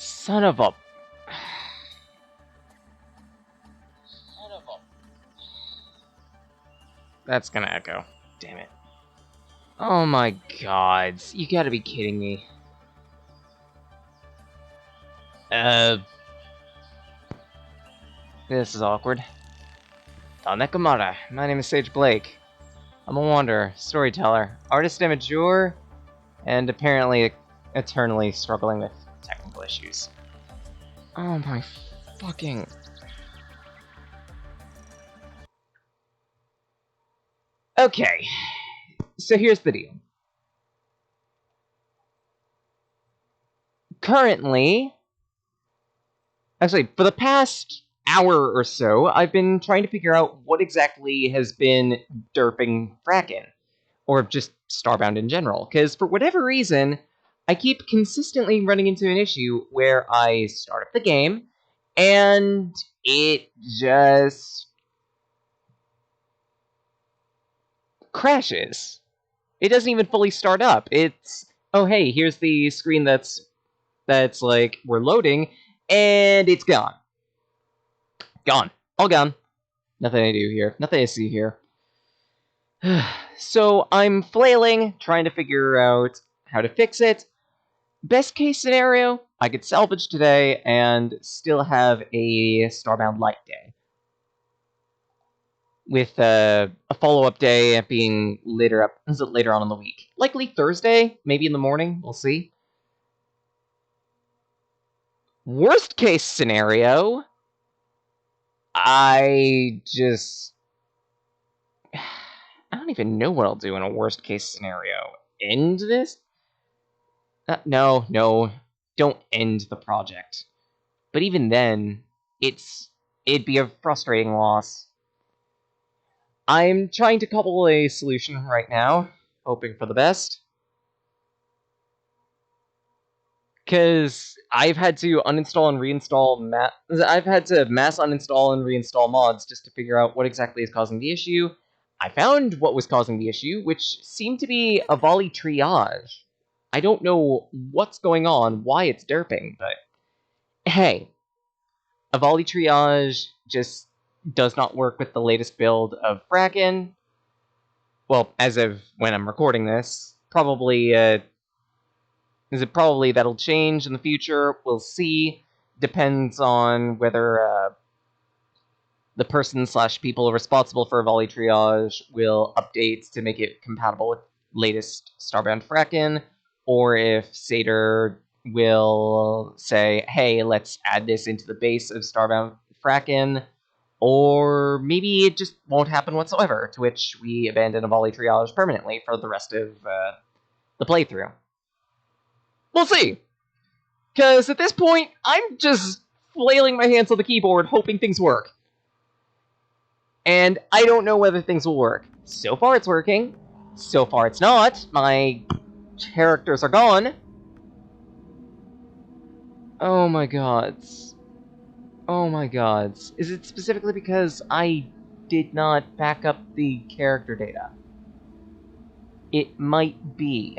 Son of a... That's gonna echo. Damn it. Oh my god. You gotta be kidding me. This is awkward. Megamod. My name is Sage Blake. I'm a wanderer, storyteller, artist immature, and apparently eternally struggling with technical issues. Oh my fucking... Okay, so here's the deal. Currently... Actually, for the past hour or so, I've been trying to figure out what exactly has been derping Frackin, or just Starbound in general, because for whatever reason, I keep consistently running into an issue where I start up the game, and it just crashes. It doesn't even fully start up. It's, oh hey, here's the screen that's like, we're loading, and it's gone. Gone. All gone. Nothing to do here. Nothing to see here. So I'm flailing, trying to figure out how to fix it. Best case scenario, I could salvage today and still have a Starbound Lite day. With a follow-up day being later on in the week. Likely Thursday, maybe in the morning, we'll see. Worst case scenario, I don't even know what I'll do in a worst case scenario. End this? No, don't end the project. But even then, it'd be a frustrating loss. I'm trying to cobble a solution right now, hoping for the best. Because I've had to uninstall and reinstall I've had to mass uninstall and reinstall mods just to figure out what exactly is causing the issue. I found what was causing the issue, which seemed to be a volley triage. I don't know what's going on, why it's derping, but hey, a volley triage just does not work with the latest build of Frackin. Well, as of when I'm recording this, probably that'll change in the future? We'll see. Depends on whether the person/people responsible for volley triage will update to make it compatible with latest Starbound Frackin, or if Satyr will say, hey, let's add this into the base of Starbound Frackin, or maybe it just won't happen whatsoever, to which we abandon a volley triage permanently for the rest of the playthrough. We'll see! Because at this point, I'm just flailing my hands on the keyboard, hoping things work. And I don't know whether things will work. So far it's working. So far it's not. My characters are gone. Oh my gods. Oh my gods. Is it specifically because I did not back up the character data? It might be.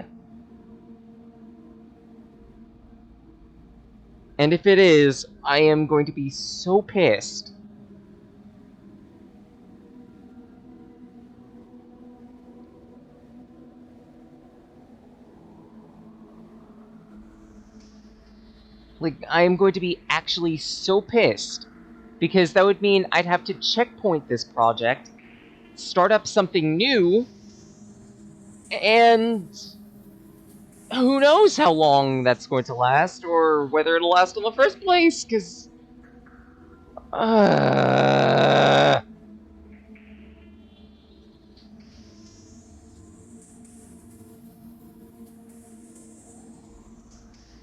And if it is, I am going to be so pissed. Like, I am going to be actually so pissed. Because that would mean I'd have to checkpoint this project, start up something new, and who knows how long that's going to last, or whether it'll last in the first place, because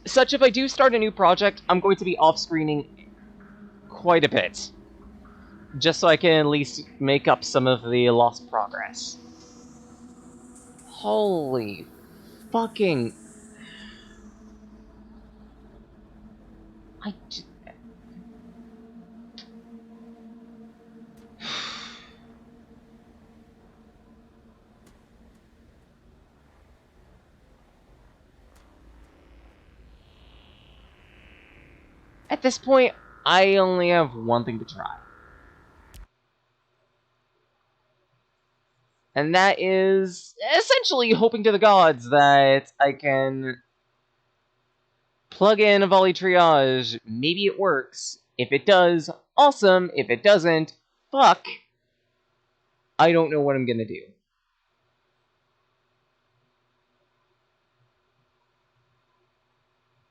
Such if I do start a new project, I'm going to be off-screening quite a bit. Just so I can at least make up some of the lost progress. Holy fucking... At this point, I only have one thing to try. And that is essentially hoping to the gods that I can plug in a volley triage. Maybe it works. If it does, awesome. If it doesn't, fuck. I don't know what I'm gonna do.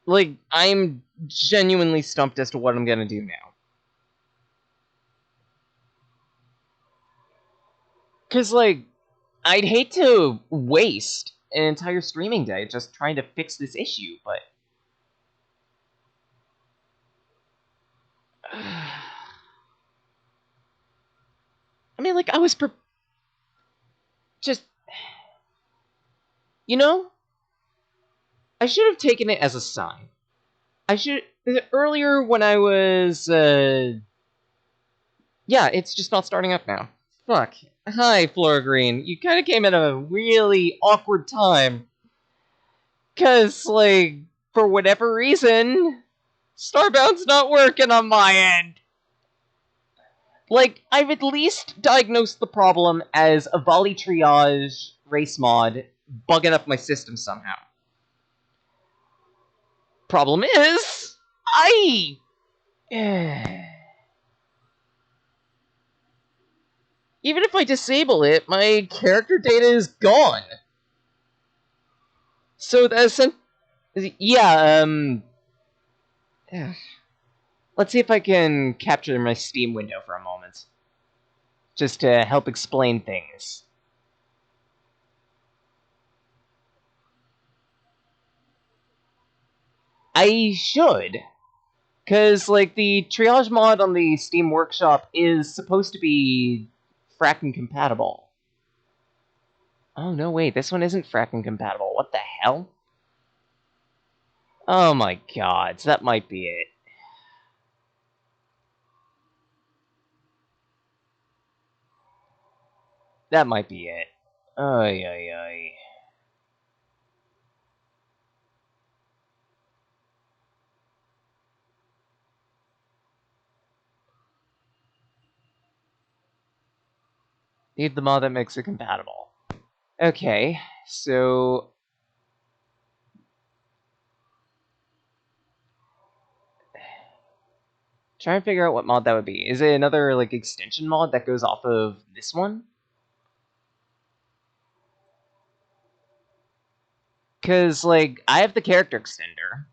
Like, I'm genuinely stumped as to what I'm gonna do now. Because, like, I'd hate to waste an entire streaming day just trying to fix this issue, but... I mean, like, I was just... You know? I should have taken it as a sign. I should... Earlier when I was, Yeah, it's just not starting up now. Fuck. Hi, Flora Green. You kind of came at a really awkward time. Because, like, for whatever reason, Starbound's not working on my end. Like, I've at least diagnosed the problem as a volley triage race mod bugging up my system somehow. Problem is, even if I disable it, my character data is gone. So that's... Yeah, let's see if I can capture my Steam window for a moment. Just to help explain things. I should. Because, like, the triage mod on the Steam Workshop is supposed to be Frackin compatible. Oh, no, wait, this one isn't Frackin compatible. What the hell? Oh my god, that might be it. That might be it. Ay, ay, ay. Need the mod that makes it compatible. Okay, so... Try and figure out what mod that would be. Is it another, like, extension mod that goes off of this one? Because, like, I have the character extender.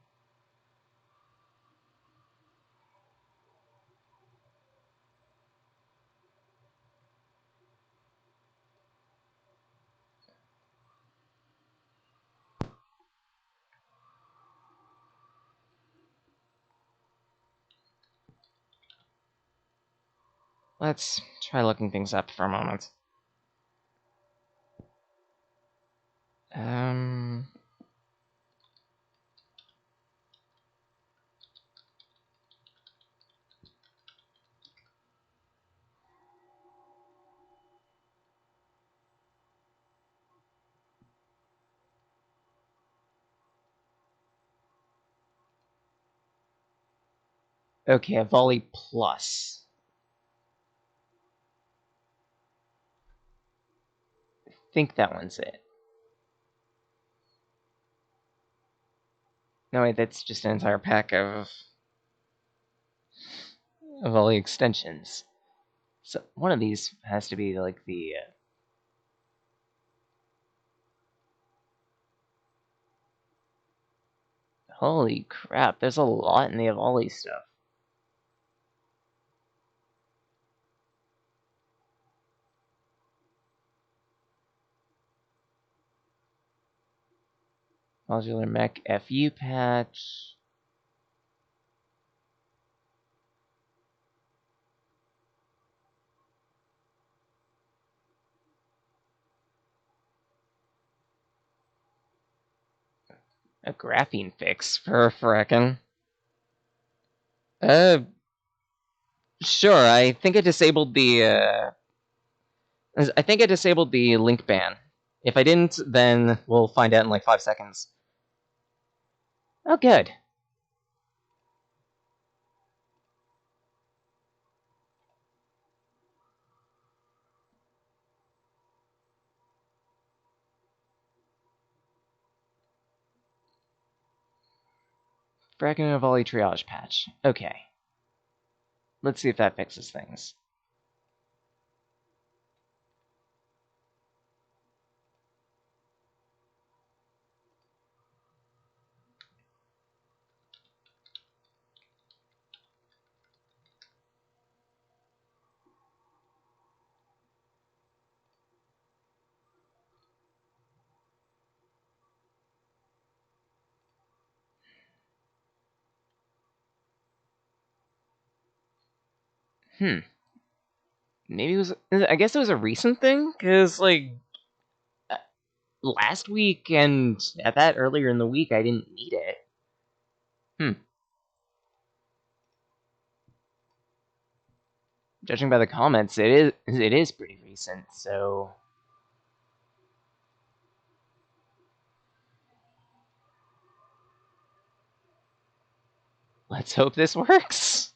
Let's try looking things up for a moment. Okay, a volley plus. I think that one's it. No, wait, that's just an entire pack of volley extensions. So one of these has to be like the... Holy crap, there's a lot in the volley stuff. Modular mech FU patch. A graphene fix for Frackin. Sure. I think I disabled the link ban. If I didn't, then we'll find out in like 5 seconds. Oh, good. Frackin volley triage patch. Okay. Let's see if that fixes things. Maybe it was. I guess it was a recent thing, because, like, last week and at that earlier in the week, I didn't need it. Judging by the comments, it is pretty recent, so. Let's hope this works.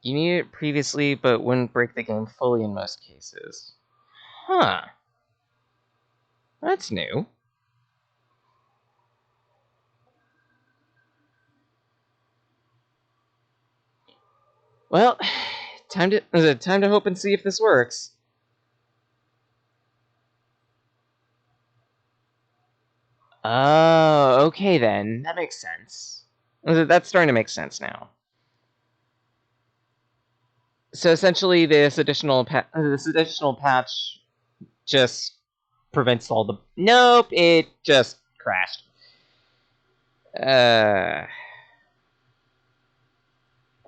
You needed it previously, but wouldn't break the game fully in most cases. Huh. That's new. Well, time to hope and see if this works. Oh, okay then. That makes sense. That's starting to make sense now. So essentially, this additional patch just prevents all the. Nope, it just crashed.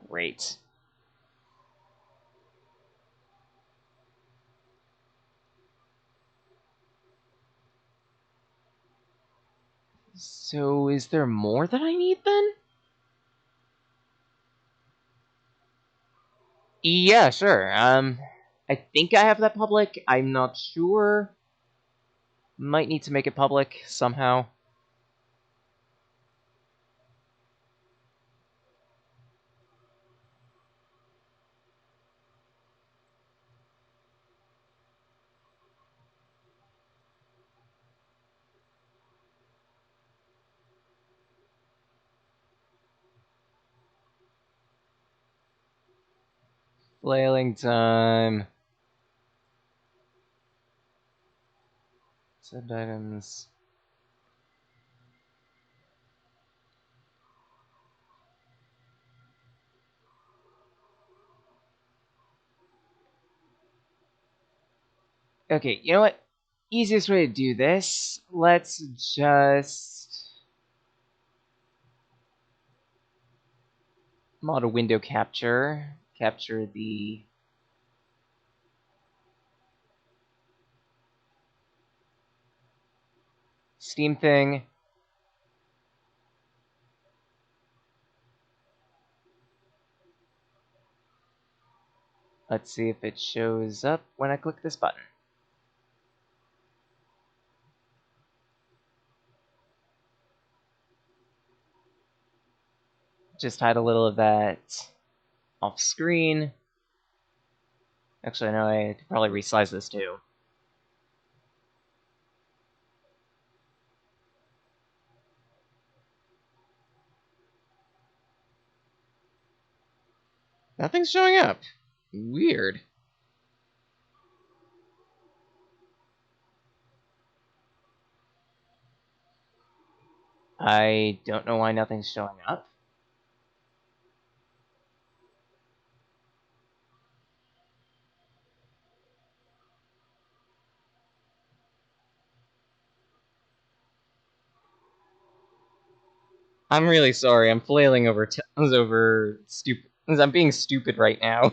Great. So is there more that I need then? Yeah, sure. I think I have that public. I'm not sure. Might need to make it public somehow. Flailing time. Set items. Okay, you know what? Easiest way to do this, let's just mod a window capture. Capture the Steam thing. Let's see if it shows up when I click this button. Just hide a little of that off screen. Actually, I know I could probably resize this too. Nothing's showing up. Weird. I don't know why nothing's showing up. I'm really sorry. I'm flailing over stupid. I'm being stupid right now.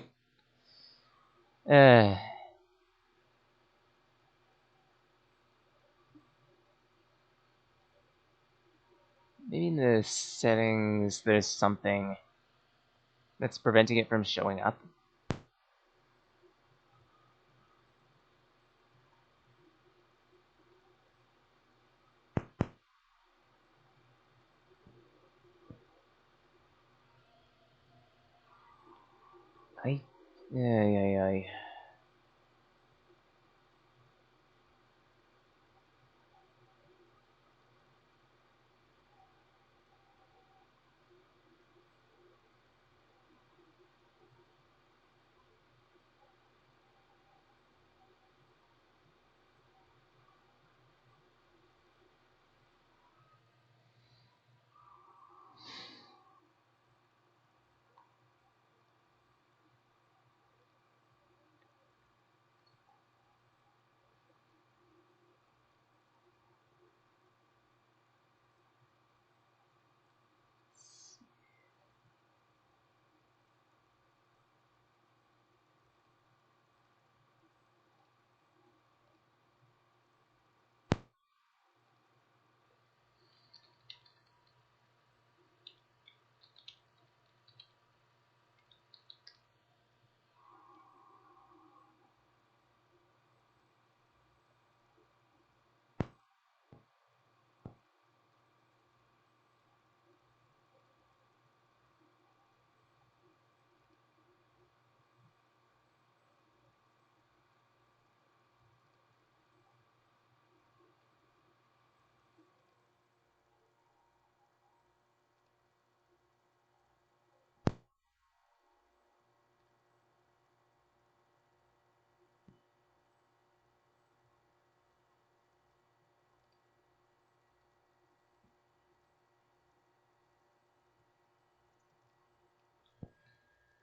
Maybe in the settings there's something that's preventing it from showing up.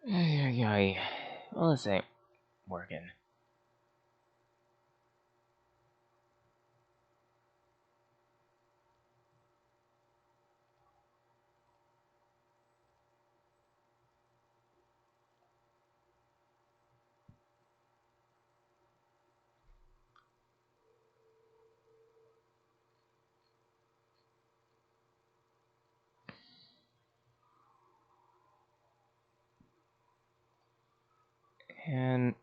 Yeah. Well, this ain't working. And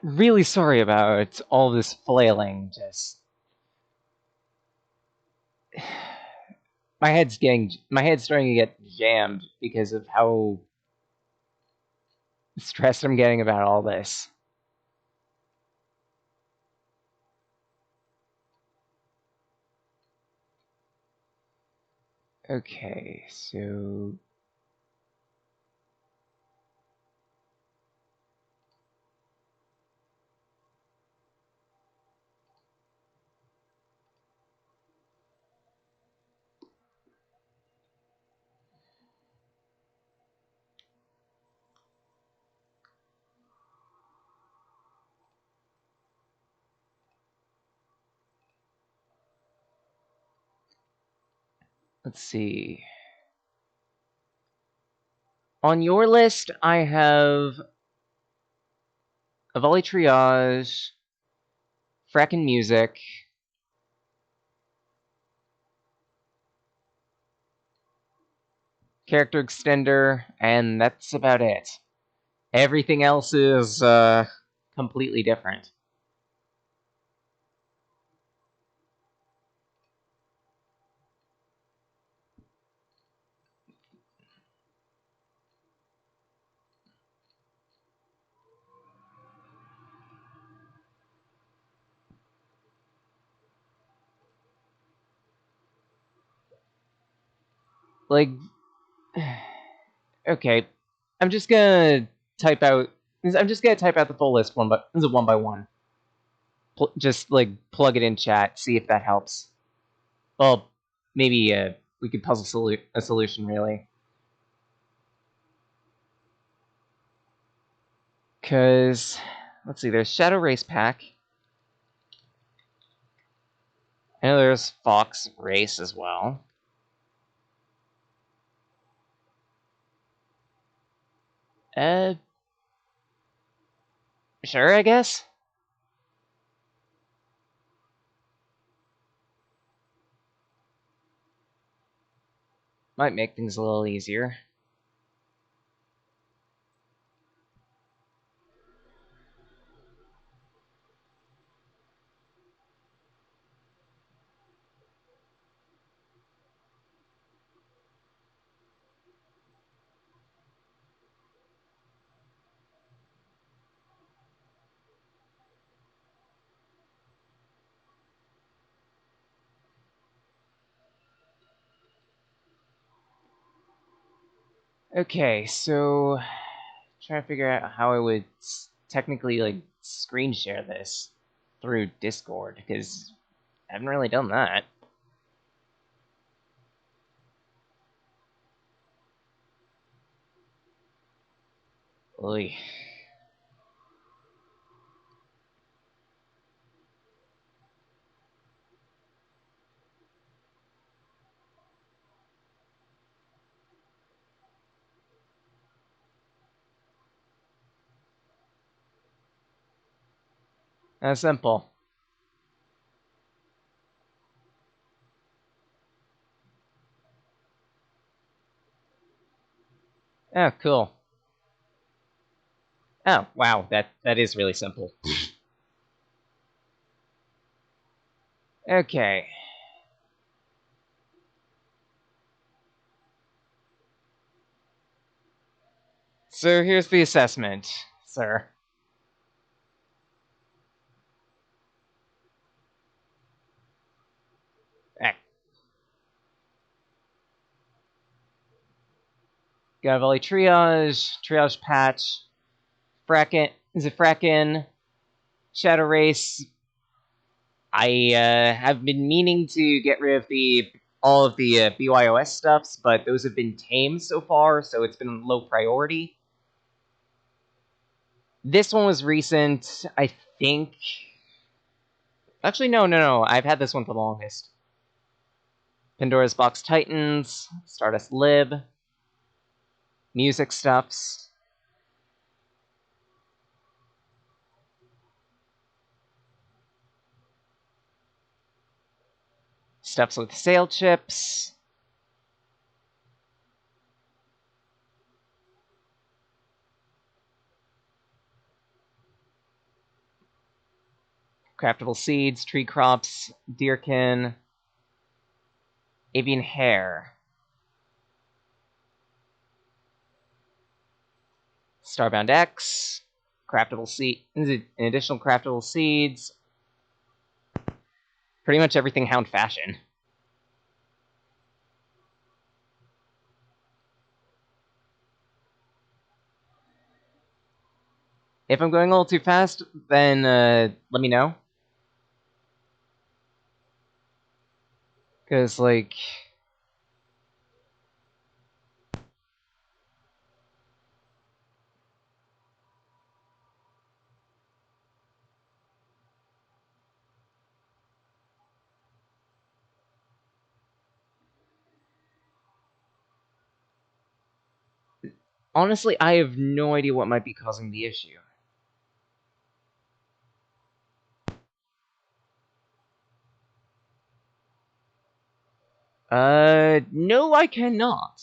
really sorry about all this flailing. Just my head's starting to get jammed because of how stressed I'm getting about all this. Okay, so let's see. On your list, I have a volley triage, Frackin music, character extender, and that's about it. Everything else is completely different. Like, okay, I'm just gonna type out. I'm just gonna type out the full list one by one. Just like plug it in chat, see if that helps. Well, maybe we could puzzle a solution really. Because let's see, there's Shadow Race Pack. I know there's Fox Race as well. Sure, I guess. Might make things a little easier. Okay, so trying to figure out how I would technically like screen share this through Discord because I haven't really done that. Oy. That's simple. Oh, cool. Oh, wow, that is really simple. Okay. So here's the assessment, sir. Eh, got volley triage patch, Frackin, Shadow Race. I have been meaning to get rid of all of the BYOS stuffs, but those have been tamed so far, so it's been low priority. This one was recent, I think. Actually, no. I've had this one for the longest. Pandora's Box Titans, Stardust Lib, music stuffs. Stuffs with sail chips. Craftable seeds, tree crops, deerkin, avian hair. Starbound X, craftable seed, an additional craftable seeds. Pretty much everything Hound fashion. If I'm going a little too fast, then let me know. Because, like... honestly, I have no idea what might be causing the issue. No, I cannot.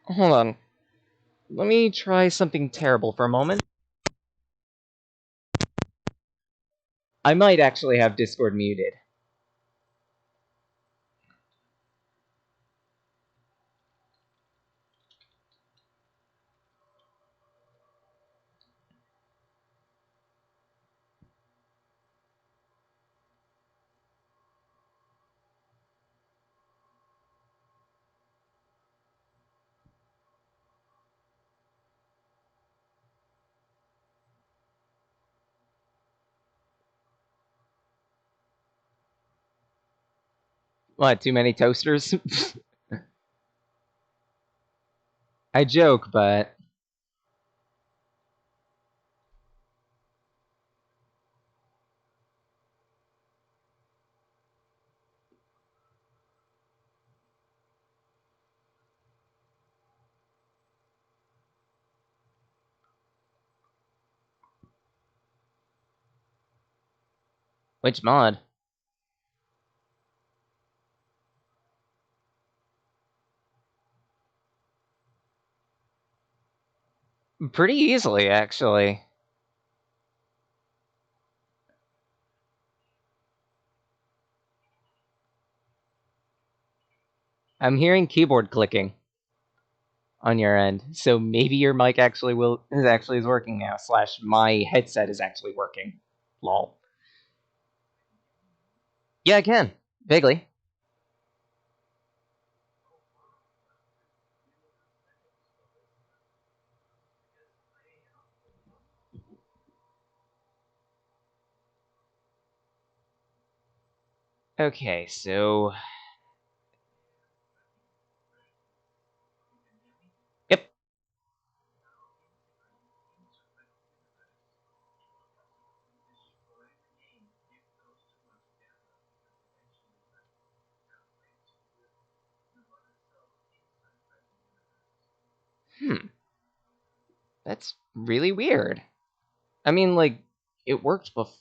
Hold on. Let me try something terrible for a moment. I might actually have Discord muted. What, too many toasters? I joke, but... Which mod? Pretty easily, actually. I'm hearing keyboard clicking on your end, so maybe your mic actually is working now. / my headset is actually working. Lol. Yeah, I can. Vaguely. Okay, so... Yep. That's really weird. I mean, like, it worked before.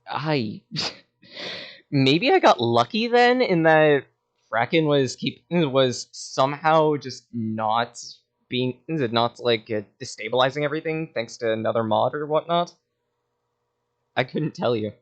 I... Maybe I got lucky then in that Frackin was somehow just not being not like destabilizing everything thanks to another mod or whatnot. I couldn't tell you.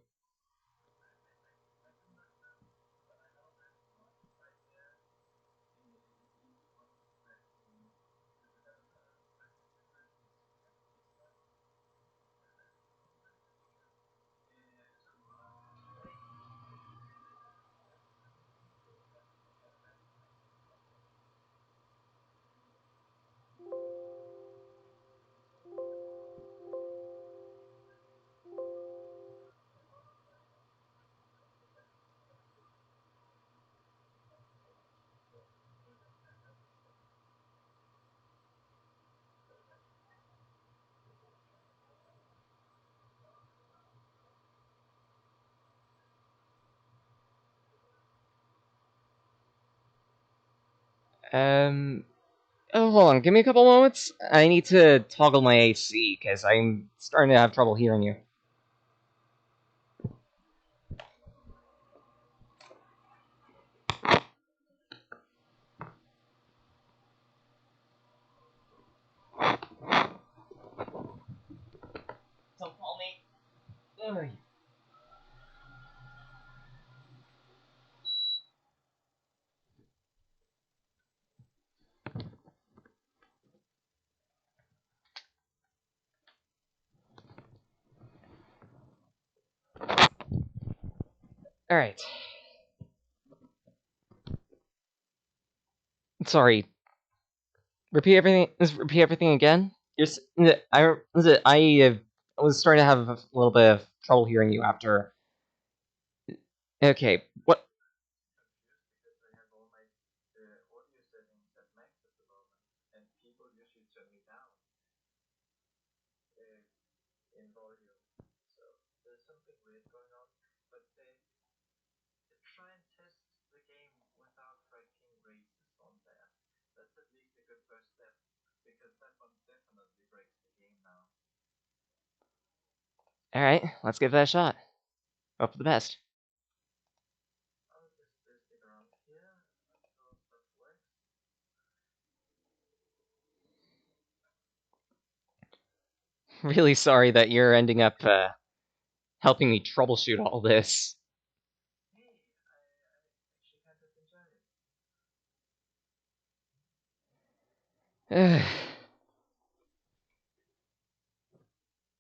Um. Oh, hold on. Give me a couple moments. I need to toggle my AC because I'm starting to have trouble hearing you. Don't call me. All right. Sorry. Repeat everything again. I was starting to have a little bit of trouble hearing you after. Okay. What? Alright, let's give that a shot. Hope for the best. Really sorry that you're ending up helping me troubleshoot all this.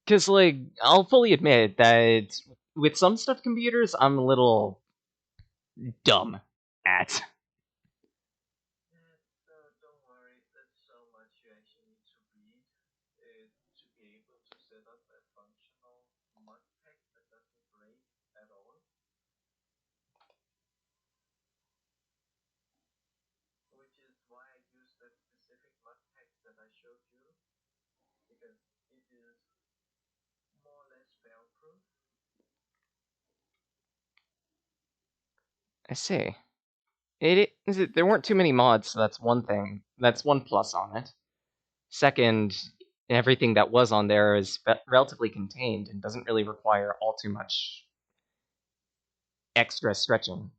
Because, like, I'll fully admit that with some stuff computers, I'm a little dumb at. I see. There weren't too many mods, so that's one thing. That's one plus on it. Second, everything that was on there is relatively contained and doesn't really require all too much extra stretching.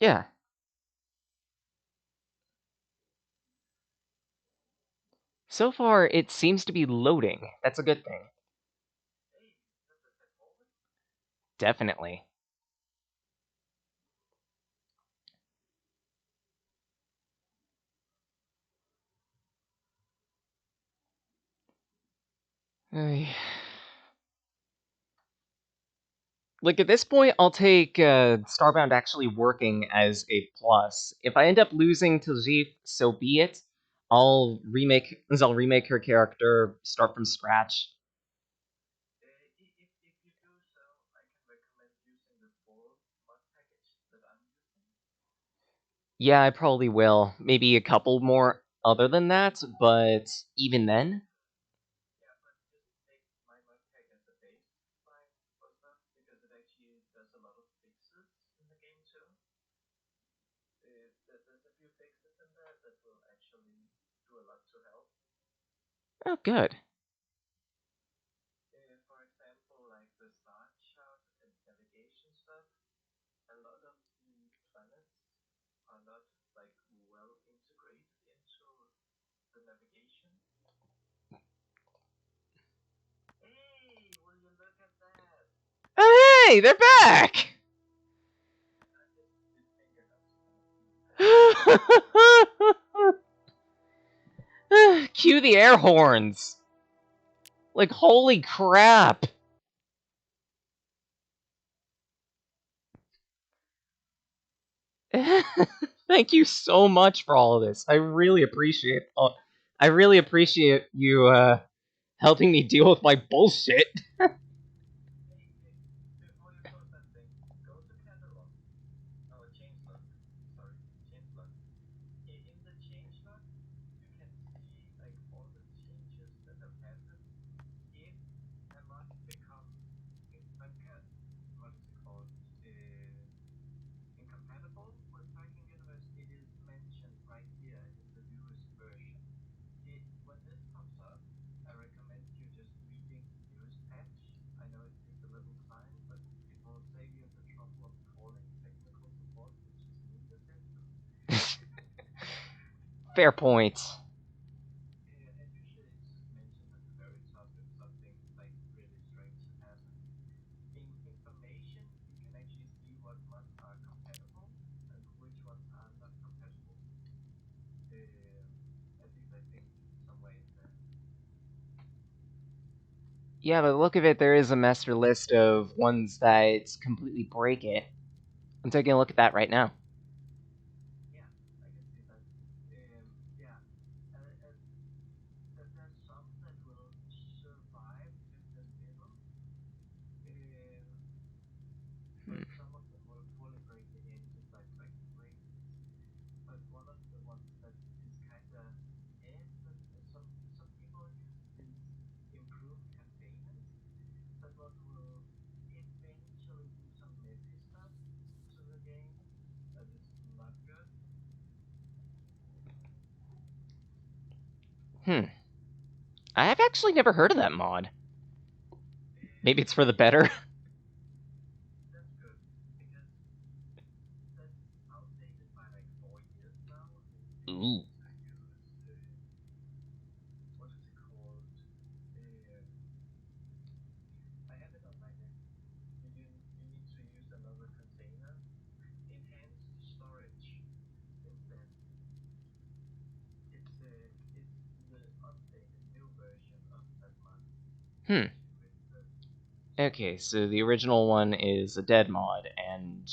Yeah. So far, it seems to be loading. That's a good thing. Definitely. Like, at this point, I'll take Starbound actually working as a plus. If I end up losing to Zif, so be it. I'll remake her character, start from scratch. Yeah, I probably will. Maybe a couple more other than that, but even then. Oh, good. Oh, hey, they're back! Cue the air horns. Like, holy crap. Thank you so much for all of this. I really appreciate you helping me deal with my bullshit. Fair point. Yeah, by the look of it, there is a master list of ones that completely break it. I'm taking a look at that right now. Hmm. I have actually never heard of that mod. Maybe it's for the better. Ooh. Okay, so the original one is a dead mod, and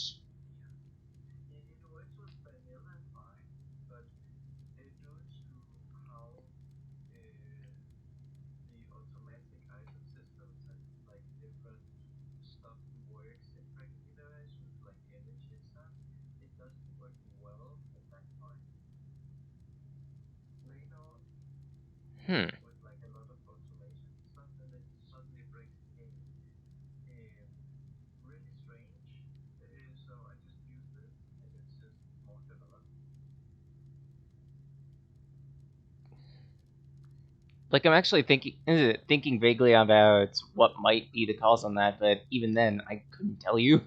hmm. Like I'm actually thinking vaguely about what might be the cause on that, but even then, I couldn't tell you.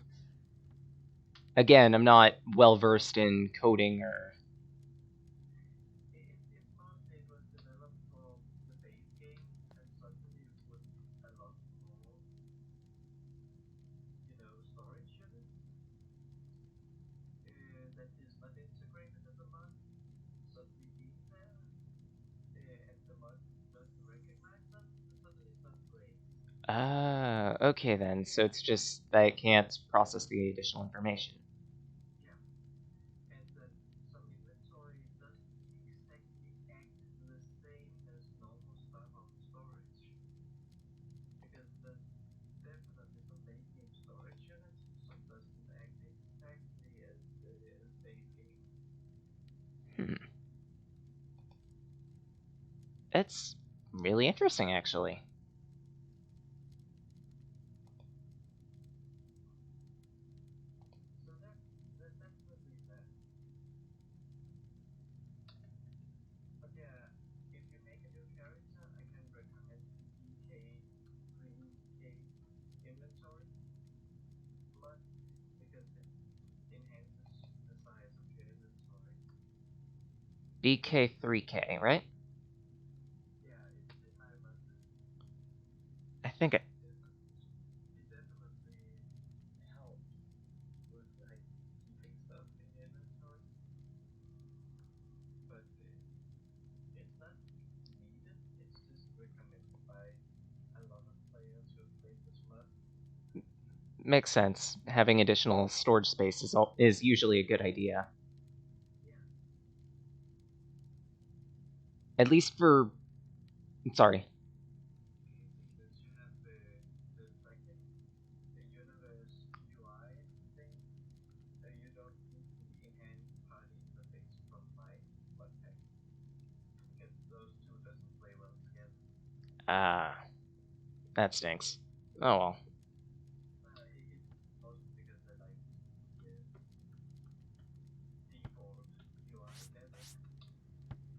Again, I'm not well versed in coding or. Ah, okay then. So it's just that it can't process the additional information. Hmm. It's really interesting, actually. BK3K, right? I think it. Makes sense. Having additional storage space is usually a good idea. At least for. Sorry. Ah, that stinks. Oh well.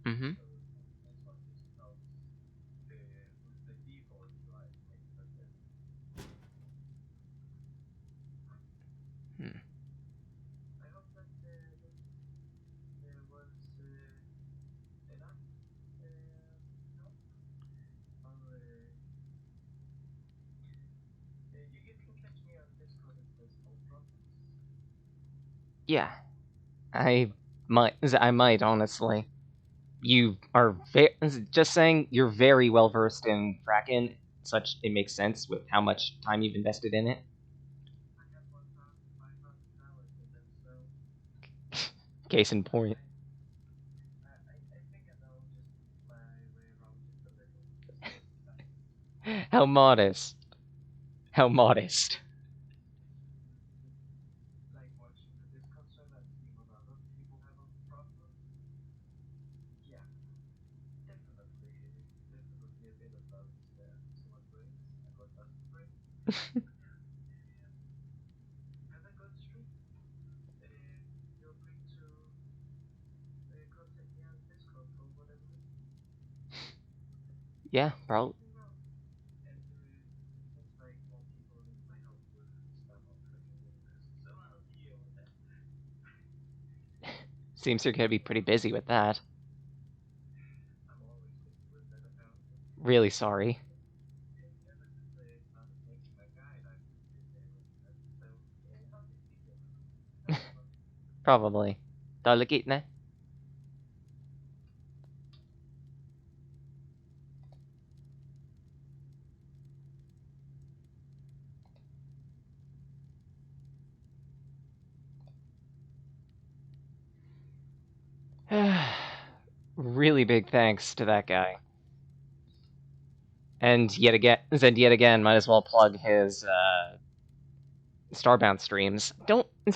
Mm-hmm. Hmm. Yeah, I might honestly. You are just saying you're very well versed in Frackin. Such it makes sense with how much time you've invested in it. Case in point. How modest. How modest. Yeah, probably. Seems you're gonna be pretty busy with that. Really sorry. Probably. Delegate na. Really big thanks to that guy. And yet again, might as well plug his Starbound streams.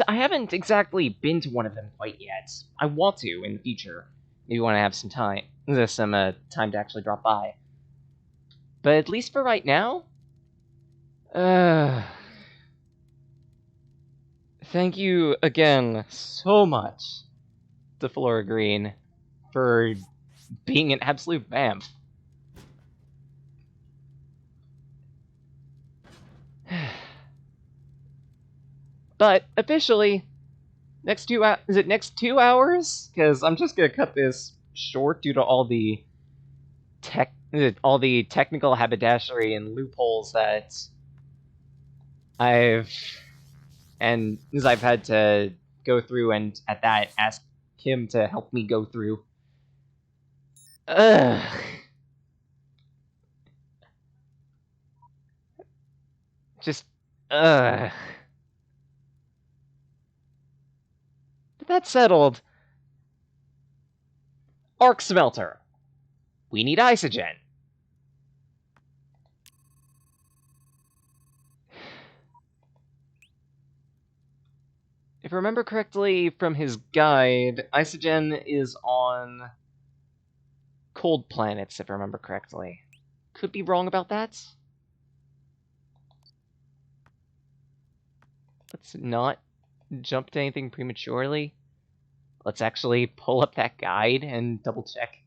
I haven't exactly been to one of them quite yet. I want to in the future. Maybe when I have some time, time to actually drop by. But at least for right now, thank you again so much to Flora Green for being an absolute vamp. But officially, next 2 hours? Because I'm just gonna cut this short due to all the technical haberdashery and loopholes that I've had to go through, and at that ask him to help me go through. Ugh. Just ugh. That's settled. Arc smelter. We need isogen. If I remember correctly from his guide, isogen is on cold planets, if I remember correctly. Could be wrong about that. Let's not jump to anything prematurely. Let's actually pull up that guide and double check.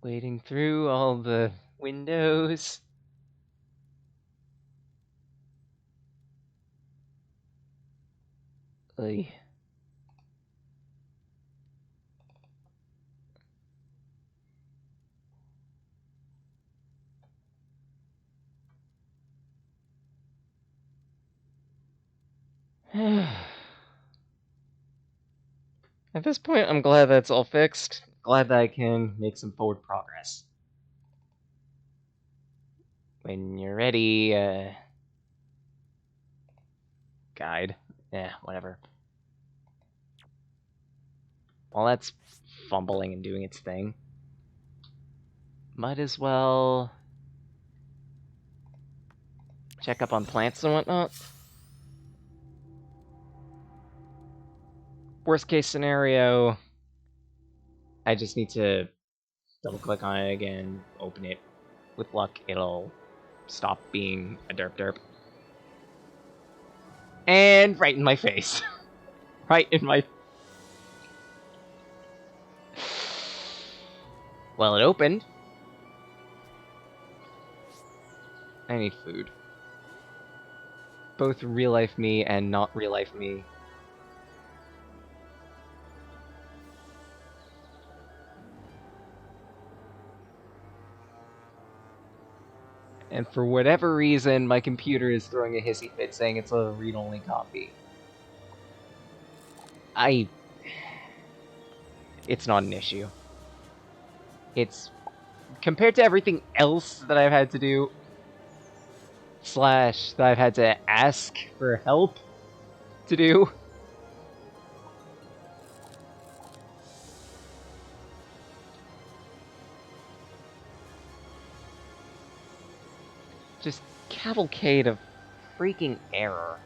Wading through all the windows. Oy. At this point, I'm glad that's all fixed. Glad that I can make some forward progress. When you're ready, guide. Yeah, whatever. While that's fumbling and doing its thing, might as well check up on plants and whatnot. Worst case scenario, I just need to double click on it again, open it. With luck, it'll stop being a derp derp. And right in my face. Right in my... Well, it opened. I need food. Both real life me and not real life me. And for whatever reason, my computer is throwing a hissy fit saying it's a read-only copy. It's not an issue. It's... Compared to everything else that I've had to do, / that I've had to ask for help to do, just cavalcade of freaking error.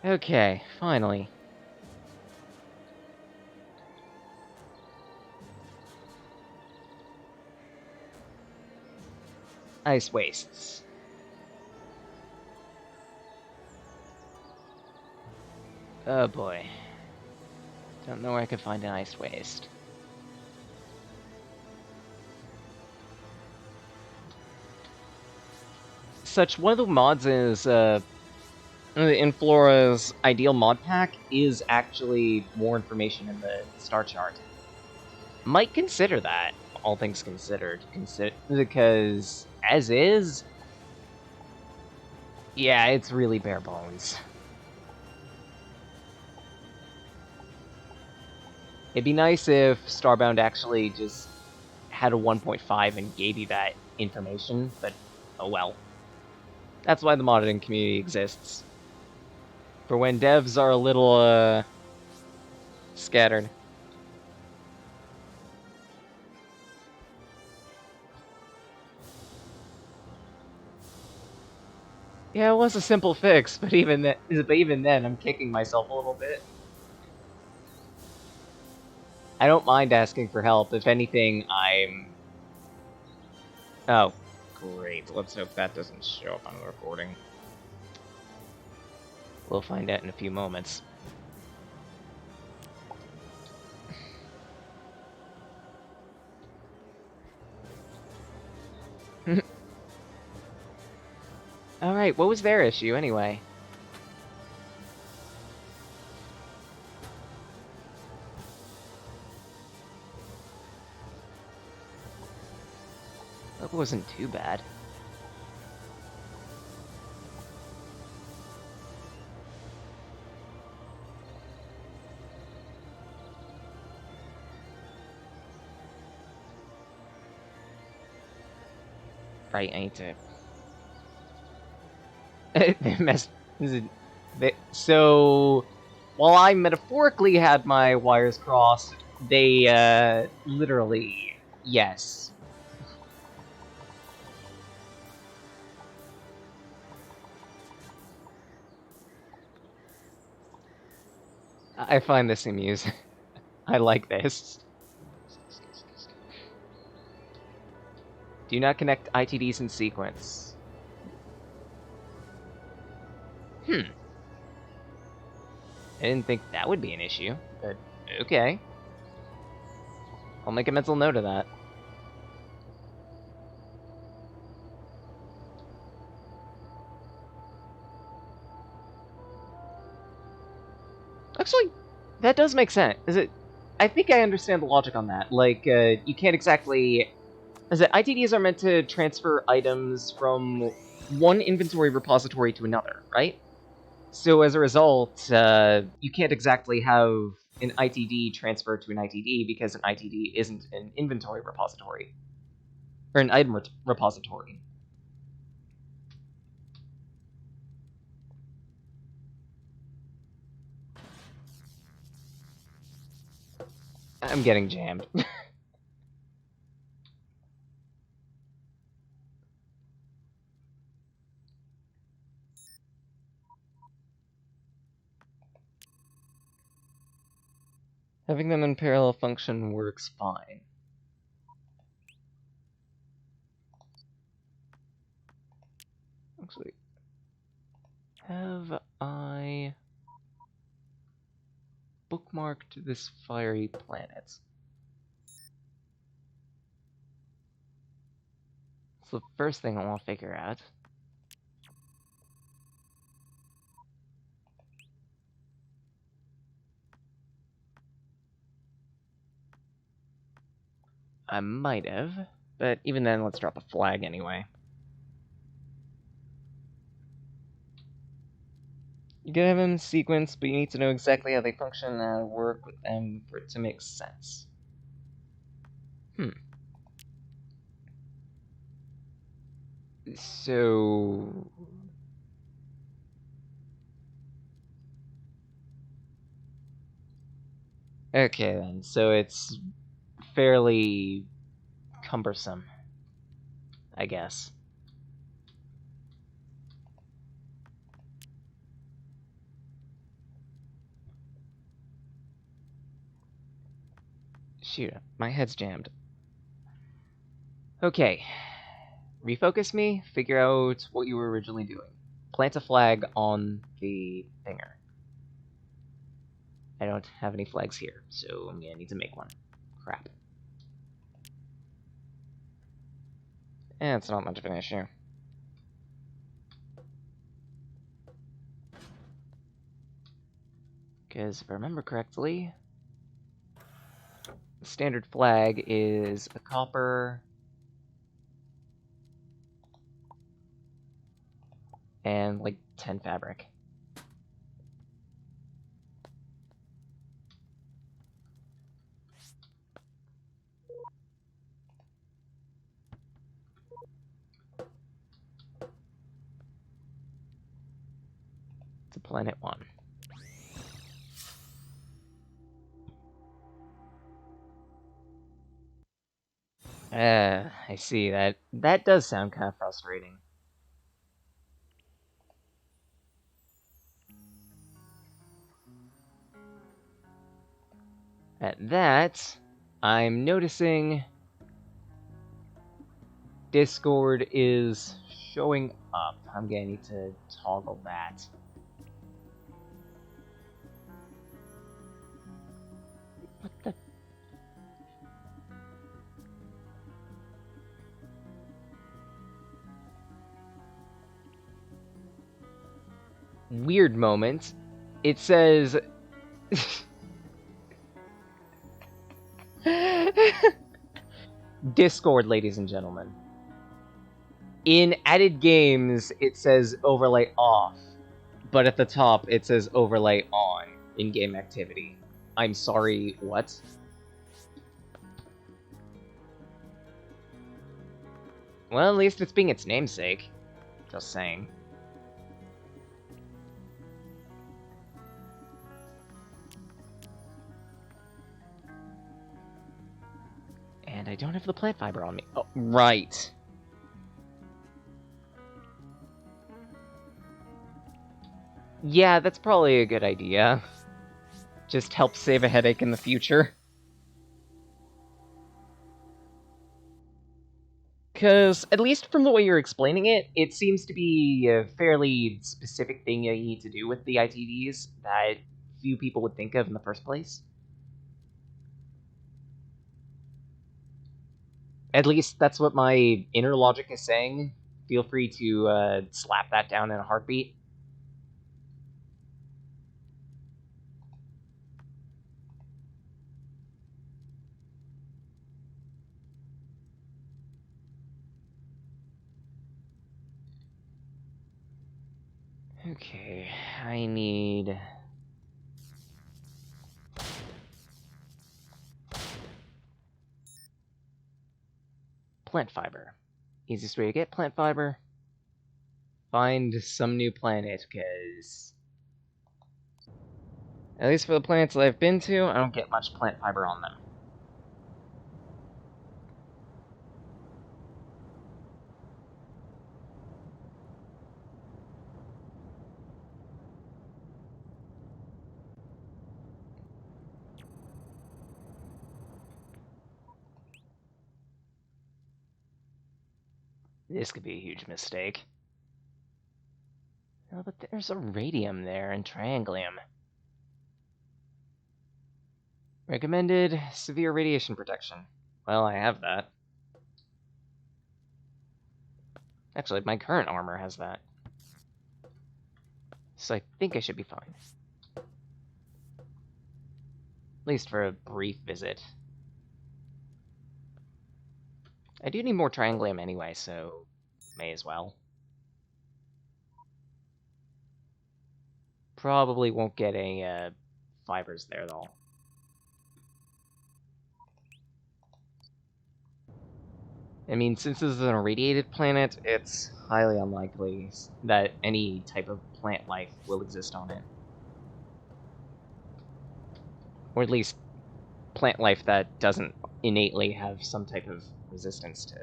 Okay, finally. Ice wastes. Oh boy. Don't know where I could find an ice waste. One of the mods is, in Flora's ideal mod pack is actually more information in the star chart. Might consider that, all things considered. Because, as is, yeah, it's really bare bones. It'd be nice if Starbound actually just had a 1.5 and gave you that information, but oh well. That's why the modding community exists. For when devs are a little, scattered. Yeah, it was a simple fix, but even then, I'm kicking myself a little bit. I don't mind asking for help. If anything, I'm... Oh, great. Let's hope that doesn't show up on the recording. We'll find out in a few moments. Alright, what was their issue, anyway? That wasn't too bad. Right, I need to... So, while I metaphorically had my wires crossed, they, literally, yes. I find this amusing. I like this. Do not connect ITDs in sequence. I didn't think that would be an issue, but okay. I'll make a mental note of that. Actually, that does make sense. I think I understand the logic on that. Like, you can't exactly... ITDs are meant to transfer items from one inventory repository to another, right? So as a result, you can't exactly have an ITD transfer to an ITD because an ITD isn't an inventory repository. Or an item repository. I'm getting jammed. Having them in parallel function works fine. Actually, have I bookmarked this fiery planet? It's the first thing I want to figure out. I might have, but even then, let's drop a flag anyway. You can have them in sequence, but you need to know exactly how they function and how to work with them for it to make sense. So... Okay then, so it's fairly cumbersome, I guess. Shoot, my head's jammed. Okay. Refocus me, figure out what you were originally doing. Plant a flag on the thinger. I don't have any flags here, so I'm gonna need to make one. Crap. It's not much of an issue. Because if I remember correctly, the standard flag is a copper and like 10 fabric. To planet 1. I see. That does sound kind of frustrating. At that, I'm noticing Discord is showing up. I'm gonna need to toggle that. What the? Weird moment. It says... Discord, ladies and gentlemen. In added games, it says overlay off, but at the top, it says overlay on in-game activity. I'm sorry, what? Well, at least it's being its namesake. Just saying. And I don't have the plant fiber on me. Oh, right. Yeah, that's probably a good idea. Just help save a headache in the future. Because, at least from the way you're explaining it, it seems to be a fairly specific thing you need to do with the ITVs that few people would think of in the first place. At least that's what my inner logic is saying. Feel free to slap that down in a heartbeat. Okay, I need... plant fiber. Easiest way to get plant fiber? Find some new planet, because... at least for the planets that I've been to, I don't get much plant fiber on them. This could be a huge mistake. Oh, but there's a radium there and trianglium. Recommended severe radiation protection. Well, I have that. Actually, my current armor has that. So I think I should be fine. At least for a brief visit. I do need more trianglium anyway, so may as well. Probably won't get any fibers there, though. I mean, since this is an irradiated planet, it's highly unlikely that any type of plant life will exist on it. Or at least, plant life that doesn't innately have some type of resistance to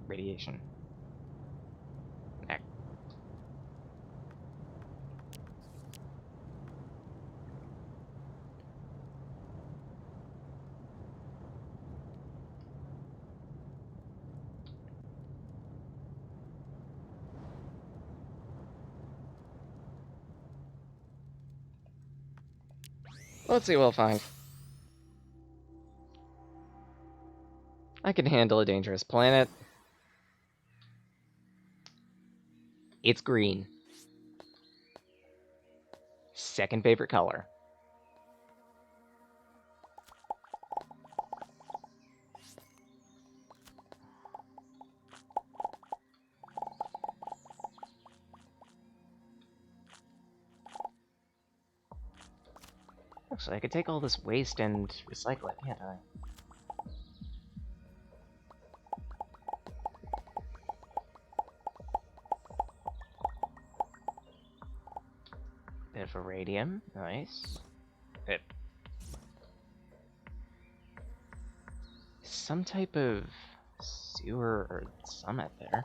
radiation. Let's see what we'll find. I can handle a dangerous planet. It's green. Second favorite color. Actually, I could take all this waste and recycle it, can't I? Bit of radium, nice. It. Some type of sewer or summit there.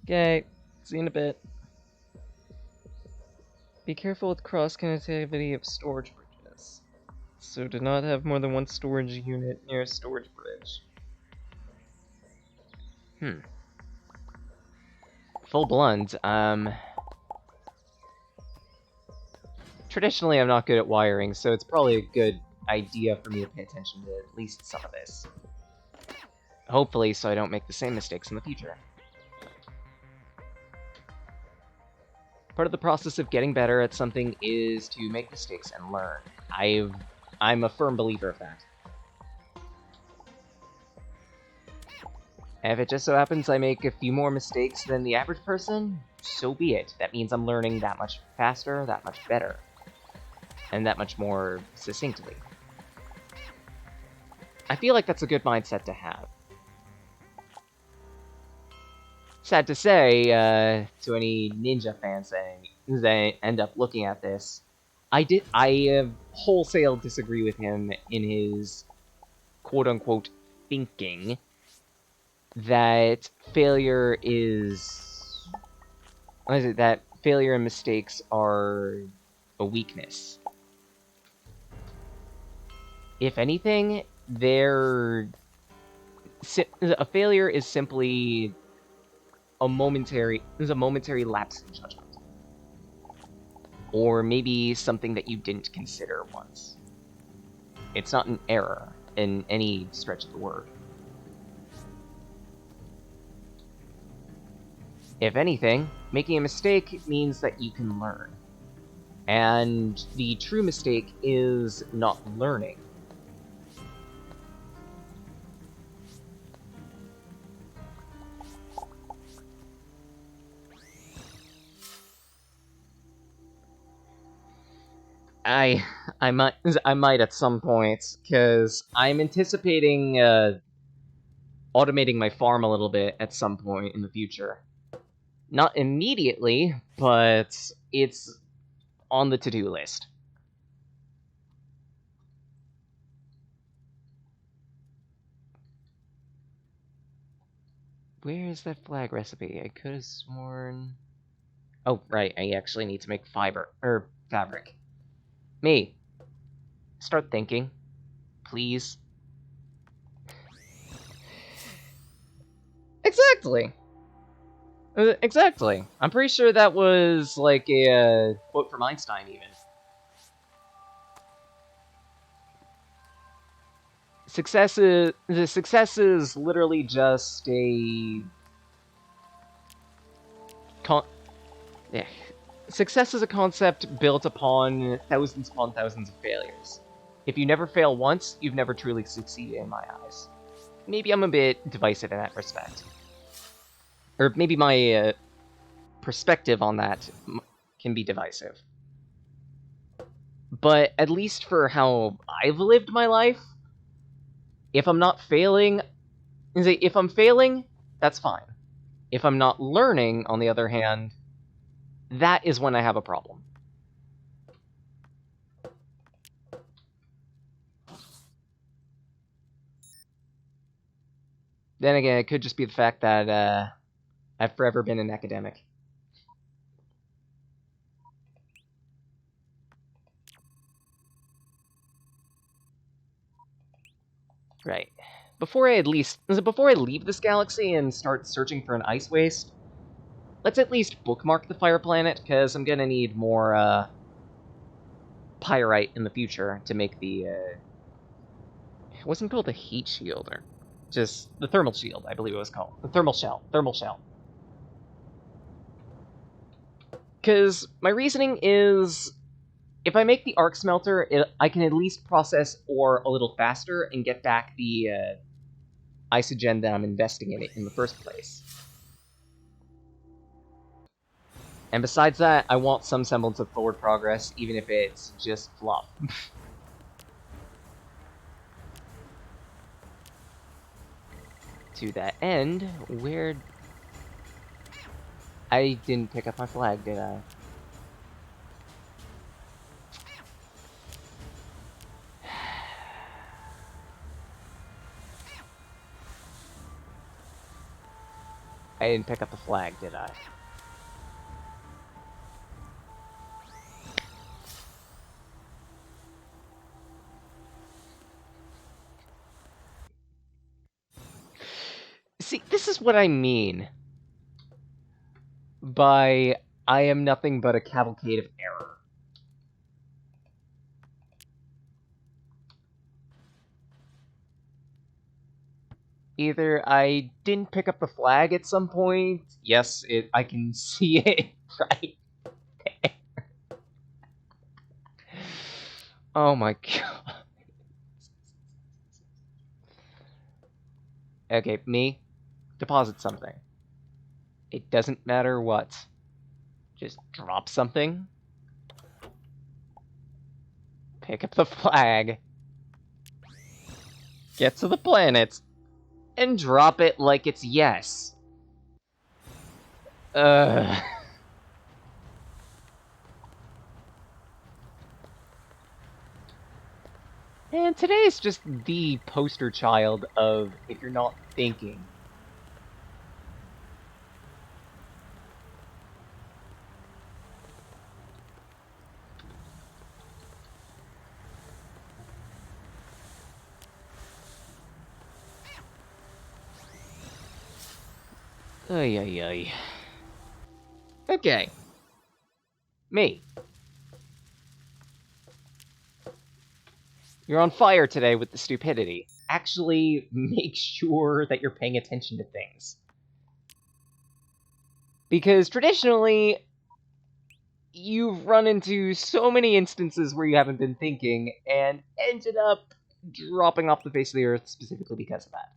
Okay, see you in a bit. Be careful with cross-connectivity of storage bridges. So do not have more than one storage unit near a storage bridge. Full blunt, traditionally I'm not good at wiring, so it's probably a good idea for me to pay attention to at least some of this. Hopefully, so I don't make the same mistakes in the future. Part of the process of getting better at something is to make mistakes and learn. I'm a firm believer of that. And if it just so happens I make a few more mistakes than the average person, so be it. That means I'm learning that much faster, that much better, and that much more succinctly. I feel like that's a good mindset to have. Sad to say, to any ninja fans that end up looking at this, I wholesale disagree with him in his quote-unquote thinking that failure is... What is it? That failure and mistakes are a weakness. If anything, a failure is simply a momentary lapse in judgment. Or maybe something that you didn't consider once. It's not an error in any stretch of the word. If anything, making a mistake means that you can learn. And the true mistake is not learning. I might at some point, because I'm anticipating automating my farm a little bit at some point in the future. Not immediately, but it's on the to-do list. Where is that flag recipe? I could have sworn... Oh, right, I actually need to make fabric. Me. Start thinking. Please. Exactly! Exactly. I'm pretty sure that was, like, a quote from Einstein, even. Success is literally just a... Success is a concept built upon thousands of failures. If you never fail once, you've never truly succeeded in my eyes. Maybe I'm a bit divisive in that respect. Or maybe my perspective on that can be divisive. But at least for how I've lived my life, if I'm not failing... If I'm failing, that's fine. If I'm not learning, on the other hand, that is when I have a problem. Then again, it could just be the fact that I've forever been an academic. Right. Before I leave this galaxy and start searching for an ice waste, let's at least bookmark the fire planet, because I'm gonna need more, pyrite in the future to make the, it wasn't called the heat shield, or just the thermal shield, I believe it was called. The thermal shell. Because my reasoning is, if I make the arc smelter, I can at least process ore a little faster and get back the isogen that I'm investing in it in the first place. And besides that, I want some semblance of forward progress, even if it's just fluff. To that end, where... I didn't pick up my flag, did I? I didn't pick up the flag, did I? See, this is what I mean by I am nothing but a cavalcade of error. Either I didn't pick up the flag at some point. Yes, I can see it right there. Oh my god. Okay, me, deposit something. It doesn't matter what. Just drop something. Pick up the flag. Get to the planet. And drop it like it's yes. And today is just the poster child of if you're not thinking. Ay, ay, ay. Okay. Me. You're on fire today with the stupidity. Actually, make sure that you're paying attention to things. Because traditionally, you've run into so many instances where you haven't been thinking, and ended up dropping off the face of the earth specifically because of that.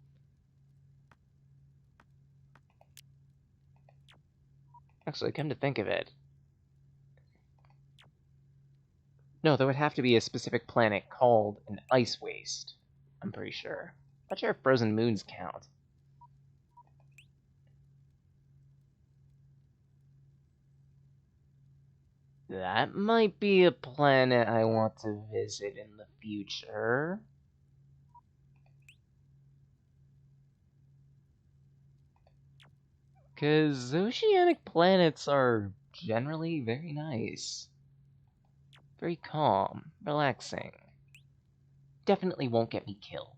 Actually, come to think of it... No, there would have to be a specific planet called an ice waste. I'm pretty sure. Not sure if frozen moons count. That might be a planet I want to visit in the future. Because oceanic planets are generally very nice. Very calm, relaxing. Definitely won't get me killed.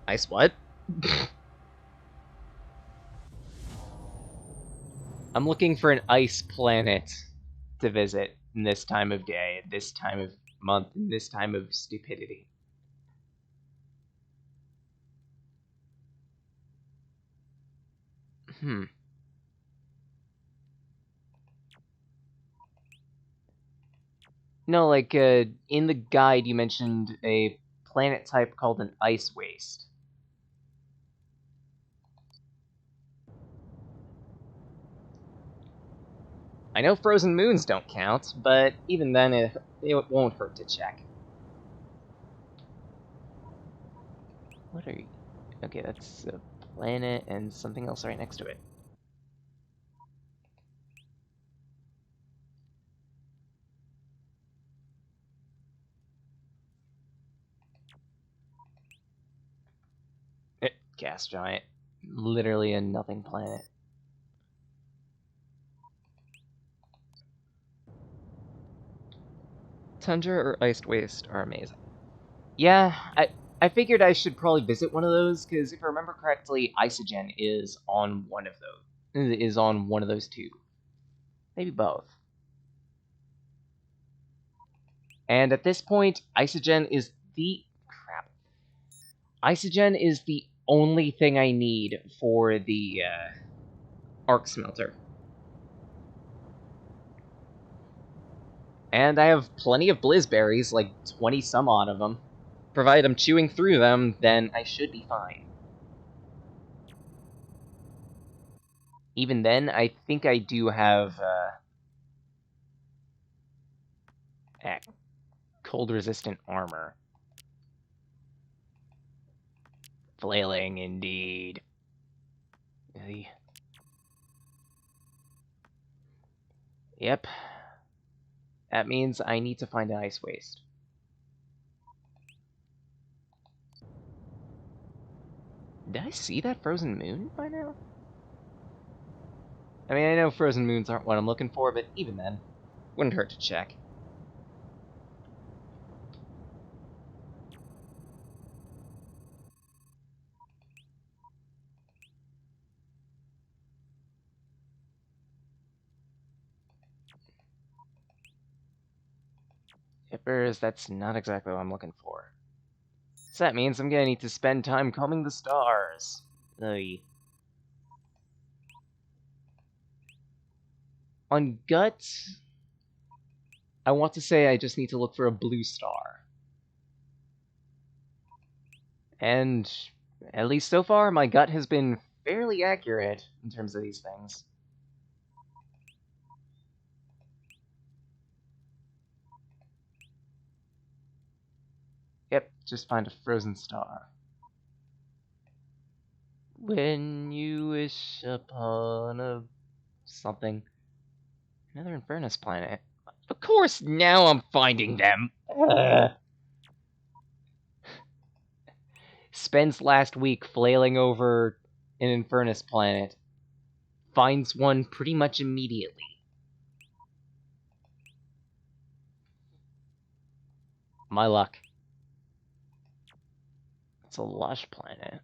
Ice what? I'm looking for an ice planet to visit in this time of day, at this time of month, in this time of stupidity. No, like, in the guide you mentioned a planet type called an ice waste. I know frozen moons don't count, but even then it won't hurt to check. What are you... Okay, that's a planet and something else right next to it. Gas giant. Literally a nothing planet. Tundra or iced waste are amazing. Yeah, I figured I should probably visit one of those, because if I remember correctly, Isogen is on one of those. Is on one of those two. Maybe both. And at this point, Isogen is the... Crap. Isogen is the only thing I need for the arc smelter. And I have plenty of blizzberries, like 20 some odd of them. Provided I'm chewing through them, then I should be fine. Even then, I think I do have cold-resistant armor. Flailing, indeed. Yep. That means I need to find an ice waste. Did I see that frozen moon by now? I mean, I know frozen moons aren't what I'm looking for, but even then, wouldn't hurt to check. Hippers, that's not exactly what I'm looking for. So that means I'm gonna need to spend time combing the stars. Ugh. On gut, I want to say I just need to look for a blue star. And at least so far, my gut has been fairly accurate in terms of these things. Yep, just find a frozen star. When you wish upon a something. Another Infernus planet. Of course, now I'm finding them. Spends last week flailing over an Infernus planet. Finds one pretty much immediately. My luck. It's a lush planet.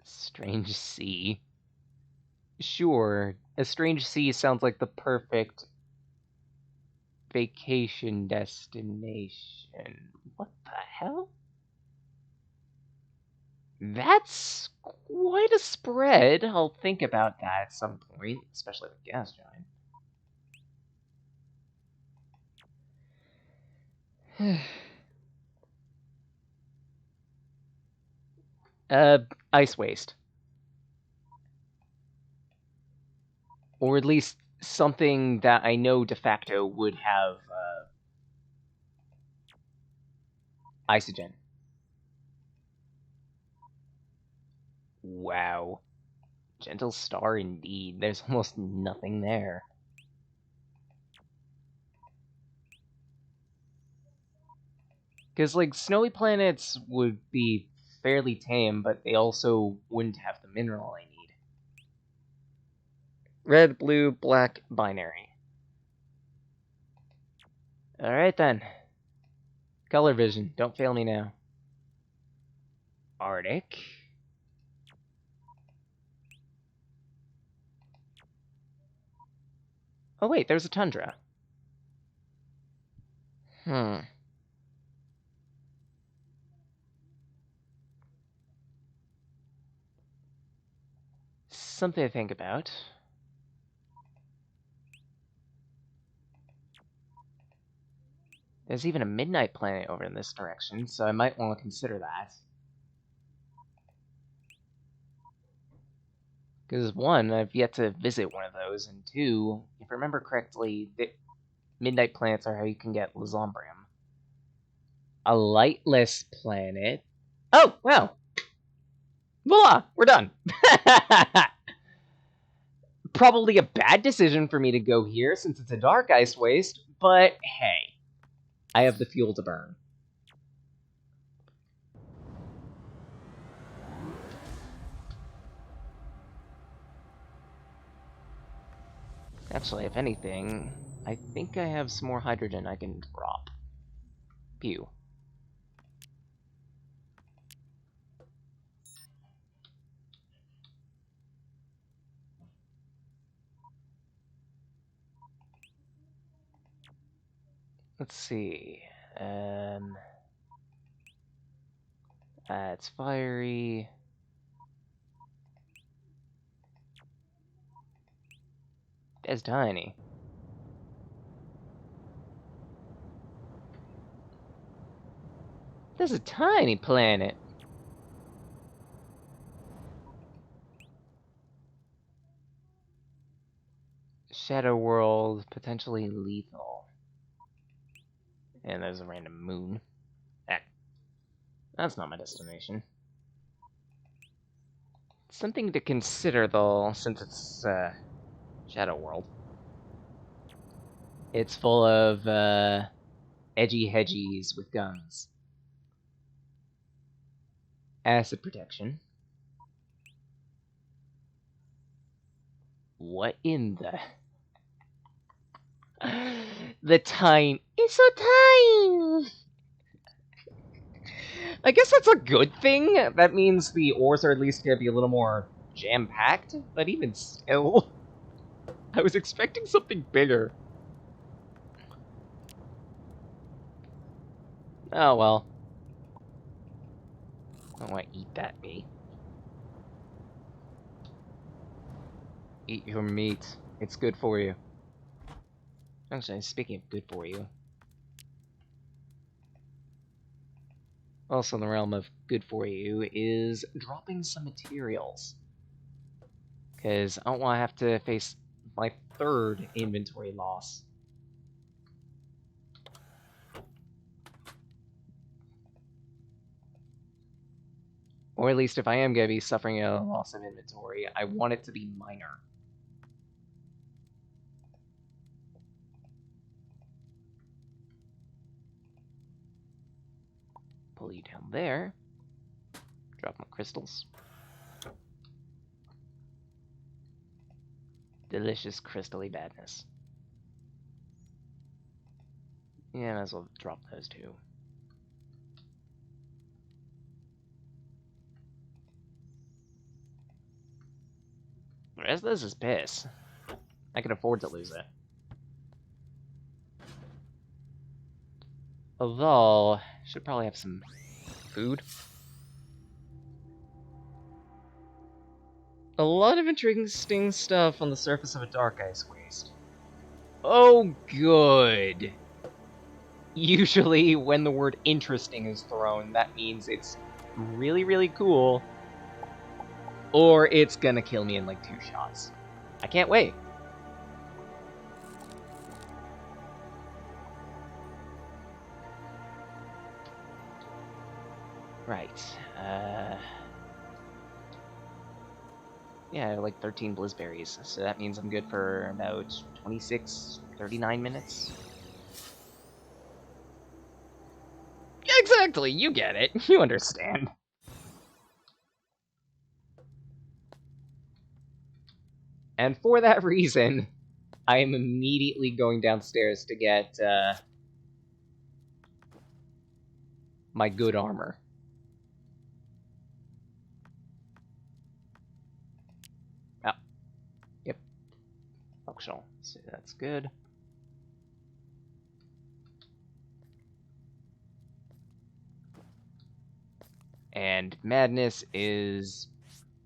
Strange sea. Sure, a strange sea sounds like the perfect vacation destination. What the hell? That's quite a spread. I'll think about that at some point, especially with gas giant. Ice waste. Or at least something that I know de facto would have isogen. Wow. Gentle star indeed. There's almost nothing there. Because, like, snowy planets would be fairly tame, but they also wouldn't have the mineral I need. Red, blue, black, binary. Alright then. Color vision, don't fail me now. Arctic. Oh wait, there's a tundra. Something to think about. There's even a midnight planet over in this direction, so I might want to consider that. Because one, I've yet to visit one of those, and two, if I remember correctly, the midnight planets are how you can get Lizombrium. A lightless planet. Oh, wow. Voila, we're done. Probably a bad decision for me to go here since it's a dark ice waste, but hey, I have the fuel to burn. Actually, if anything, I think I have some more hydrogen I can drop. Pew. Let's see. It's fiery. It's tiny. This is a tiny planet. Shadow world, potentially lethal. And there's a random moon. That's not my destination. Something to consider, though, since it's Shadow World. It's full of edgy hedgies with guns. Acid protection. What in the... The time is so tiny! I guess that's a good thing. That means the ores are at least going to be a little more jam-packed, but even still... I was expecting something bigger. Oh, well. I don't want to eat that meat. Eat your meat. It's good for you. Actually, speaking of good for you. Also in the realm of good for you is dropping some materials. Because I don't want to have to face my third inventory loss. Or at least if I am going to be suffering a loss of inventory, I want it to be minor. Pull you down there. Drop my crystals. Delicious crystally badness. Yeah, might as well drop those two. The rest of this is piss. I can afford to lose it. Although, should probably have some food. A lot of interesting stuff on the surface of a dark ice waste. Oh, good. Usually, when the word interesting is thrown, that means it's really, really cool. Or it's gonna kill me in like 2 shots. I can't wait. Right. Yeah, like 13 blizzberries. So that means I'm good for about 26, 39 minutes. Yeah, exactly, you get it. You understand. And for that reason, I am immediately going downstairs to get my good armor. Oh. Yep. Functional. So that's good. And madness is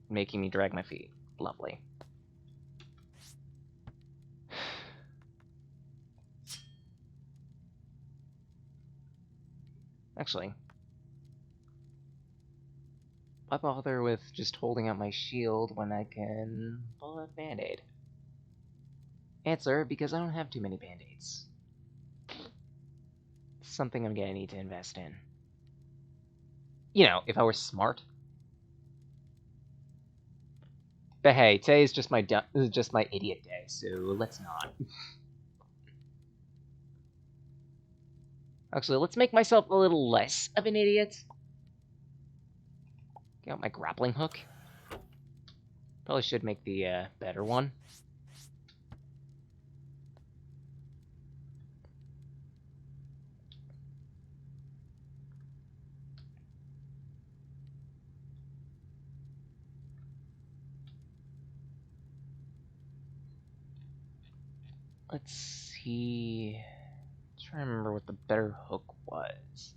making me drag my feet. Lovely. Actually, why bother with just holding out my shield when I can pull a band-aid? Answer, because I don't have too many band-aids. Something I'm gonna need to invest in. You know, if I were smart. But hey, today's just my idiot day, so let's not. Actually, let's make myself a little less of an idiot. Get out my grappling hook. Probably should make the better one. Let's see. I'm trying to remember what the better hook was.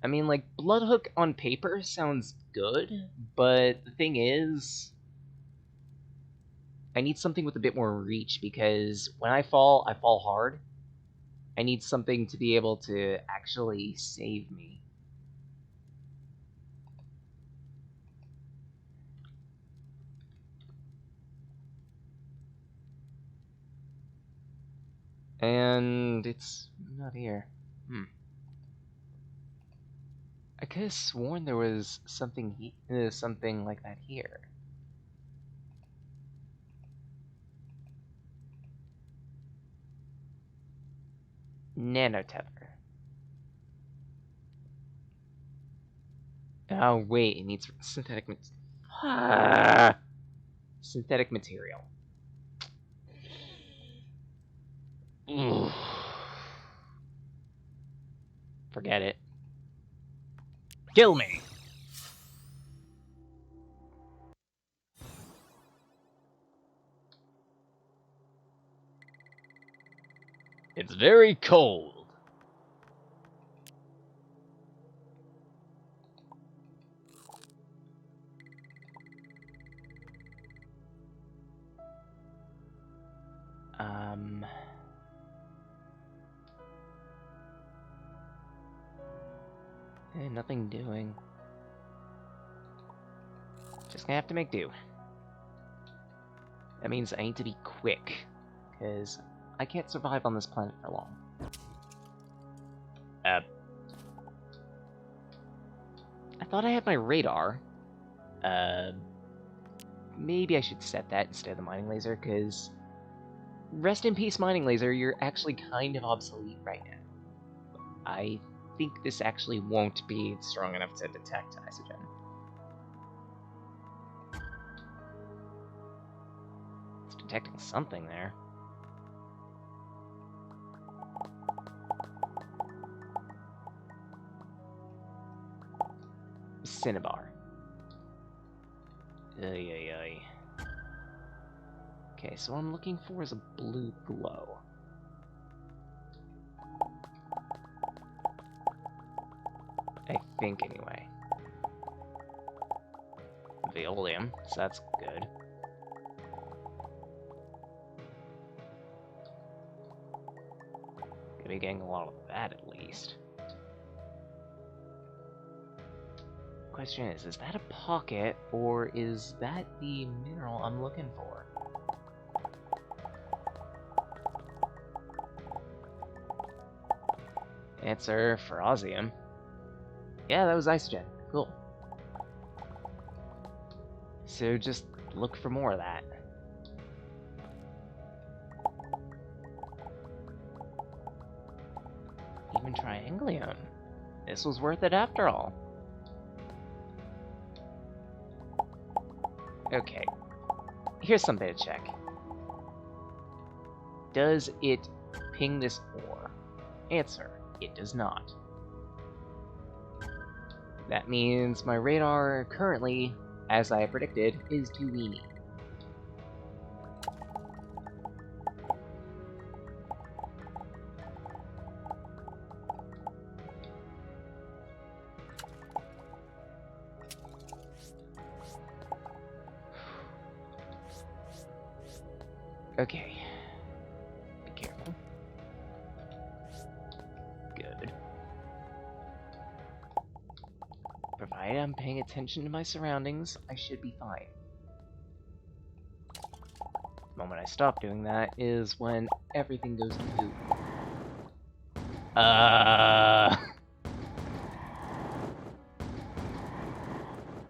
I mean, like, Bloodhook on paper sounds good, but the thing is, I need something with a bit more reach, because when I fall hard. I need something to be able to actually save me. And it's not here. I could have sworn there was something something like that here. Nanotether. Oh wait, it needs synthetic synthetic material. Ugh. Forget it. Kill me! It's very cold. Nothing doing. Just gonna have to make do. That means I need to be quick, because I can't survive on this planet for long. I thought I had my radar. Maybe I should set that instead of the mining laser, because rest in peace, mining laser, you're actually kind of obsolete right now. I think this actually won't be strong enough to detect isogen. It's detecting something there. Cinnabar. Ay. Okay, so what I'm looking for is a blue glow. I think, anyway. Veolium, so that's good. Gonna be getting a lot of that, at least. Question is that a pocket, or is that the mineral I'm looking for? Answer, ferrozium. Yeah, that was isogen. Cool. So just look for more of that. Even trianglium. This was worth it after all. Okay. Here's something to check. Does it ping this ore? Answer, it does not. That means my radar currently, as I predicted, is too weenie. Okay. Be careful. Good. Provided I'm paying attention to my surroundings, I should be fine. The moment I stop doing that is when everything goes to poop.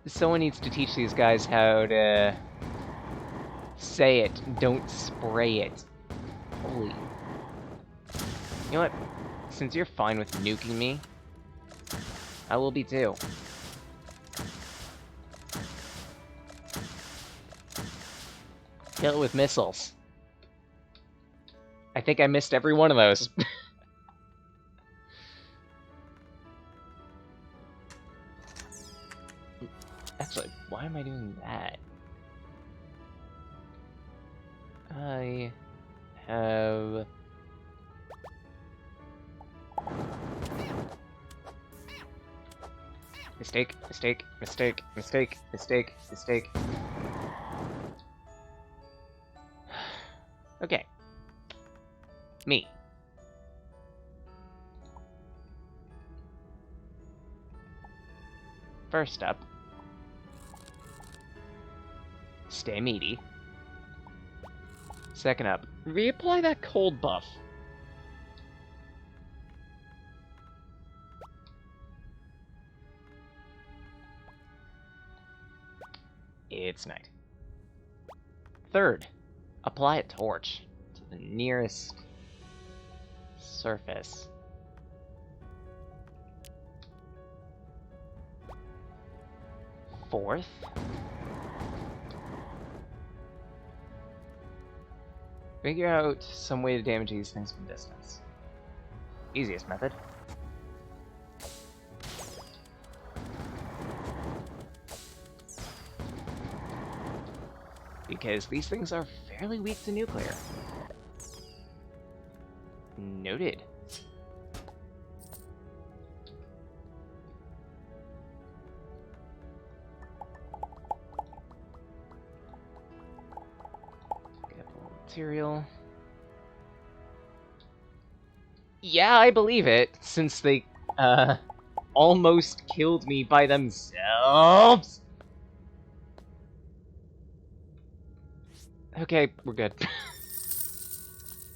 Someone needs to teach these guys how to say it, don't spray it. Holy. You know what? Since you're fine with nuking me, I will be too. Kill it with missiles. I think I missed every one of those. Actually, Why am I doing that? I have... Mistake, mistake, mistake, mistake, mistake, mistake. Okay. Me. First up, stay meaty. Second up, reapply that cold buff. It's night. Third, apply a torch to the nearest surface. Fourth, figure out some way to damage these things from distance. Easiest method. Because these things are fairly weak to nuclear. Noted. Get more material. Yeah, I believe it, since they, almost killed me by themselves. Okay, we're good.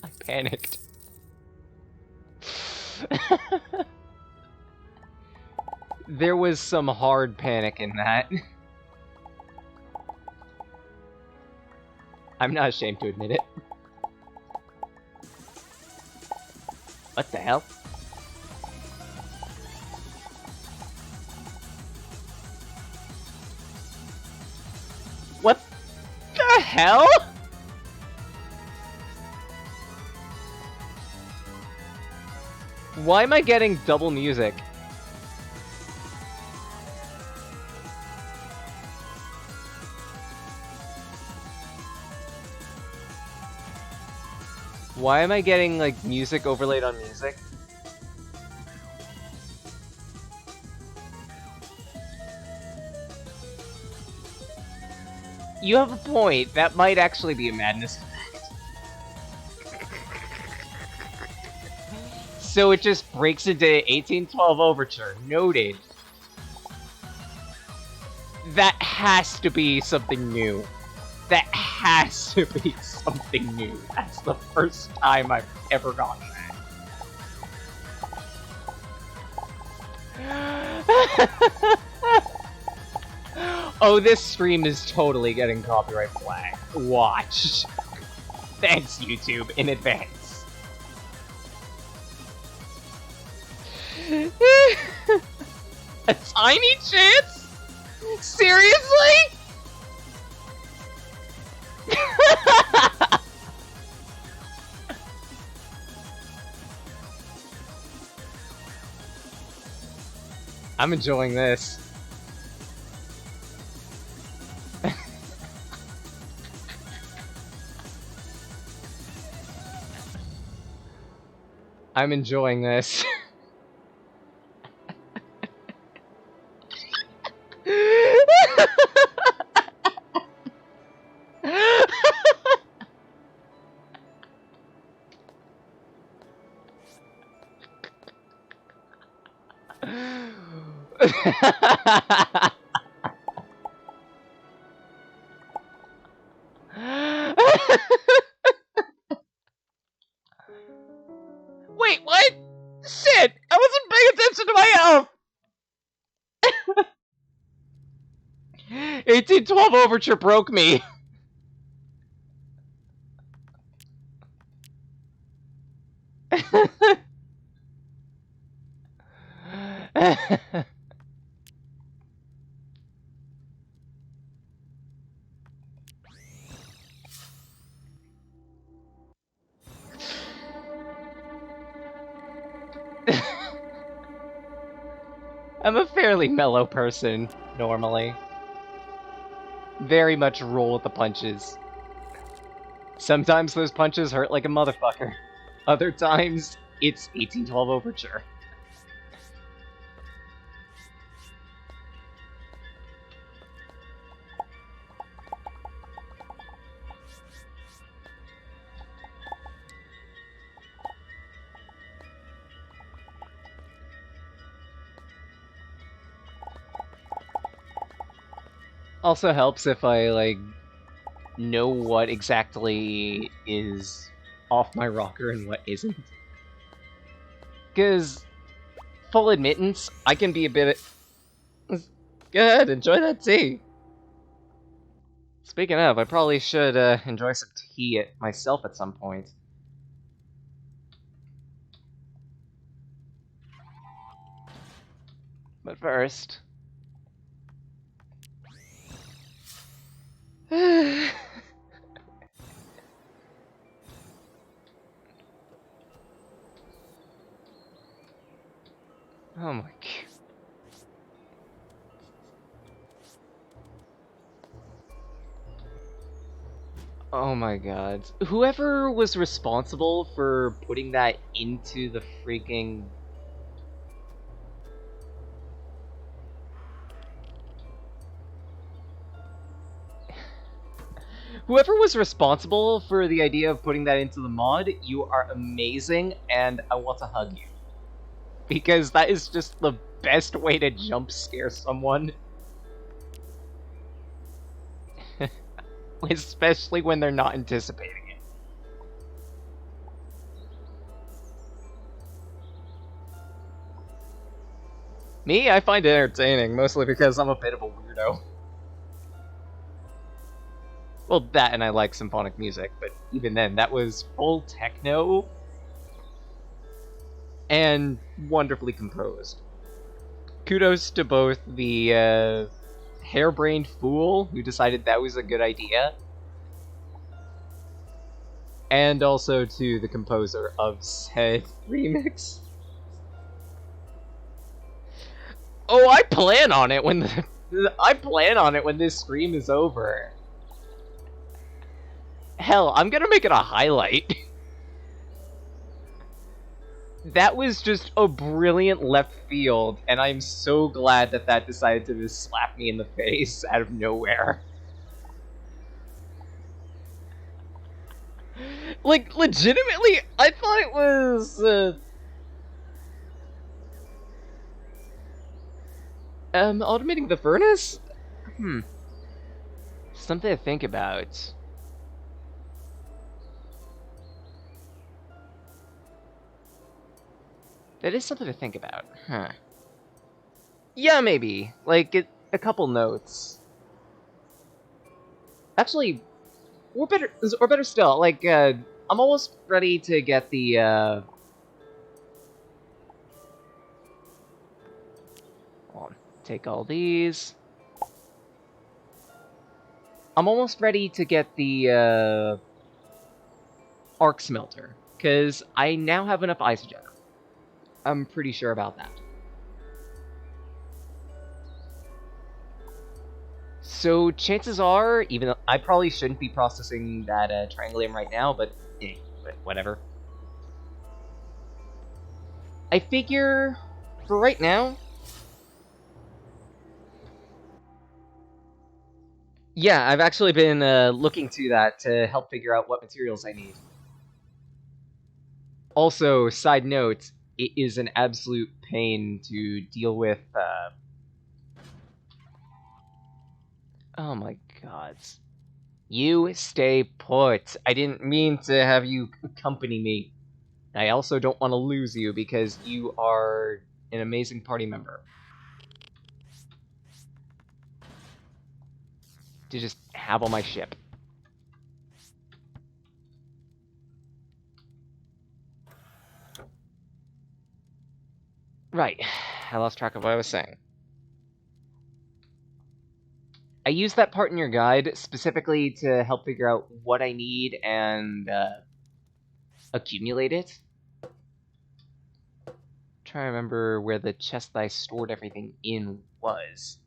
I panicked. There was some hard panic in that. I'm not ashamed to admit it. What the hell? What the hell? Why am I getting double music? Why am I getting, like, music overlaid on music? You have a point. That might actually be a madness effect. So it just breaks into 1812 Overture. Noted. That has to be something new. That has to be something new. That's the first time I've ever gotten that. Oh, this stream is totally getting copyright flagged. Watch. Thanks, YouTube, in advance. A tiny chance? Seriously? I'm enjoying this. I'm enjoying this. Wait, what? Shit! I wasn't paying attention to my health! 1812 Overture broke me. I'm a fairly mellow person, normally. very much roll with the punches. Sometimes those punches hurt like a motherfucker. Other times, it's 1812 Overture. Also helps if I, like, know what exactly is off my rocker and what isn't. Because, full admittance, I can be a bit... Go ahead, enjoy that tea. Speaking of, I probably should enjoy some tea myself at some point. But first... Oh my god. Oh my god. Whoever was responsible for putting that into the freaking... Whoever was responsible for the idea of putting that into the mod, you are amazing, and I want to hug you. Because that is just the best way to jump scare someone. Especially when they're not anticipating it. Me, I find it entertaining, mostly because I'm a bit of a weirdo. Well, that and I like symphonic music, but even then, that was full techno and wonderfully composed. Kudos to both the harebrained fool who decided that was a good idea, and also to the composer of said remix. Oh, I plan on it when this stream is over. Hell, I'm gonna make it a highlight. That was just a brilliant left field, and I'm so glad that that decided to just slap me in the face out of nowhere. Like, legitimately, I thought it was, automating the furnace? Something to think about. That is something to think about, huh. Yeah, maybe. Like, a couple notes. Actually, or better still, like, I'm almost ready to get the, hold on, take all these. I'm almost ready to get the, arc smelter, because I now have enough isogen. I'm pretty sure about that. So chances are, even though I probably shouldn't be processing that triangulum right now, but whatever. I figure, for right now... Yeah, I've actually been looking to that to help figure out what materials I need. Also, side note, it is an absolute pain to deal with... Oh my god. You stay put. I didn't mean to have you accompany me. I also don't want to lose you because you are an amazing party member. To just have on my ship. Right. I lost track of what I was saying. I used that part in your guide specifically to help figure out what I need and accumulate it. Try to remember where the chest that I stored everything in was.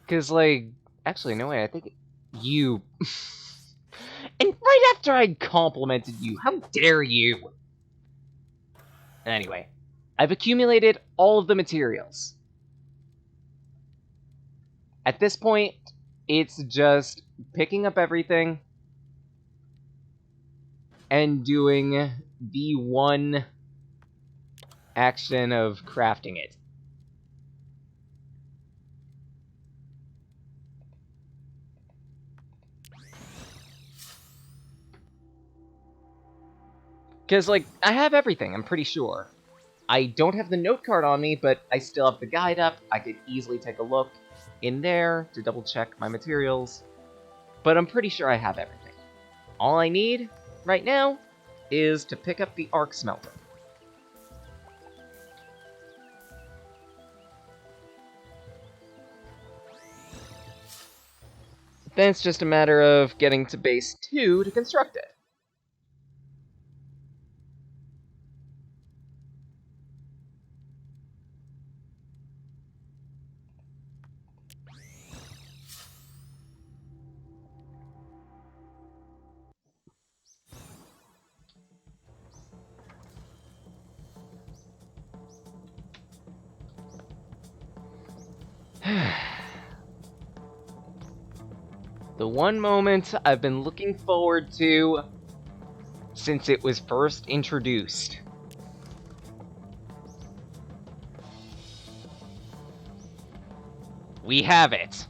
Because, like, actually, no way, I think you... And right after I'd complimented you, how dare you? Anyway, I've accumulated all of the materials. At this point, it's just picking up everything and doing the one action of crafting it. Because, like, I have everything, I'm pretty sure. I don't have the note card on me, but I still have the guide up. I could easily take a look in there to double check my materials. But I'm pretty sure I have everything. All I need right now is to pick up the arc smelter. Then it's just a matter of getting to base 2 to construct it. The one moment I've been looking forward to since it was first introduced. We have it.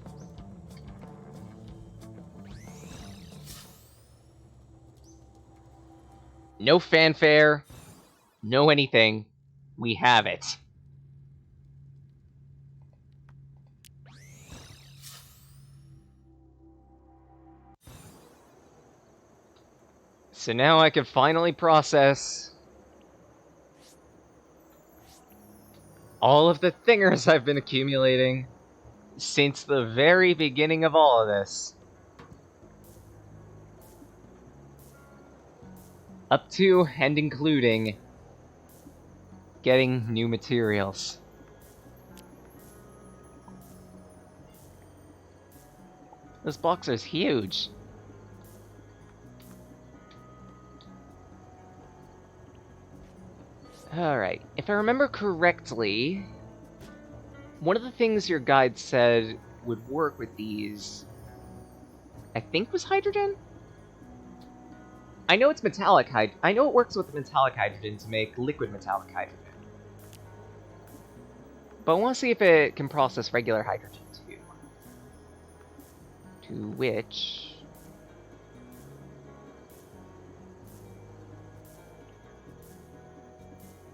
No fanfare, no anything. We have it. So now I can finally process all of the thingers I've been accumulating since the very beginning of all of this. Up to and including getting new materials. This box is huge. Alright, if I remember correctly, one of the things your guide said would work with these, I think, was hydrogen? I know it's metallic hydrogen. I know it works with metallic hydrogen to make liquid metallic hydrogen. But I want to see if it can process regular hydrogen too. To which...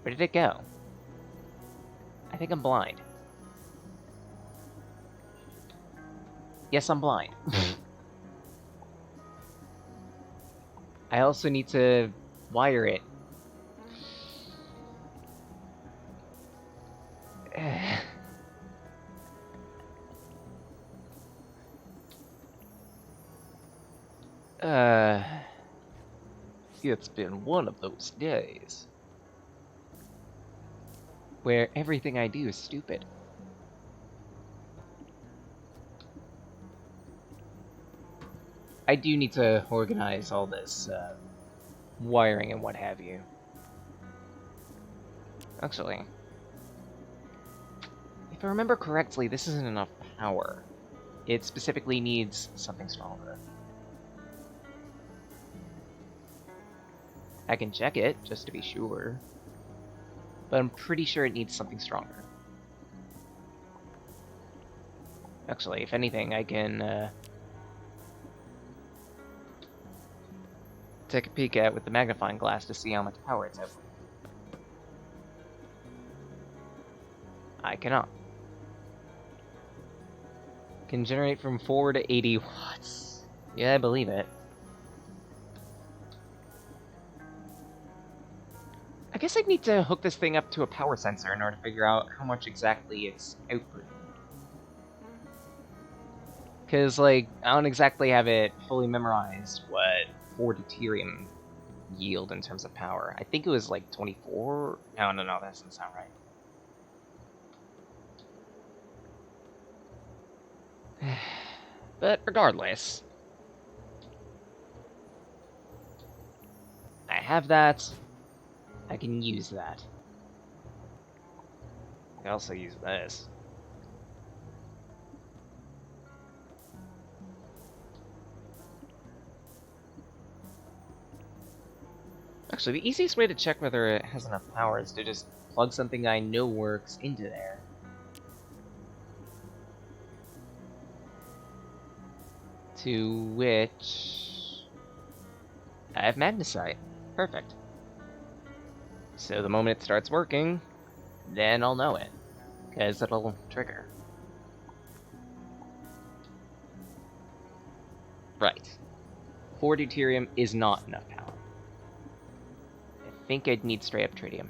Where did it go? I think I'm blind. Yes, I'm blind. I also need to wire it. It's been one of those days where everything I do is stupid. I do need to organize all this wiring and what have you. Actually, if I remember correctly, this isn't enough power. It specifically needs something stronger. I can check it, just to be sure. But I'm pretty sure it needs something stronger. Actually, if anything, I can take a peek at it with the magnifying glass to see how much power it's outputting. I cannot. Can generate from 4 to 80 watts. Yeah, I believe it. I guess I'd need to hook this thing up to a power sensor in order to figure out how much exactly it's outputting. Because, like, I don't exactly have it fully memorized what 4 deuterium yield in terms of power. I think it was like 24? No, that doesn't sound right. But regardless, I have that. I can use that. I can also use this. Actually, the easiest way to check whether it has enough power is to just plug something I know works into there. To which I have magnesite. Perfect. So the moment it starts working, then I'll know it, because it'll trigger. Right. 4 deuterium is not enough power. I think I'd need straight up tritium.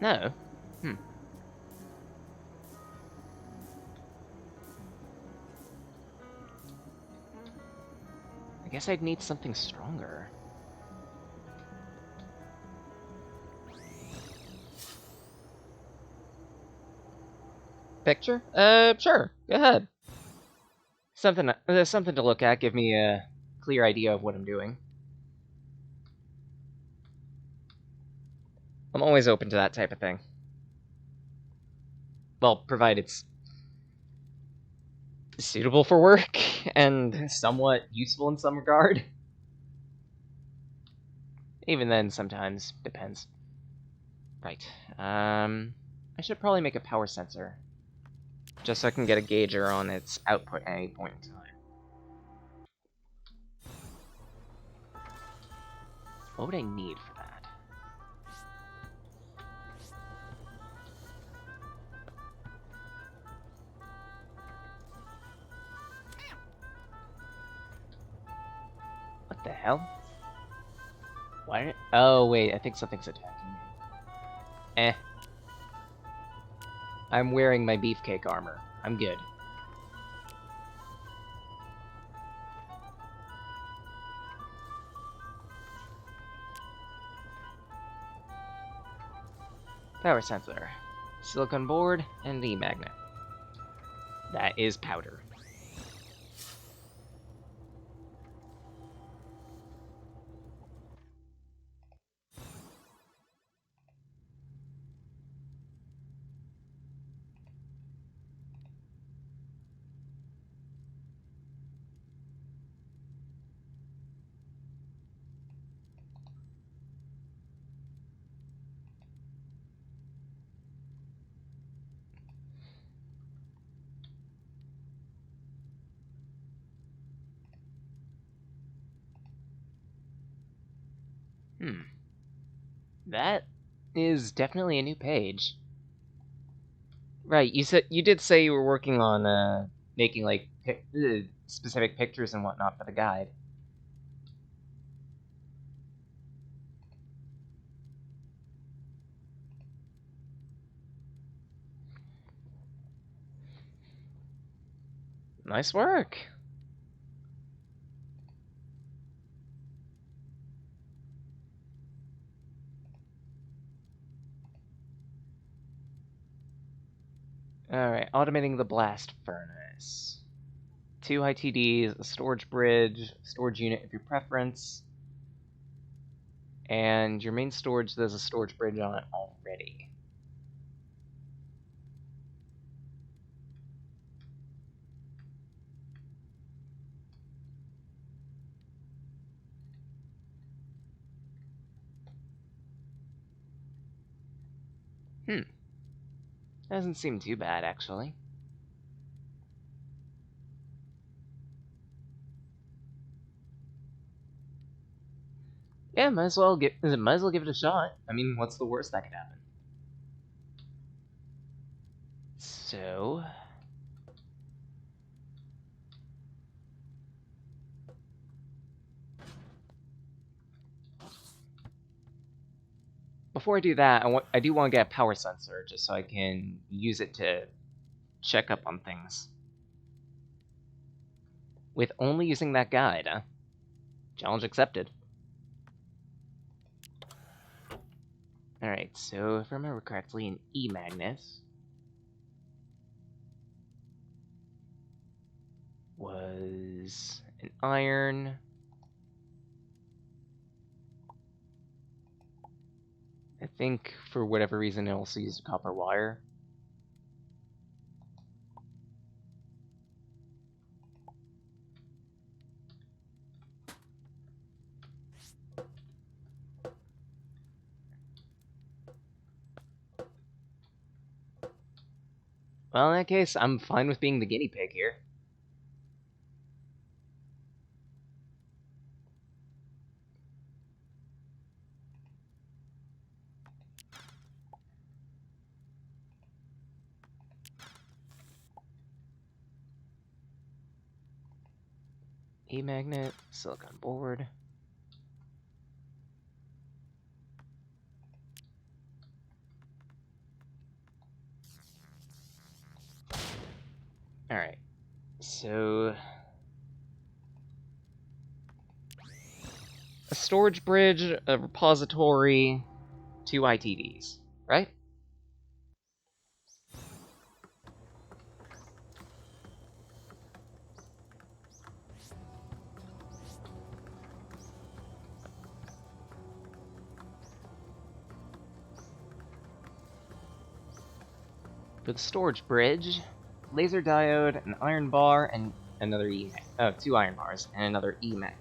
No. I guess I'd need something stronger. Picture? Sure. Go ahead. Something to look at, give me a clear idea of what I'm doing. I'm always open to that type of thing. Well, provided it's suitable for work and somewhat useful in some regard. Even then, sometimes depends. Right. I should probably make a power sensor, just so I can get a gauger on its output at any point in time. What would I need for that? What the hell? Why? Oh wait, I think something's attacking me. Eh. I'm wearing my beefcake armor. I'm good. Power sensor. Silicon board and E-magnet. That is powder. That is definitely a new page. Right, you did say you were working on making like specific pictures and whatnot for the guide. Nice work. Alright, automating the blast furnace. 2 ITDs, a storage bridge, storage unit of your preference, and your main storage, there's a storage bridge on it already. Doesn't seem too bad, actually. Yeah, might as well give it a shot. I mean, what's the worst that could happen? So, before I do that, I do want to get a power sensor just so I can use it to check up on things. with only using that guide. Challenge accepted. Alright, so if I remember correctly, an E-magnet was an iron. I think for whatever reason it also used a copper wire. Well, in that case, I'm fine with being the guinea pig here. E-magnet, silicon board. Alright, so... a storage bridge, a repository, 2 ITDs, right? For the storage bridge, laser diode, an iron bar, and another E-magnet. Oh, 2 iron bars, and another E-magnet.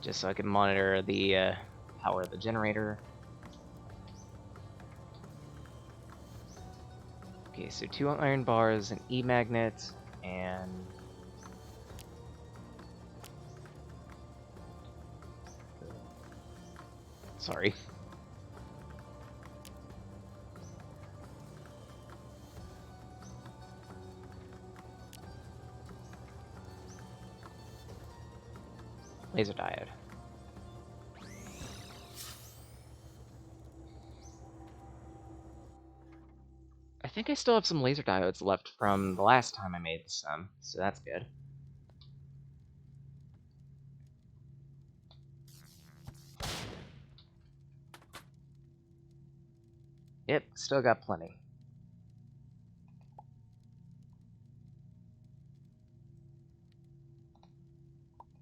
Just so I can monitor the power of the generator. Okay, so 2 iron bars, an E-magnet, and... sorry. Laser diode. I think I still have some laser diodes left from the last time I made the sum, so that's good. Yep, still got plenty.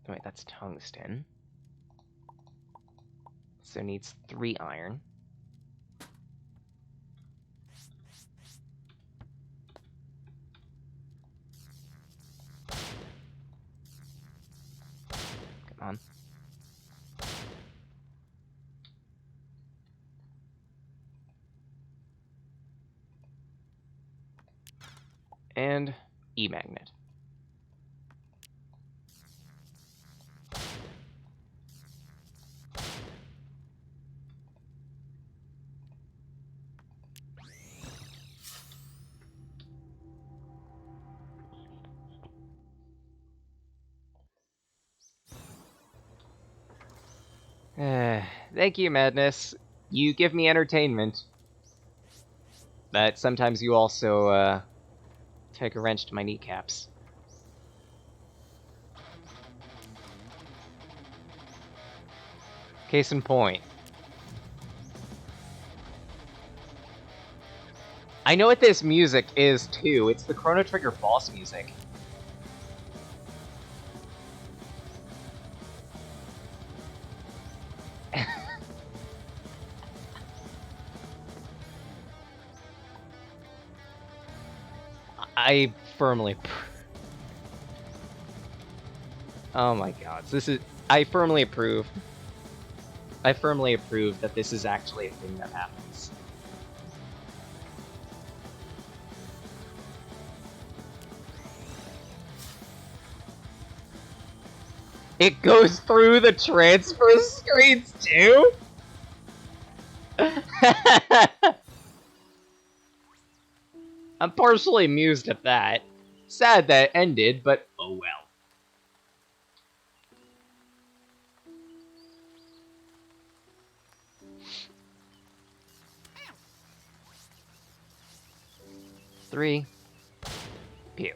Wait, that's tungsten. So it needs 3 iron. Come on. And E-magnet. Thank you, Madness. You give me entertainment. But sometimes you also, take a wrench to my kneecaps. Case in point. I know what this music is, too. It's the Chrono Trigger boss music. I firmly... oh my god, this is... I firmly approve. I firmly approve that this is actually a thing that happens. It goes through the transfer screens too? I'm partially amused at that. Sad that it ended, but oh well. 3. Pew.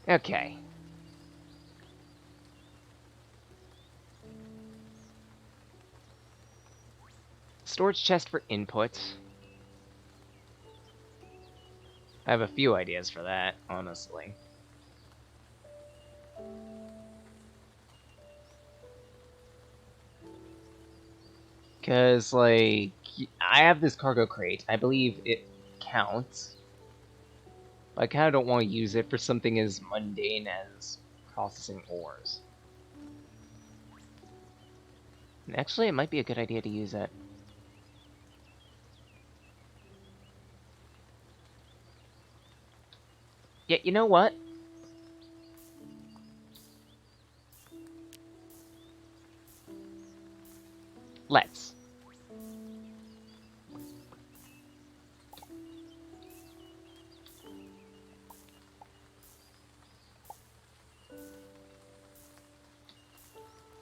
Okay. Storage chest for input. I have a few ideas for that, honestly. Because, like, I have this cargo crate. I believe it counts. But I kind of don't want to use it for something as mundane as processing ores. And actually, it might be a good idea to use it. Yeah, you know what? Let's.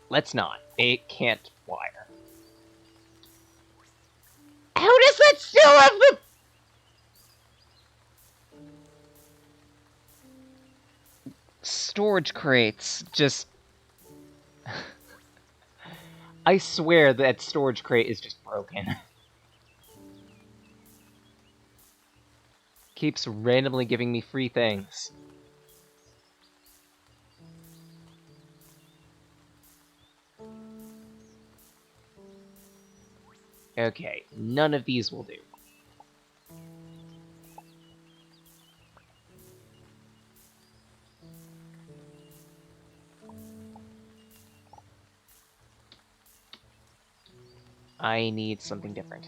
Let's not. It can't wire. How does that still have the... Storage crates just... I swear that storage crate is just broken. Keeps randomly giving me free things. Okay, none of these will do. I need something different.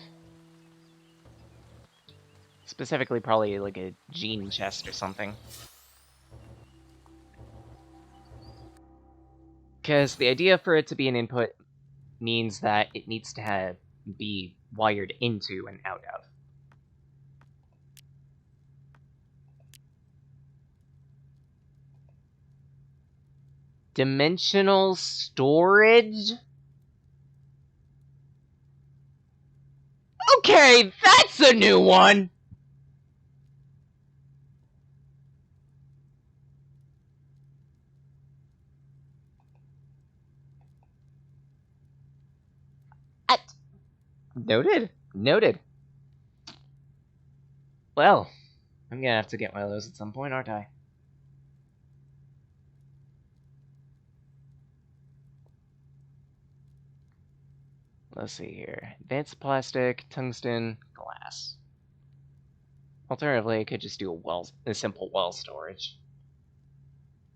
Specifically, probably like a gene chest or something. Because the idea for it to be an input means that it needs to be wired into and out of. Dimensional storage? Okay, that's a new one! Noted. Noted. Well, I'm gonna have to get one of those at some point, aren't I? Let's see here. Advanced plastic, tungsten, glass. Alternatively, I could just do a simple well storage.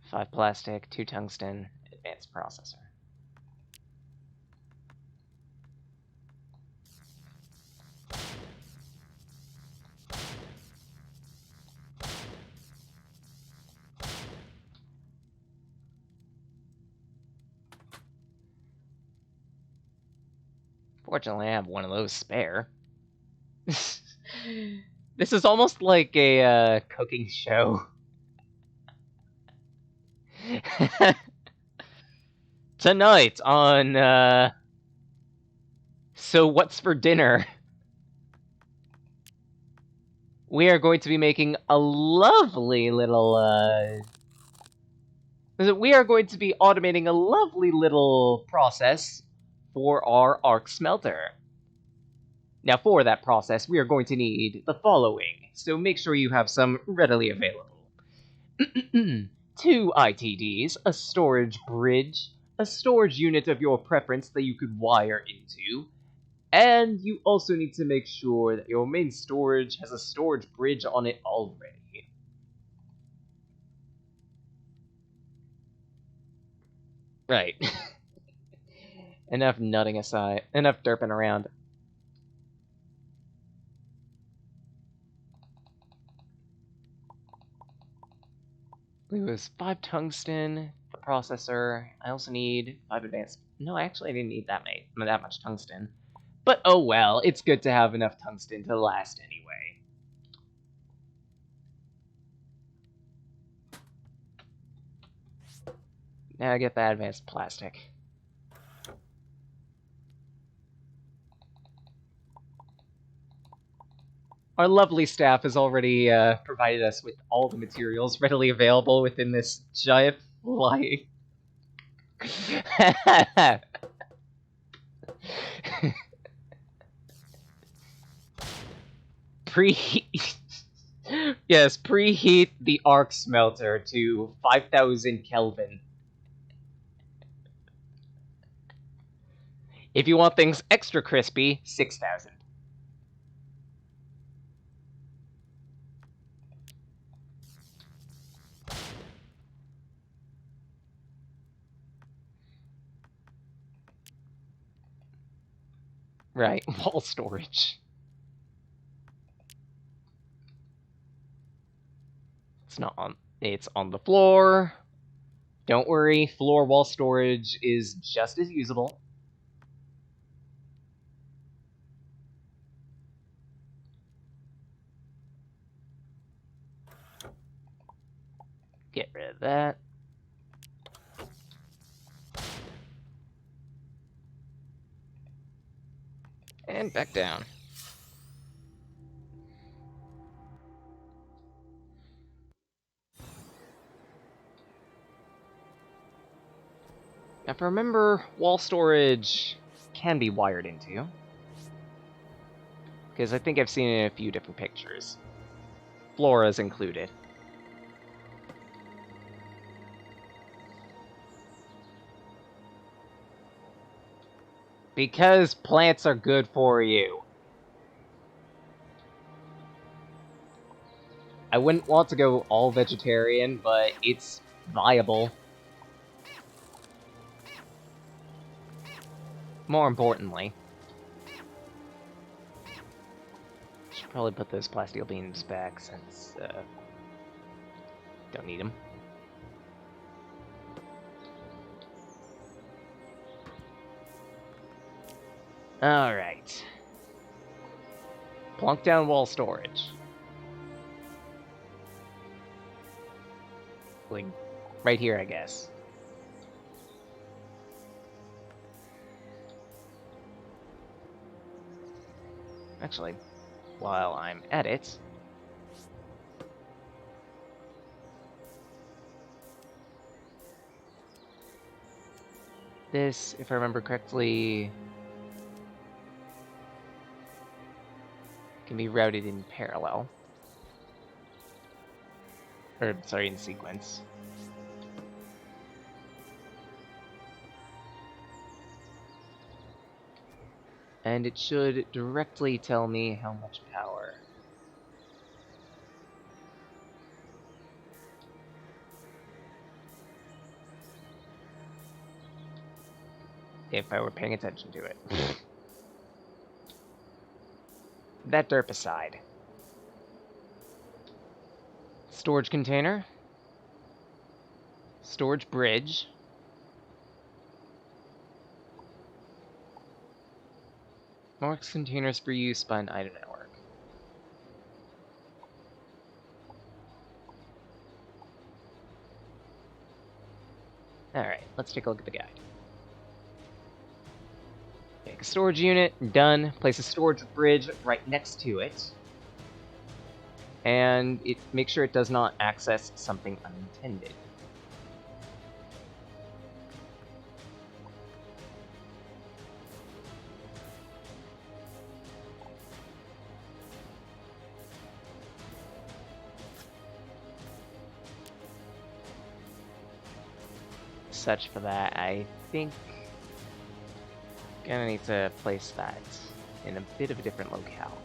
5 plastic, 2 tungsten, advanced processor. Fortunately, I have one of those spare. This is almost like a cooking show. Tonight on, So What's for Dinner? We are going to be making a lovely little, we are going to be automating a lovely little process for our arc smelter. Now, for that process, we are going to need the following, so make sure you have some readily available. 2 ITDs, a storage bridge, a storage unit of your preference that you could wire into, and you also need to make sure that your main storage has a storage bridge on it already. Right. Enough nutting aside. Enough derping around. It was 5 tungsten, the processor. I also need 5 advanced... No, actually I didn't need that much tungsten. But oh well, it's good to have enough tungsten to last anyway. Now I get that advanced plastic. Our lovely staff has already provided us with all the materials readily available within this giant fly. Preheat. Yes, preheat the arc smelter to 5,000 Kelvin. If you want things extra crispy, 6,000. Right, wall storage. It's on the floor. Don't worry, floor wall storage is just as usable. Get rid of that. And back down. Now, if I remember, wall storage can be wired into. Because I think I've seen it in a few different pictures. Flora's included. Because plants are good for you. I wouldn't want to go all vegetarian, but it's viable. More importantly, should probably put those plasteel beams back since don't need them. All right. Plunk down wall storage. Like right here, I guess. Actually, while I'm at it, this, if I remember correctly, can be routed in parallel. Or, sorry, in sequence. And it should directly tell me how much power. If I were paying attention to it. That derp aside. Storage container. Storage bridge. Marks containers for use by an item network. Alright, let's take a look at the guide. Make a storage unit, done. Place a storage bridge right next to it. And make sure it does not access something unintended. Such for that, I think gonna need to place that in a bit of a different locale.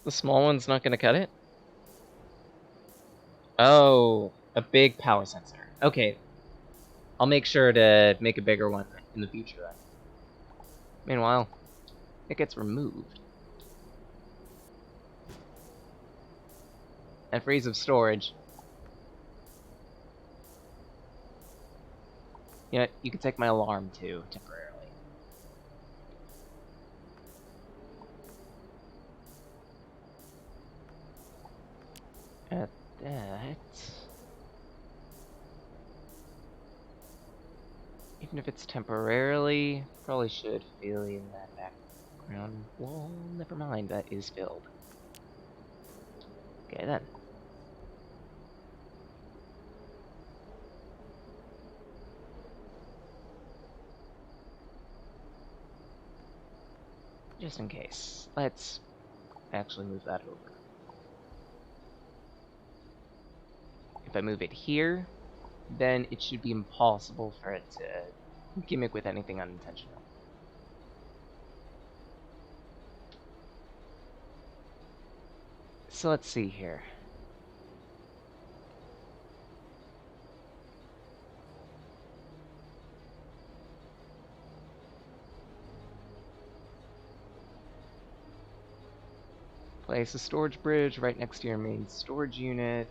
The small one's not gonna cut it? Oh, a big power sensor. Okay. I'll make sure to make a bigger one in the future then. Meanwhile, it gets removed. And for ease of storage, you know, you can take my alarm too, temporarily. that, even if it's temporarily, probably should fill in that background wall. Never mind, that is filled. Okay then. Just in case, let's actually move that over. If I move it here, then it should be impossible for it to gimmick with anything unintentional. So let's see here. Place a storage bridge right next to your main storage unit.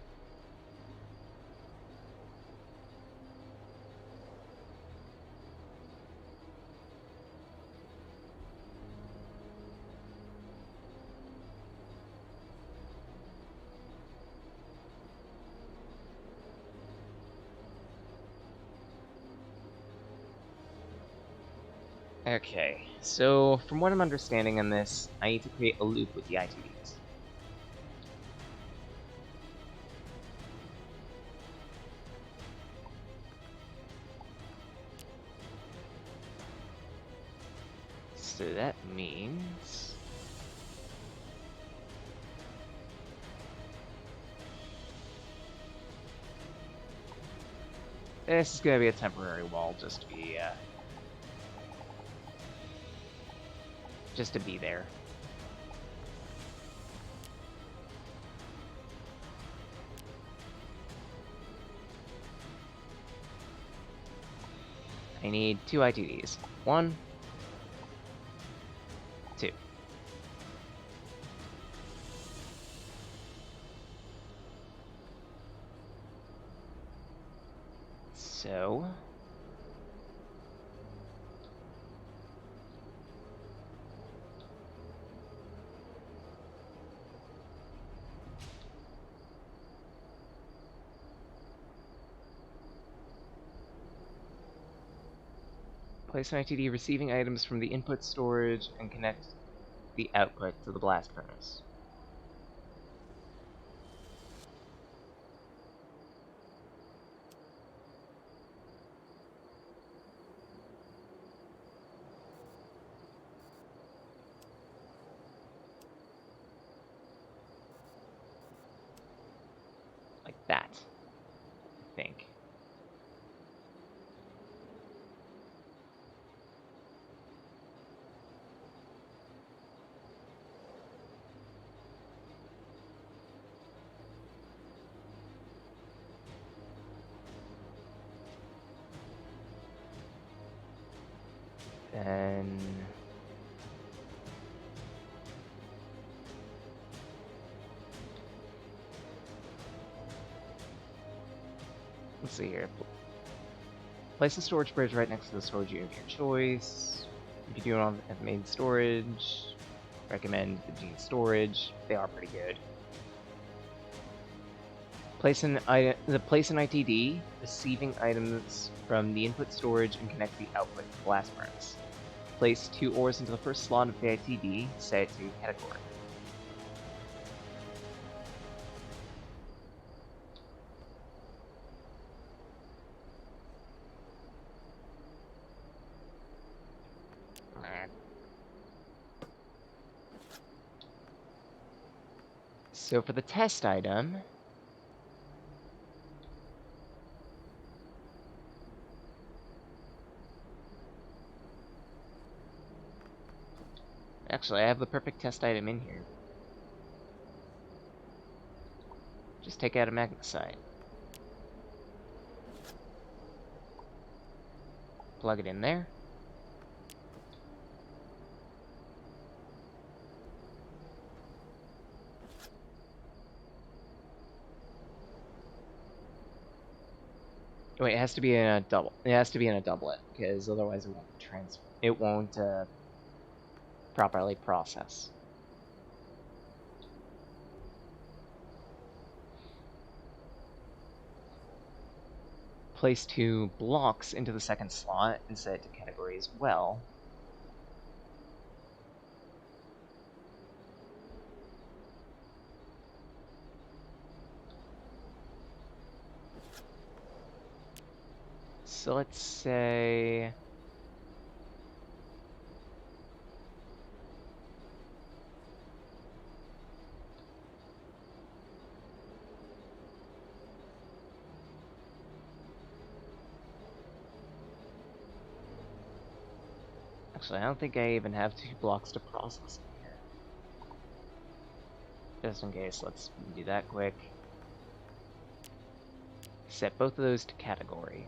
Okay, so from what I'm understanding on this, I need to create a loop with the ITDs. So that means... this is going to be a temporary wall just to be there. I need 2 ITDs. 1, 2. So... place an ITD receiving items from the input storage and connect the output to the blast furnace. Like that, I think. Then... let's see here. Place a storage bridge right next to the storage unit of your choice. If you do it on the main storage, recommend the Gene storage. They are pretty good. Place an ITD, receiving items from the input storage and connect the output to the blast furnace. Place 2 ores into the first slot of the ITD, set it to category. So for the test item, actually I have the perfect test item in here. Just take out a magnesite. Plug it in there. Wait, it has to be in a double. It has to be in a doublet, because otherwise it won't properly process. place 2 blocks into the second slot and set it to category as well. So let's say... Actually, I don't think I even have 2 blocks to process in here. Just in case, let's do that quick. Set both of those to category.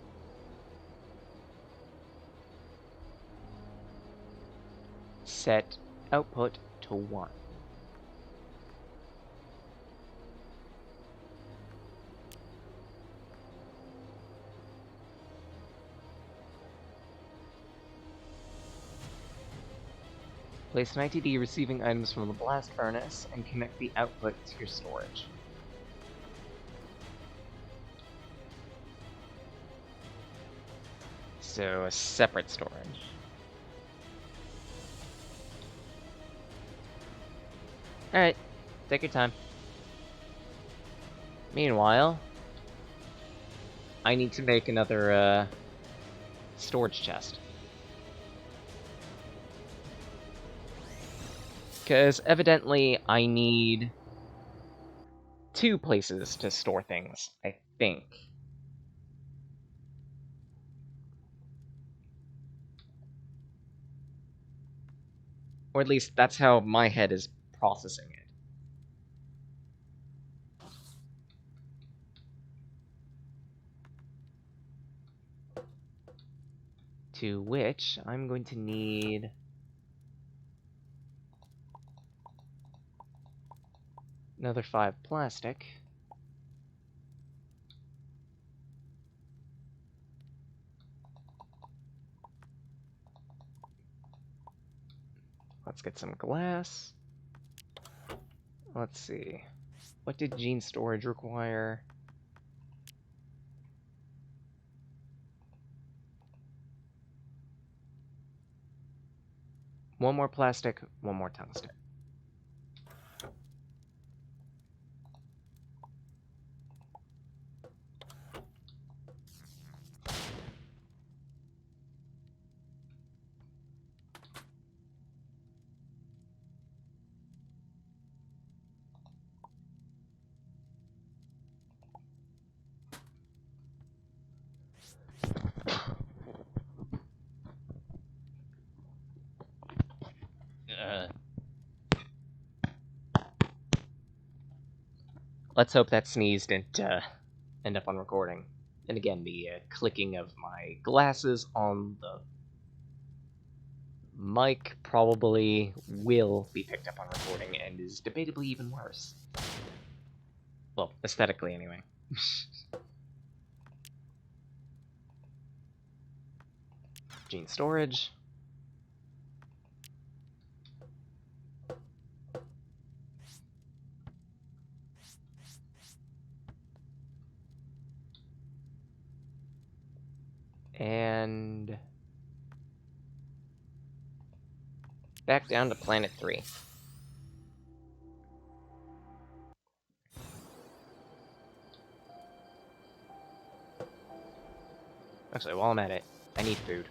Set output to 1. Place an ITD receiving items from the blast furnace and connect the output to your storage. So, a separate storage. Alright, take your time. Meanwhile, I need to make another, storage chest. Because evidently I need 2 places to store things, I think. Or at least that's how my head is processing it. To which I'm going to need... another 5 plastic. Let's get some glass. Let's see. What did gene storage require? One more plastic, one more tungsten. Let's hope that sneeze didn't end up on recording. And again, the clicking of my glasses on the mic probably will be picked up on recording and is debatably even worse. Well, aesthetically anyway. Gene storage. And back down to planet 3. Actually, while I'm at it, I need food.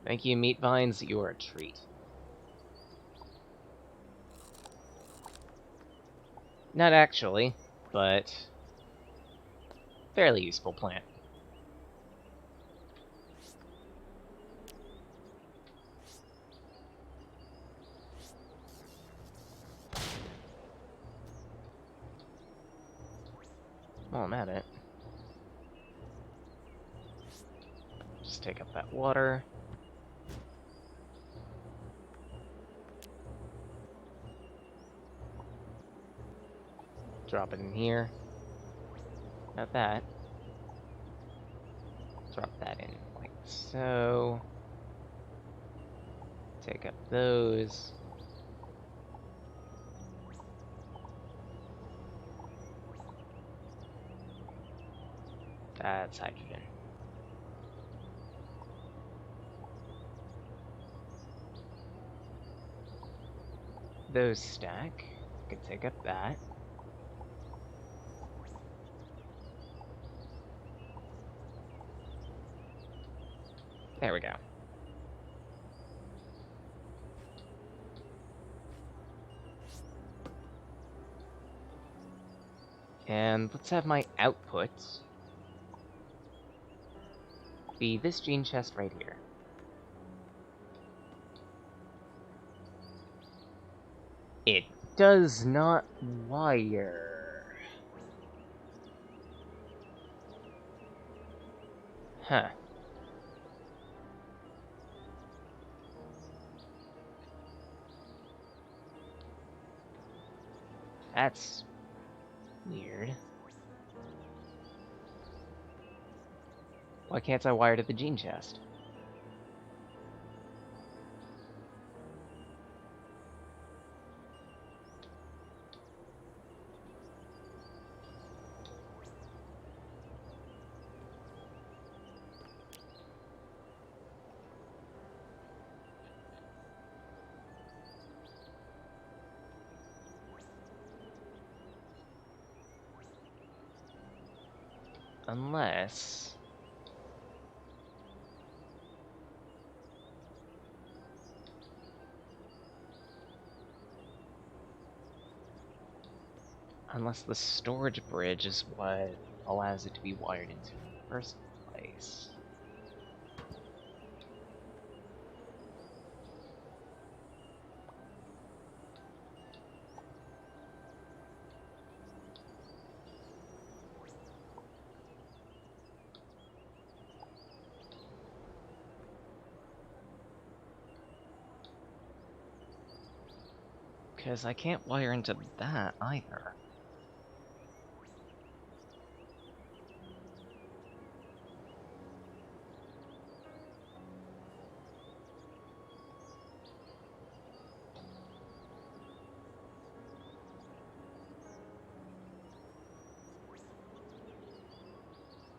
Thank you, meat vines, you are a treat. Not actually, but fairly useful plant. While I'm at it, just take up that water. Drop it in here. Not that. Drop that in like so. Take up those. That's hydrogen. Those stack. I can take up that. There we go. And let's have my output be this gene chest right here. It does not wire. Huh. That's weird. Why can't I wire to the gene chest? Unless... Unless the storage bridge is what allows it to be wired into in the first place. Because I can't wire into that either.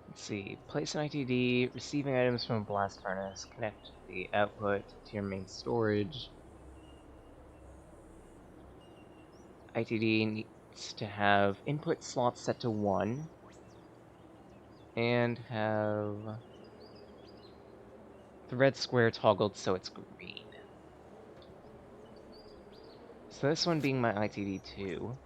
Let's see, place an ITD, receiving items from a blast furnace, connect the output to your main storage. ITD needs to have input slots set to 1, and have the red square toggled so it's green. So this one being my ITD2.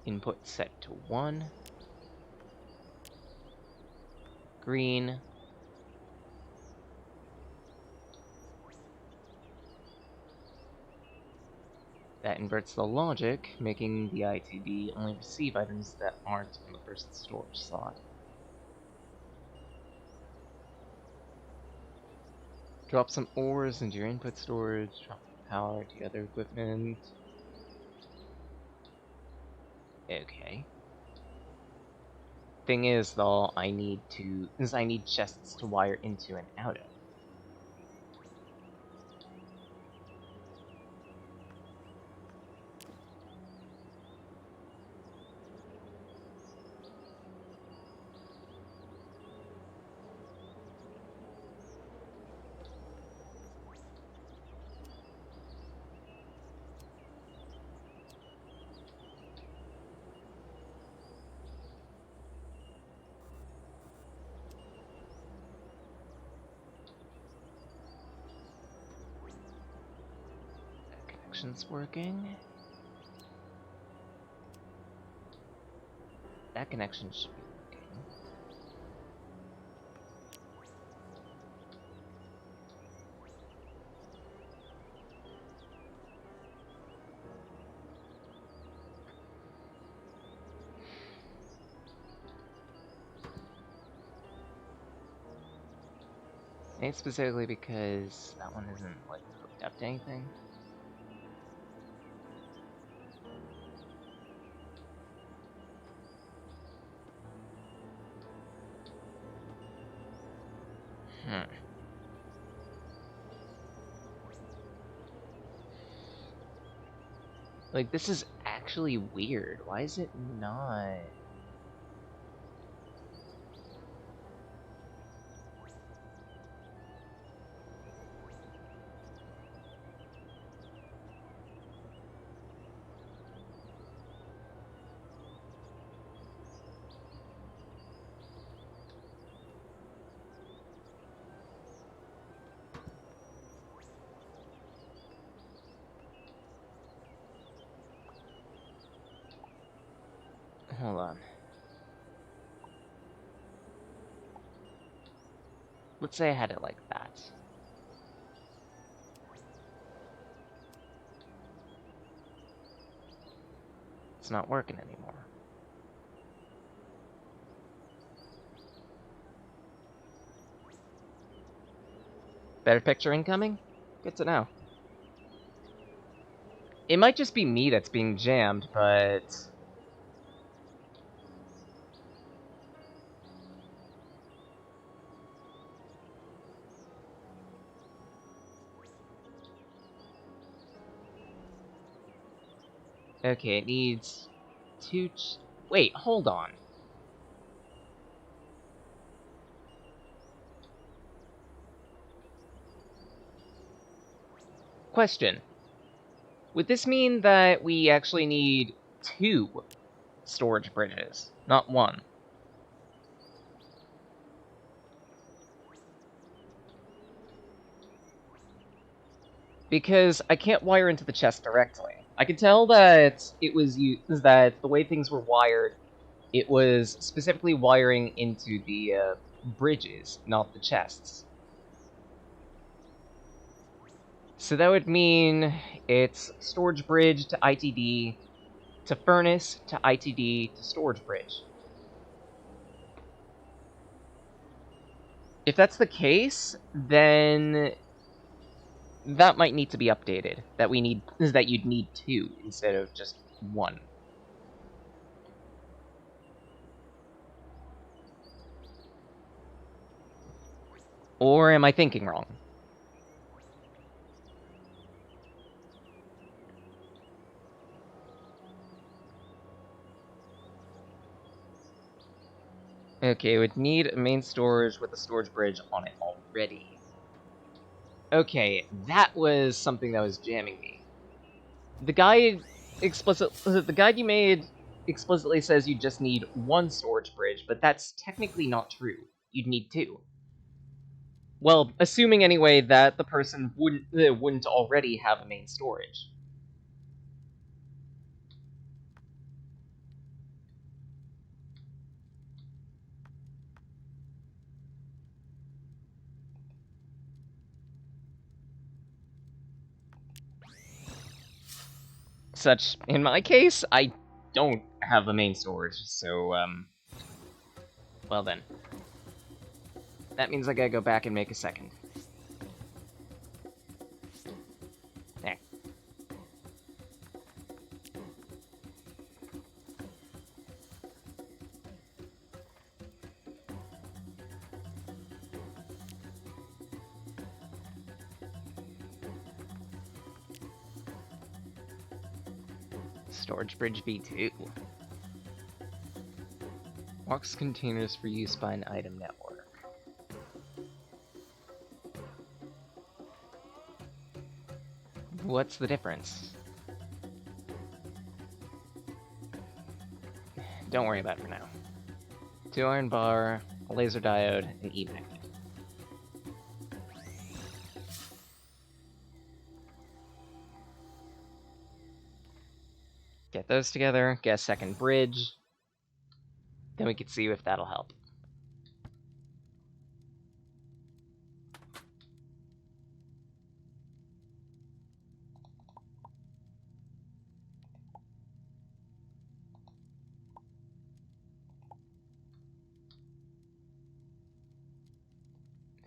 Input set to 1. Green. That inverts the logic, making the ITD only receive items that aren't in the first storage slot. Drop some ores into your input storage, drop power to other equipment. Okay. Thing is, though, I need chests to wire into and out of. Connection's working. That connection should be working. And specifically because that one isn't like hooked up to anything. Like, this is actually weird. Why is it not? Hold on. Let's say I had it like that. It's not working anymore. Better picture incoming? Good to know. It might just be me that's being jammed, but... Okay, it needs two... Wait, hold on. Question. Would this mean that we actually need 2 storage bridges, not 1? Because I can't wire into the chest directly. I could tell that it was that the way things were wired, it was specifically wiring into the bridges, not the chests. So that would mean it's storage bridge to ITD, to furnace, to ITD, to storage bridge. If that's the case, then that might need to be updated. That you'd need 2 instead of just 1. Or am I thinking wrong? Okay, it would need a main storage with a storage bridge on it already. Okay, that was something that was jamming me. The guide you made explicitly says you just need 1 storage bridge, but that's technically not true. You'd need 2. Well, assuming anyway that the person wouldn't already have a main storage. Such, in my case, I don't have a main storage, so, well then. That means I gotta go back and make a second. There. Storage bridge V2. Box containers for use by an item network. What's the difference? Don't worry about it for now. 2 iron bar, a laser diode, and E-magnet. Get those together, get a second bridge. Then we can see if that'll help.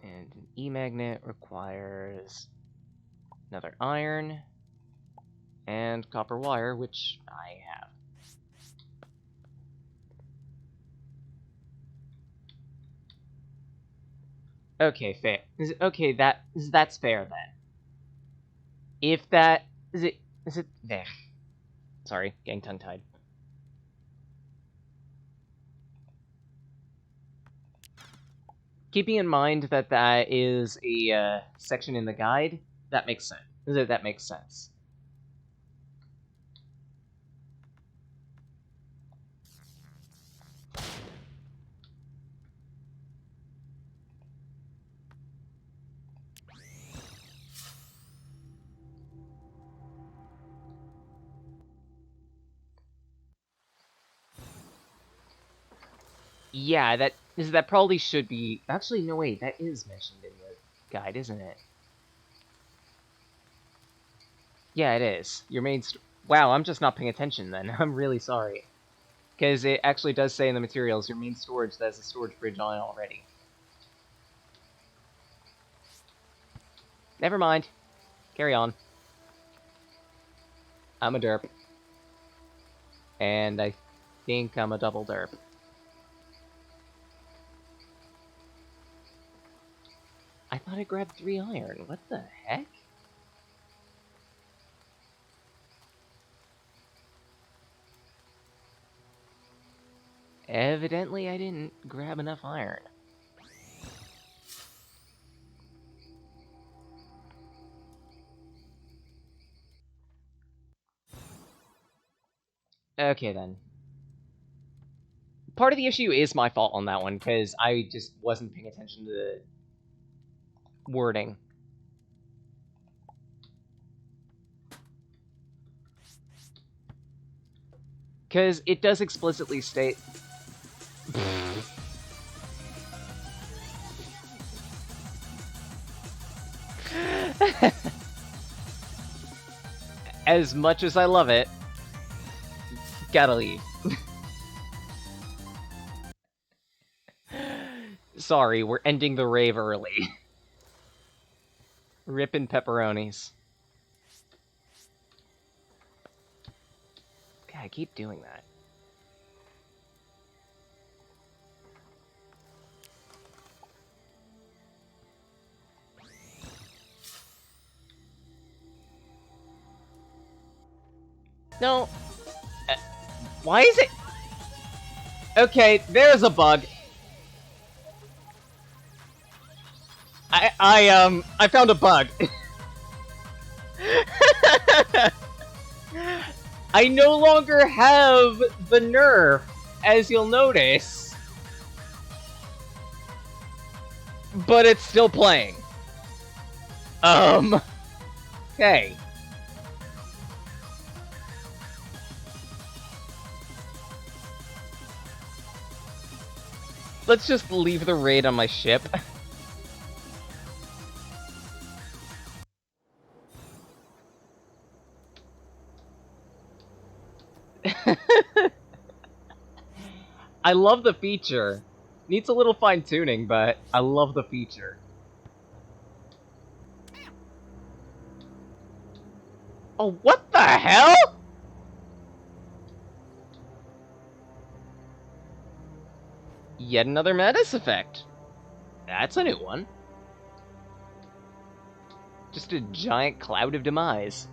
And an E-magnet requires another iron and copper wire, which I have. Okay, fair. Okay, that's fair then. If that is it there. Sorry, getting tongue-tied. Keeping in mind that that is a section in the guide, that makes sense. That makes sense. Yeah, that probably should be... Actually, no, wait, that is mentioned in the guide, isn't it? Yeah, it is. Your main... Wow, I'm just not paying attention then. I'm really sorry. Because it actually does say in the materials, your main storage, that has a storage bridge on it already. Never mind. Carry on. I'm a derp. And I think I'm a double derp. I thought I grabbed 3 iron. What the heck? Evidently, I didn't grab enough iron. Okay, then. Part of the issue is my fault on that one, because I just wasn't paying attention to the wording. Because it does explicitly state... As much as I love it, gotta leave. Sorry, we're ending the rave early. Rippin' pepperonis. God, I keep doing that. No. Why is it... Okay, there's a bug. I found a bug. I no longer have the nerf, as you'll notice. But it's still playing. Okay. Let's just leave the raid on my ship. I love the feature. Needs a little fine-tuning, but I love the feature. Oh, what the hell?! Yet another Metis effect. That's a new one. Just a giant cloud of demise.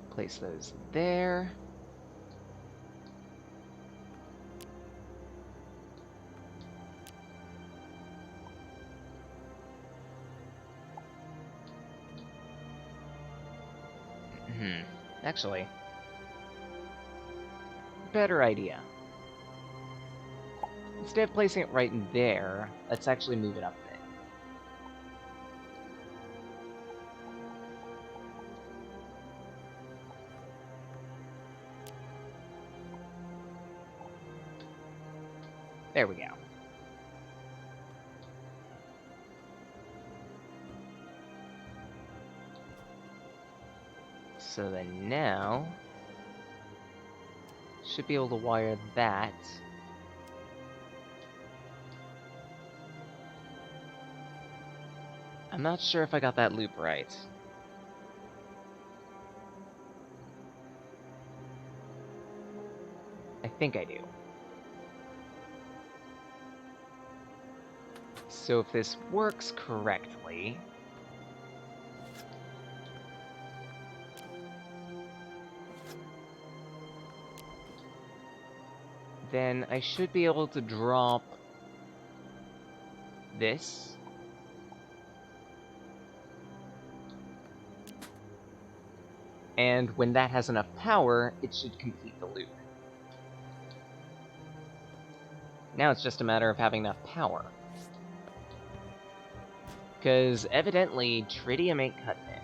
Place those there. Actually, better idea. Instead of placing it right in there, let's actually move it up a bit. There we go. So then now, should be able to wire that. I'm not sure if I got that loop right. I think I do. So if this works correctly... then I should be able to drop this. And when that has enough power, it should complete the loop. Now it's just a matter of having enough power. Because evidently, tritium ain't cutting it.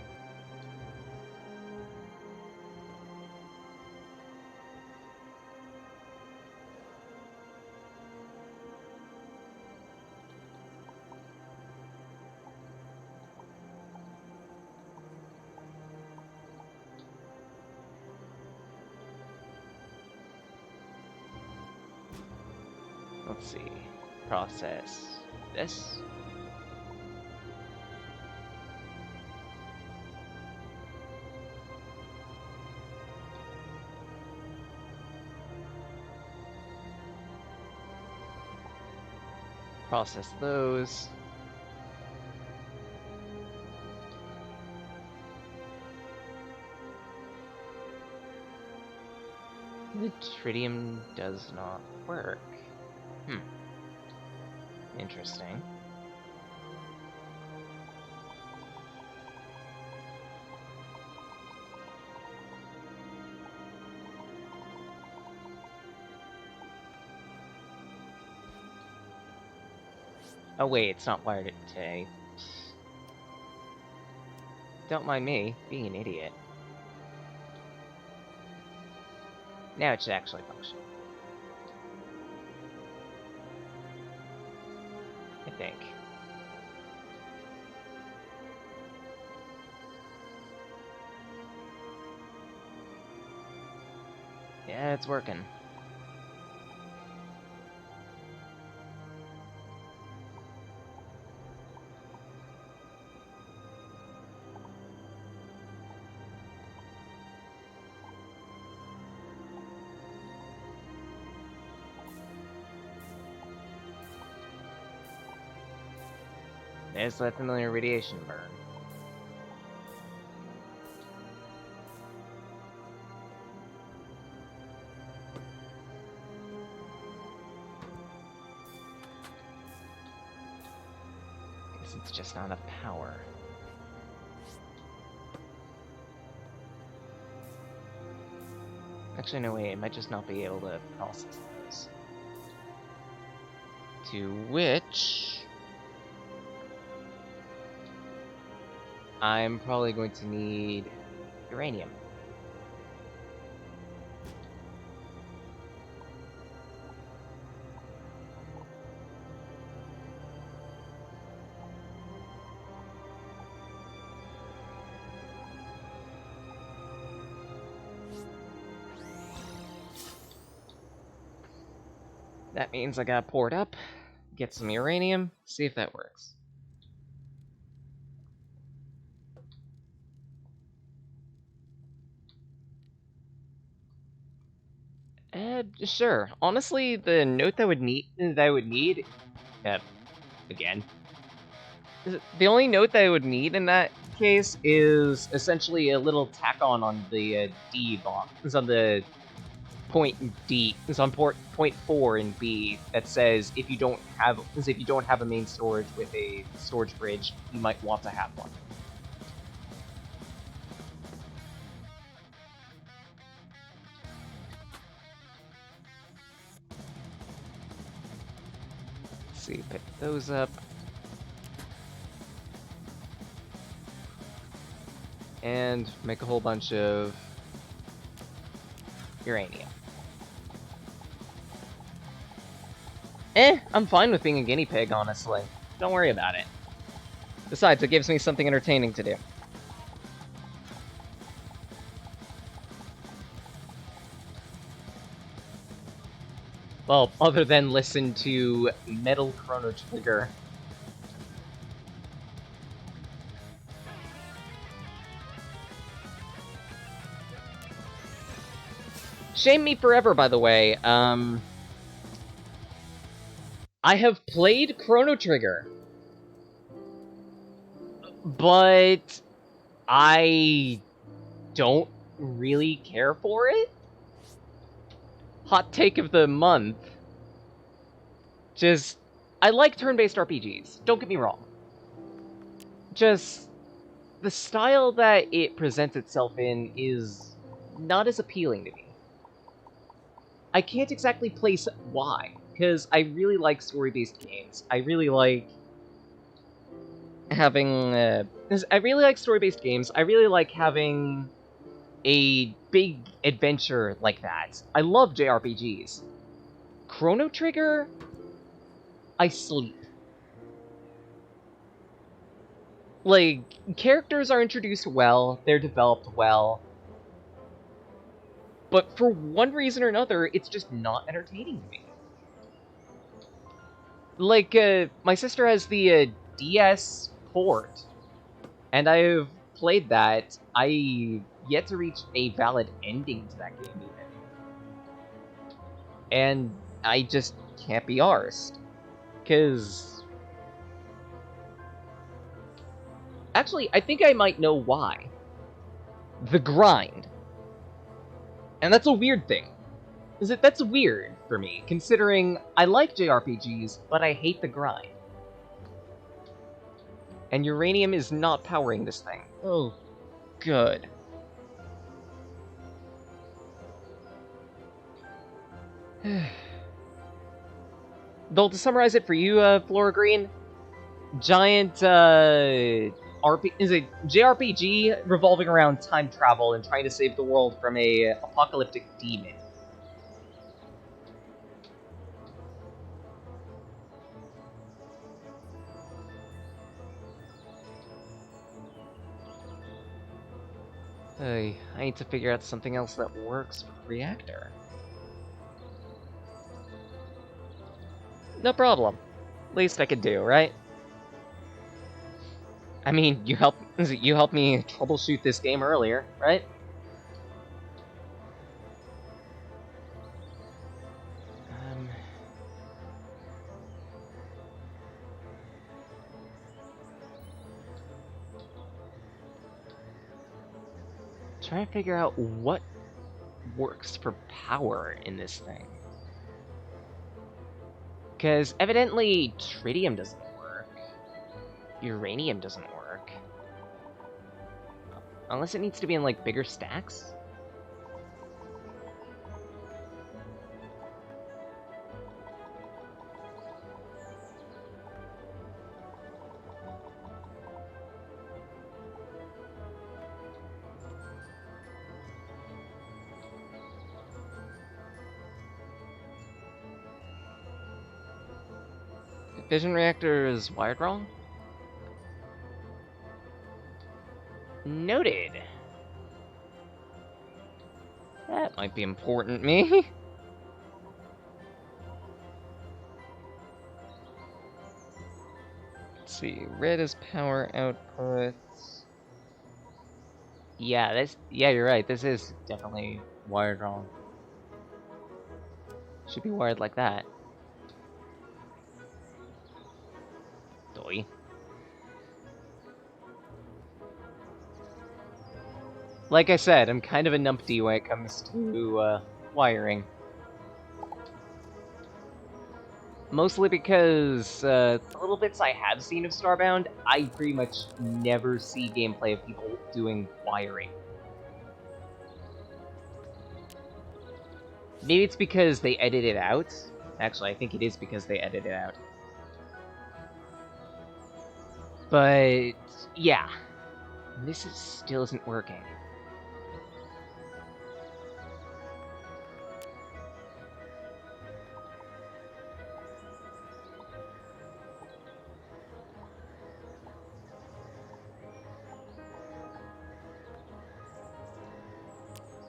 Let's see. Process this. Process those. The tritium does not work. Interesting. Oh wait, it's not wired today. Don't mind me, being an idiot. Now it should actually function. I think. Yeah, it's working. There's that familiar radiation burn. Guess it's just not enough power. Actually, no, wait, it might just not be able to process those. To which... I'm probably going to need uranium. That means I gotta pour it up, get some uranium, see if that works. Sure. Honestly, the note that I would need, again, the only note that I would need in that case is essentially a little tack-on the D box. It's on the point D. It's on point 4 in B that says if you don't have a main storage with a storage bridge, you might want to have one. Let's see, pick those up. And make a whole bunch of uranium. I'm fine with being a guinea pig, honestly. Don't worry about it. Besides, it gives me something entertaining to do. Well, other than listen to Metal Chrono Trigger. Shame me forever, by the way. I have played Chrono Trigger, but I don't really care for it. Hot take of the month. Just, I like turn-based RPGs, don't get me wrong. Just, the style that it presents itself in is not as appealing to me. I can't exactly place why, because I really like story-based games. I really like having, I really like story-based games. I really like having a big adventure like that. I love JRPGs. Chrono Trigger, I sleep. Like, characters are introduced well, they're developed well, but for one reason or another, it's just not entertaining to me. Like, my sister has the DS port, and I've played that. I yet to reach a valid ending to that game, even. And I just can't be arsed. Because... Actually, I think I might know why. The grind. And that's a weird thing. That's weird for me, considering I like JRPGs, but I hate the grind. And uranium is not powering this thing. Oh, good. Though, to summarize it for you, Flora Green, giant, is a JRPG revolving around time travel and trying to save the world from a apocalyptic demon. I need to figure out something else that works for the reactor. No problem. Least I could do, right? I mean, you helped me troubleshoot this game earlier, right? Trying to figure out what works for power in this thing. Because evidently tritium doesn't work. Uranium doesn't work. Unless it needs to be in, like, bigger stacks? Fission reactor is wired wrong? Noted. That might be important, me. Let's see, red is power output. Yeah, you're right, this is definitely wired wrong. Should be wired like that. Doi. Like I said, I'm kind of a numpty when it comes to, wiring. Mostly because, the little bits I have seen of Starbound, I pretty much never see gameplay of people doing wiring. Maybe it's because they edit it out. Actually, I think it is because they edit it out. But, yeah. This still isn't working.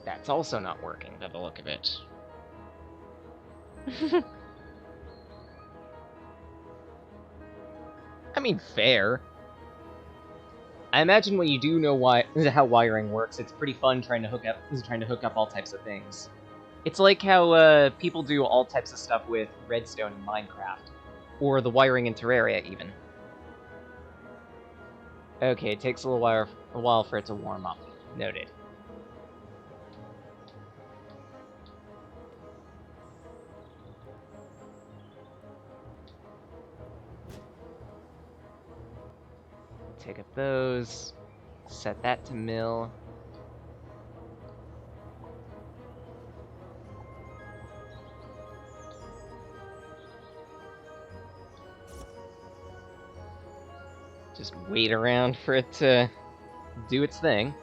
That's also not working, by the look of it. I mean, fair. I imagine when you do know how wiring works, it's pretty fun trying to hook up all types of things. It's like how people do all types of stuff with redstone in Minecraft. Or the wiring in Terraria, even. Okay, it takes a while for it to warm up. Noted. Take up those. Set that to mill. Just wait around for it to do its thing.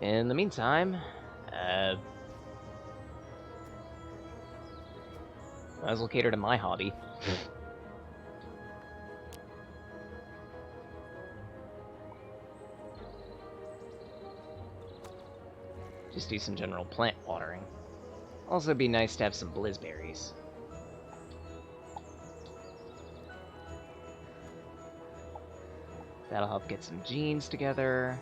In the meantime, might as well cater to my hobby. Just do some general plant watering. Also, it'd be nice to have some blizzberries. That'll help get some genes together.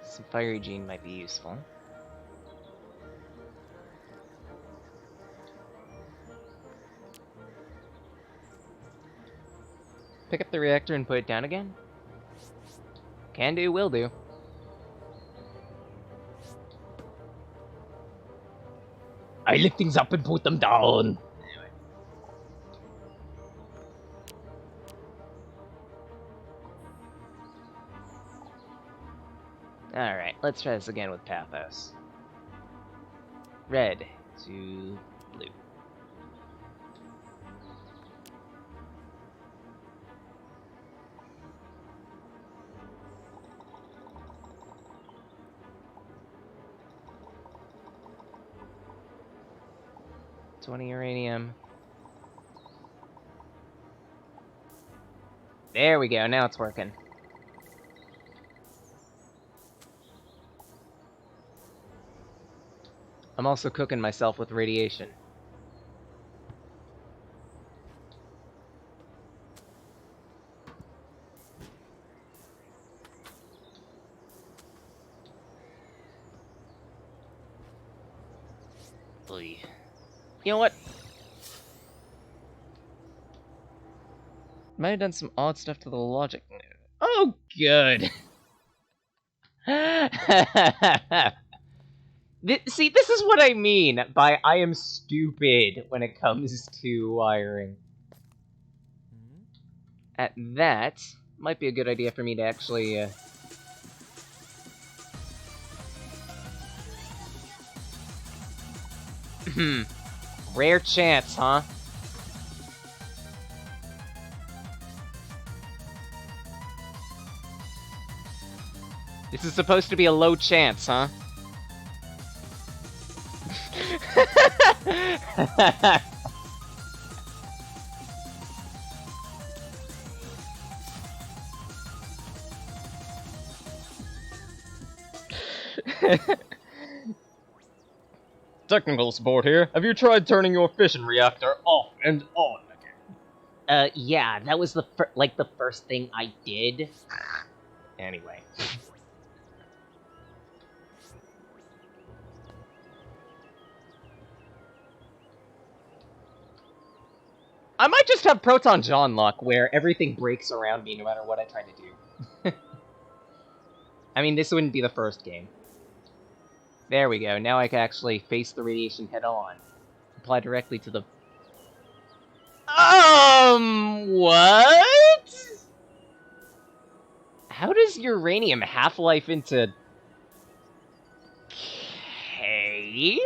Some fiery gene might be useful. Pick up the reactor and put it down again? Can do, will do. I lift things up and put them down! Anyway. Alright, let's try this again with Pathos. Red to blue. Uranium. There we go, now it's working. I'm also cooking myself with radiation. Oy. You know what? Might have done some odd stuff to the logic. Oh, good. See, this is what I mean by I am stupid when it comes to wiring. At that, might be a good idea for me to actually, Rare chance, huh? This is supposed to be a low chance, huh? Technical support here. Have you tried turning your fission reactor off and on again? Yeah, that was the first thing I did. Anyway. I might just have Proton John luck, where everything breaks around me no matter what I try to do. I mean, this wouldn't be the first game. There we go, now I can actually face the radiation head-on. Apply directly to the... What? How does uranium half-life into... Okay?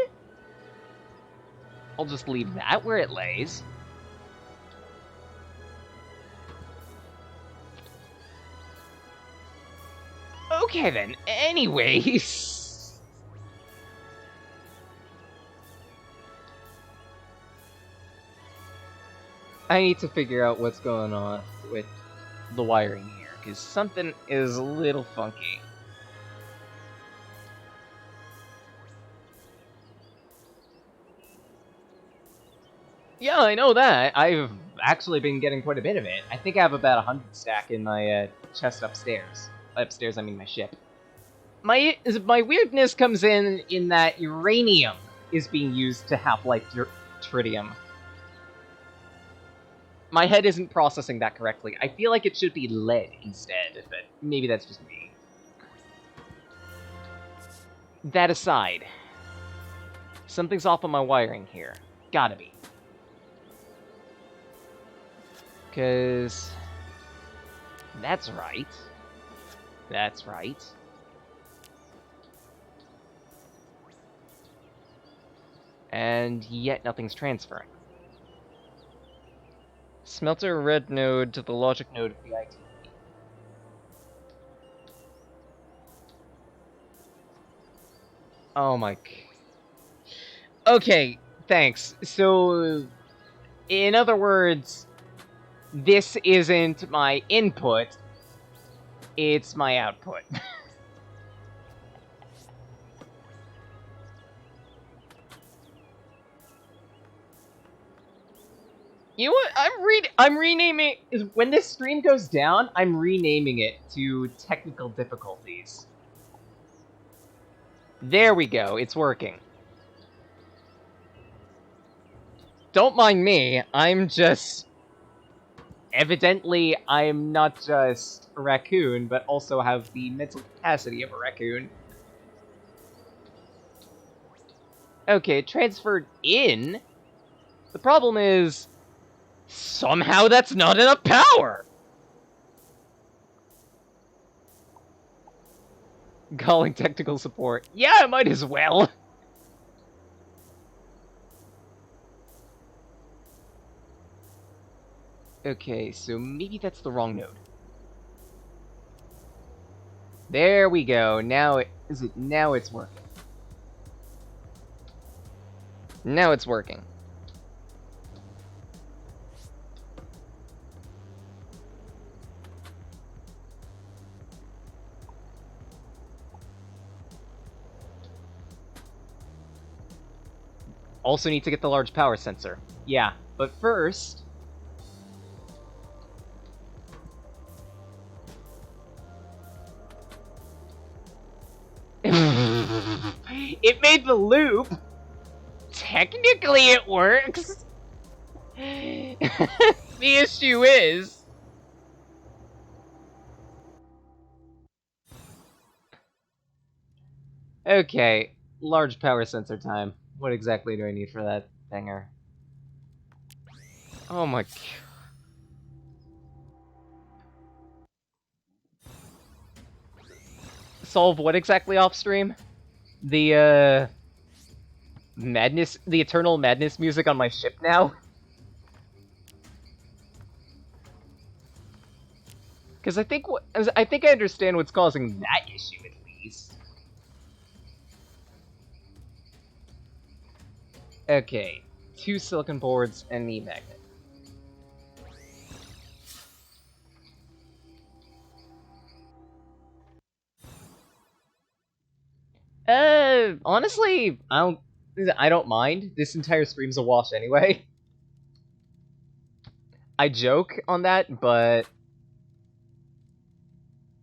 I'll just leave that where it lays. Okay then, anyways... I need to figure out what's going on with the wiring here, because something is a little funky. Yeah, I know that. I've actually been getting quite a bit of it. I think I have about 100 stack in my chest upstairs. Upstairs, I mean my ship. My weirdness comes in that uranium is being used to half-life tritium. My head isn't processing that correctly. I feel like it should be lead instead, but maybe that's just me. That aside, something's off on my wiring here. Gotta be. Because... That's right. That's right. And yet nothing's transferring. Smelter red node to the logic node of the IT. Oh my... Okay, thanks. So, in other words, this isn't my input, it's my output. You know what? I'm renaming... When this stream goes down, I'm renaming it to technical difficulties. There we go, it's working. Don't mind me, I'm just... Evidently, I'm not just a raccoon, but also have the mental capacity of a raccoon. Okay, it transferred in? The problem is... Somehow that's not enough power! Calling technical support. Yeah, I might as well. Okay, so maybe that's the wrong node. There we go. Now now it's working. Now it's working. Also need to get the large power sensor. Yeah, but first... It made the loop! Technically it works! The issue is... Okay, large power sensor time. What exactly do I need for that thinger? Oh my... Solve what exactly off stream? The, madness... The eternal madness music on my ship now? Because I think I understand what's causing that issue, at least. Okay, 2 silicon boards and the magnet. Honestly, I don't mind. This entire stream's a wash anyway. I joke on that, but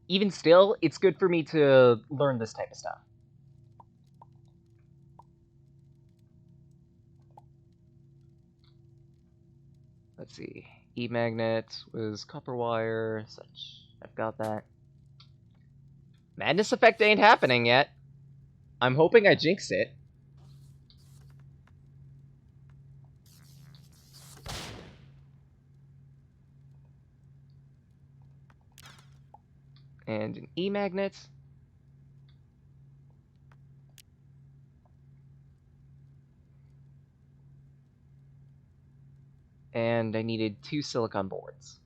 even still, it's good for me to learn this type of stuff. Let's see. E-magnet was copper wire, such. I've got that. Madness effect ain't happening yet. I'm hoping I jinx it. And an E-magnet. And I needed 2 silicon boards.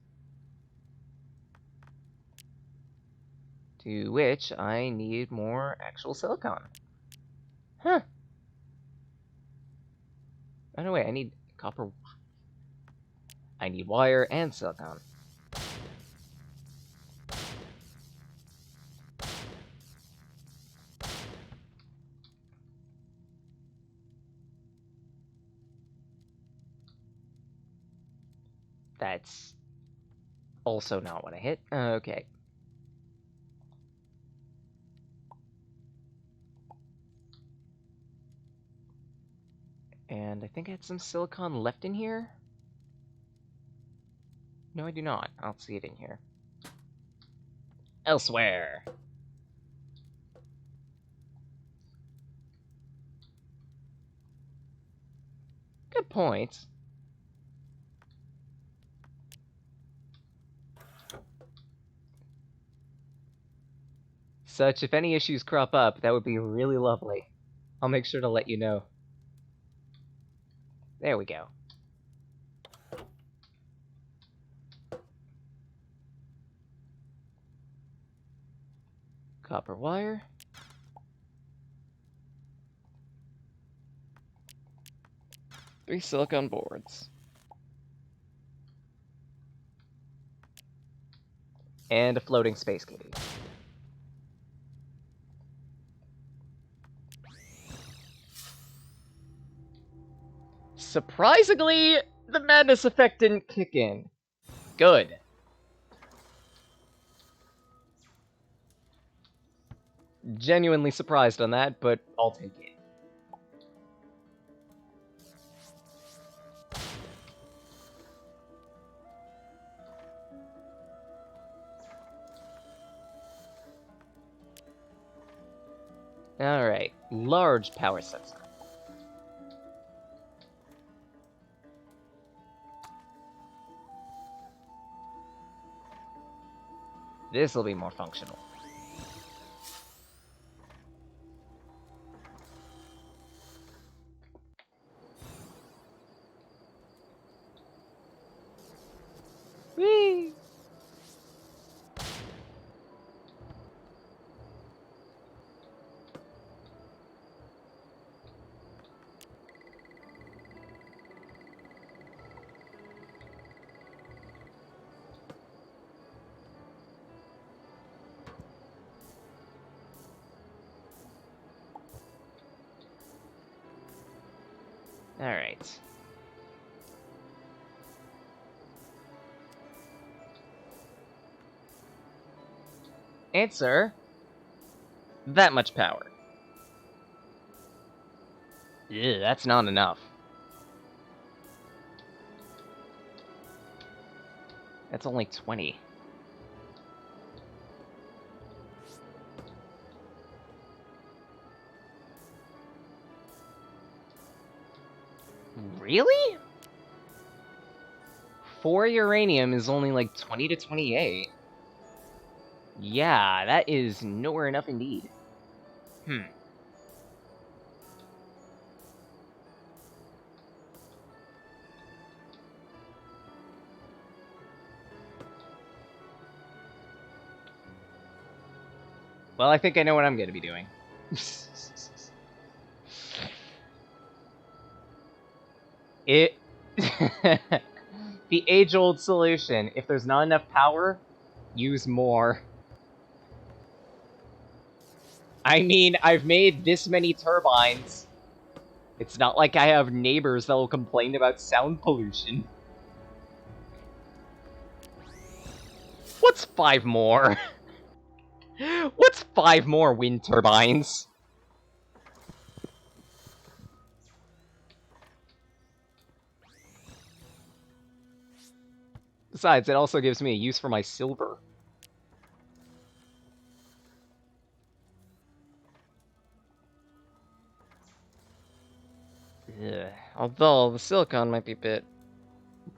To which I need more actual silicon. Huh. Oh no, wait, I need copper. I need wire and silicon. That's also not what I hit. Okay. And I think I had some silicon left in here. No, I do not. I'll see it in here. Elsewhere. Good point. Such, if any issues crop up, that would be really lovely. I'll make sure to let you know. There we go. Copper wire. Three silicon boards. And a floating space kitty. Surprisingly, the madness effect didn't kick in. Good. Genuinely surprised on that, but I'll take it. Alright, large power sensor. This'll be more functional. Whee! Alright. Answer. That much power. Ew, that's not enough. That's only 20. Really? 4 uranium is only like 20 to 28. Yeah, that is nowhere enough indeed. Well, I think I know what I'm going to be doing. It... the age-old solution. If there's not enough power, use more. I mean, I've made this many turbines. It's not like I have neighbors that will complain about sound pollution. What's 5 more? What's 5 more wind turbines? Besides, it also gives me a use for my silver. Ugh. Although, the silicon might be a bit...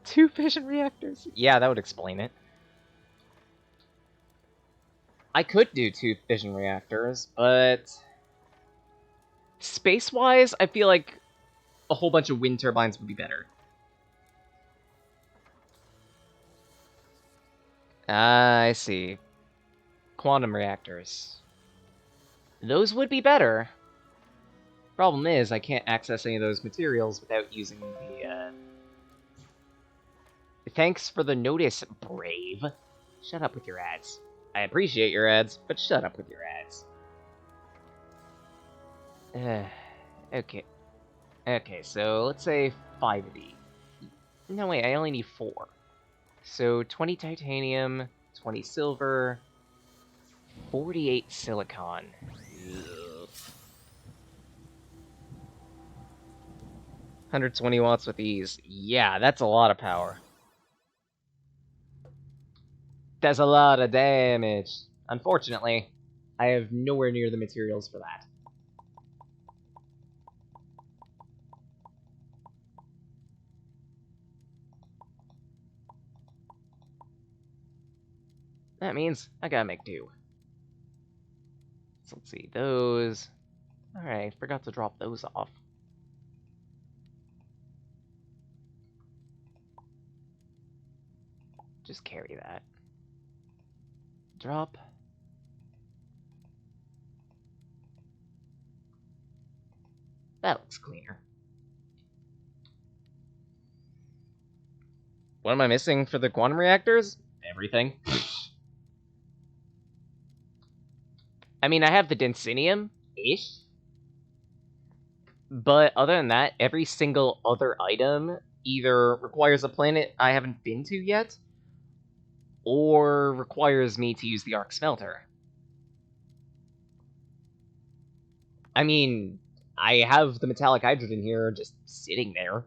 2 fission reactors? Yeah, that would explain it. I could do 2 fission reactors, but... space-wise, I feel like a whole bunch of wind turbines would be better. Ah, I see. Quantum reactors. Those would be better. Problem is, I can't access any of those materials without using the, Thanks for the notice, Brave. Shut up with your ads. I appreciate your ads, but shut up with your ads. Okay. Okay, so let's say 5 of these. No, wait, I only need 4. So 20 titanium, 20 silver, 48 silicon. Ugh. 120 watts with ease. Yeah, that's a lot of power. That's a lot of damage. Unfortunately, I have nowhere near the materials for that. That means I gotta make do. So let's see, those... Alright, forgot to drop those off. Just carry that. Drop. That looks cleaner. What am I missing for the quantum reactors? Everything. I mean, I have the densinium-ish. But other than that, every single other item either requires a planet I haven't been to yet, or requires me to use the arc smelter. I mean, I have the metallic hydrogen here just sitting there.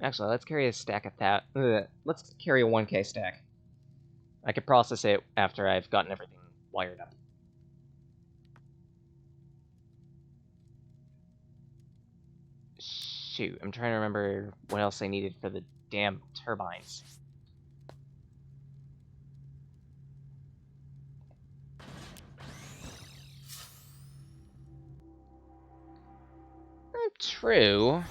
Actually, let's carry a stack of that. Let's carry a 1K stack. I could process it after I've gotten everything wired up. Shoot, I'm trying to remember what else I needed for the damn turbines. True.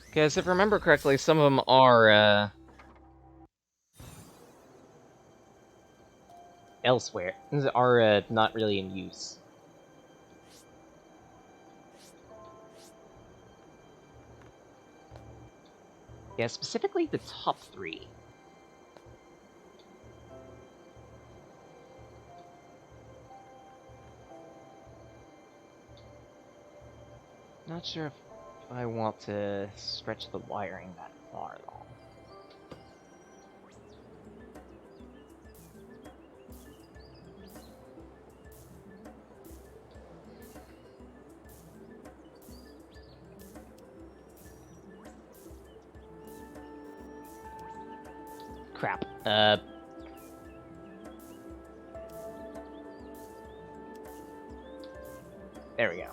Because if I remember correctly, some of them are, elsewhere. Are, not really in use. Yeah, specifically the top 3. Not sure if I want to stretch the wiring that far, though. Crap. There we go.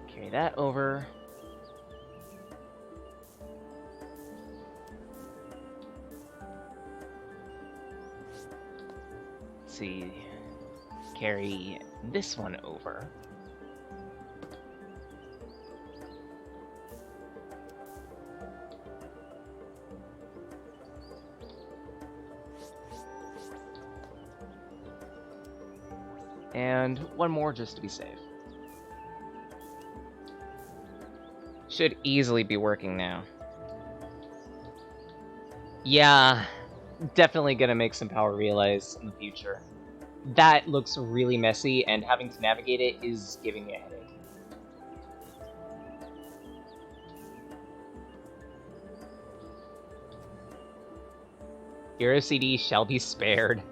Carry that over. Let's see. Carry this one over. And one more just to be safe. Should easily be working now. Yeah, definitely gonna make some power relays in the future. That looks really messy, and having to navigate it is giving me a headache. Your OCD shall be spared.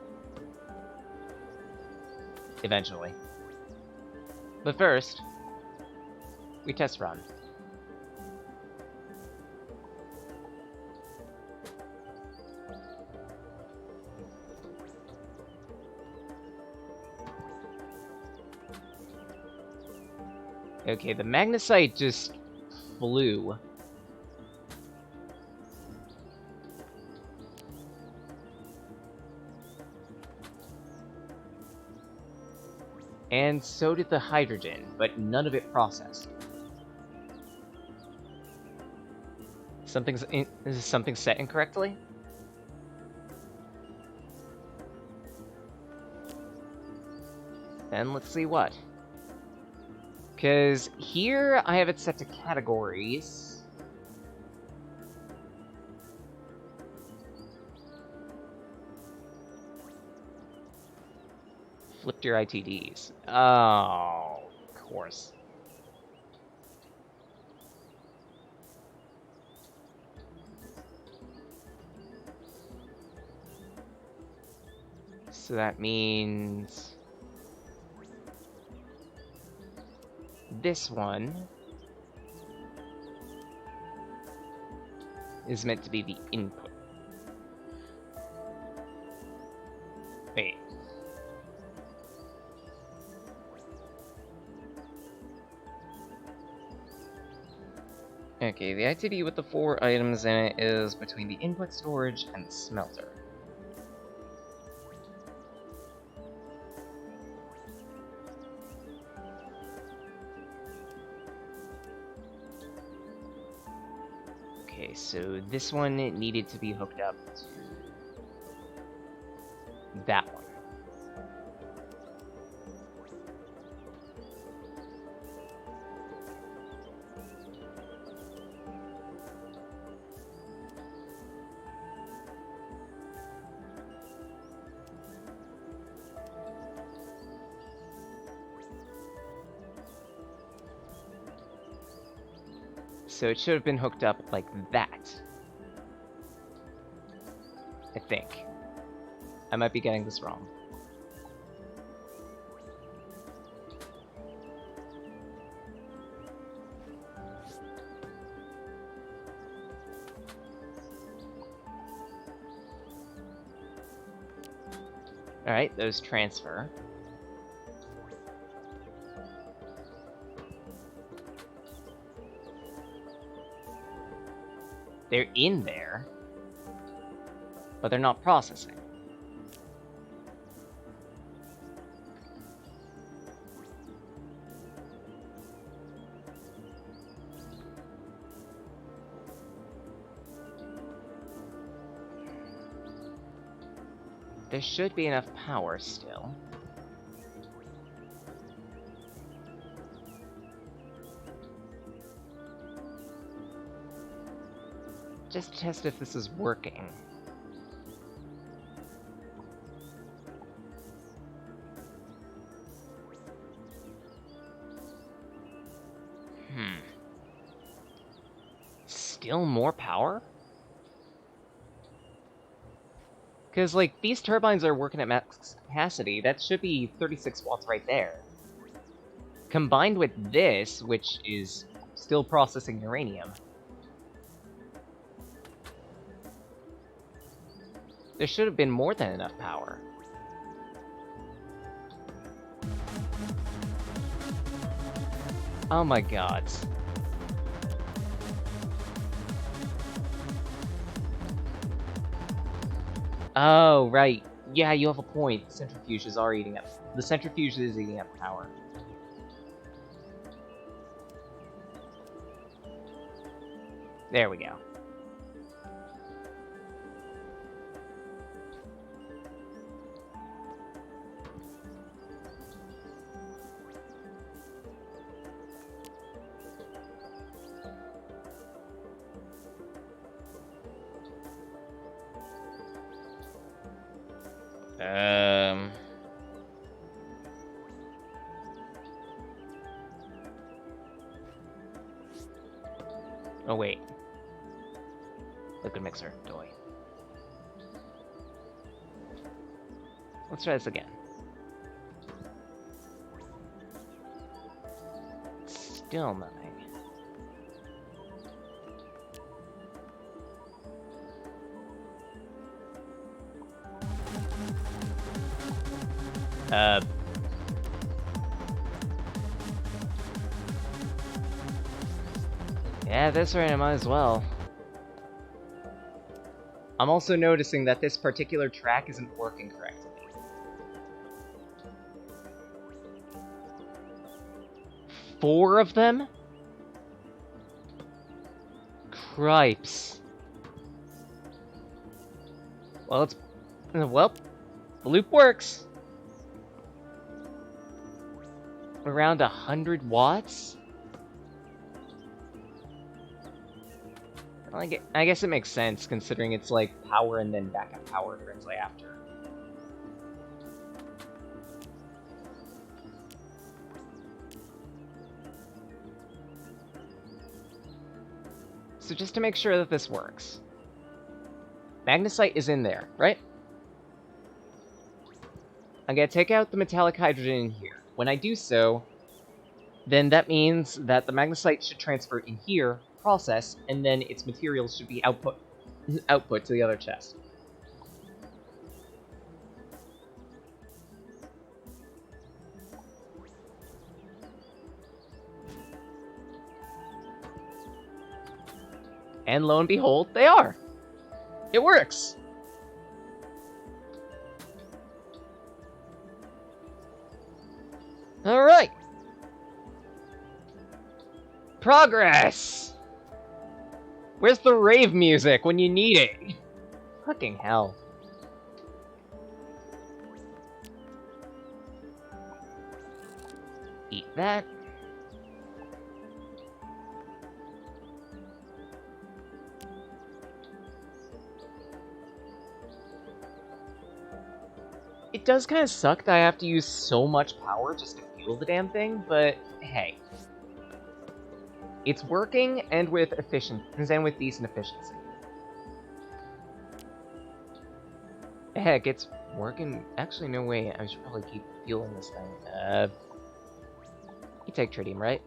Eventually. But first, we test run. Okay, the magnesite just flew. And so did the hydrogen, but none of it processed. Is something set incorrectly? Then let's see what. Because here I have it set to categories. Flipped your ITDs. Oh, of course. So that means this one is meant to be the input. Wait. Okay, the ITD with the 4 items in it is between the input storage and the smelter. Okay, so this one needed to be hooked up to that one. So it should have been hooked up like that. I think. I might be getting this wrong. Alright, those transfer. They're in there, but they're not processing. There should be enough power still. Just test if this is working. Still more power? Because, like, these turbines are working at max capacity. That should be 36 watts right there. Combined with this, which is still processing uranium, there should have been more than enough power. Oh my god. Oh, right. Yeah, you have a point. The centrifuges are eating up. The centrifuge is eating up power. There we go. Oh, wait. Liquid mixer, toy. Let's try this again. Still nothing. Yeah, this right, I might as well. I'm also noticing that this particular track isn't working correctly. Four of them? Cripes. Well, the loop works. Around 100 watts? Well, I guess it makes sense, considering it's like power and then backup power directly after. So just to make sure that this works. Magnesite is in there, right? I'm gonna take out the metallic hydrogen in here. When I do so, then that means that the magnesite should transfer in here, process, and then its materials should be output to the other chest. And lo and behold, they are. It works. All right. Progress. Where's the rave music when you need it? Fucking hell. Eat that. It does kind of suck that I have to use so much power just to fuel the damn thing, but hey. It's working, and with decent efficiency. Heck, it's working. Actually, no way. I should probably keep fueling this thing. You take tritium, right?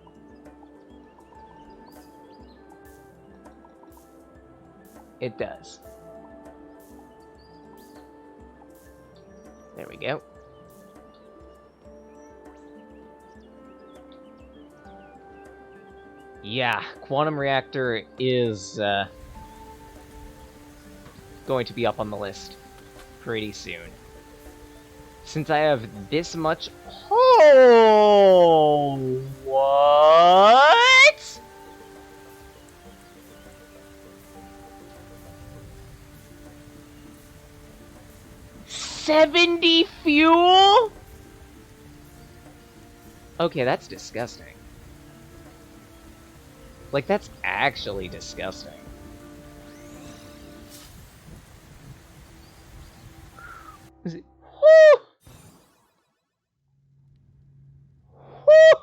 It does. There we go. Yeah, quantum reactor is going to be up on the list pretty soon. Since I have this much... Oh! What? $70 fuel? Okay, that's disgusting. Like, that's actually disgusting. Is it... Woo! Woo!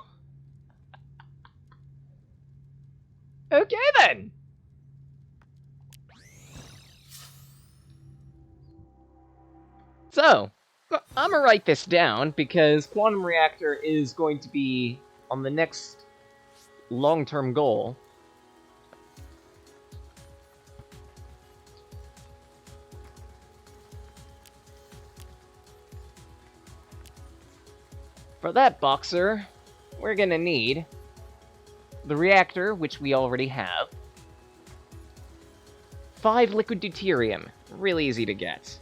Okay, then! So, I'm gonna write this down, because quantum reactor is going to be on the next long-term goal. For that, Boxer, we're gonna need the reactor, which we already have, 5 liquid deuterium, really easy to get.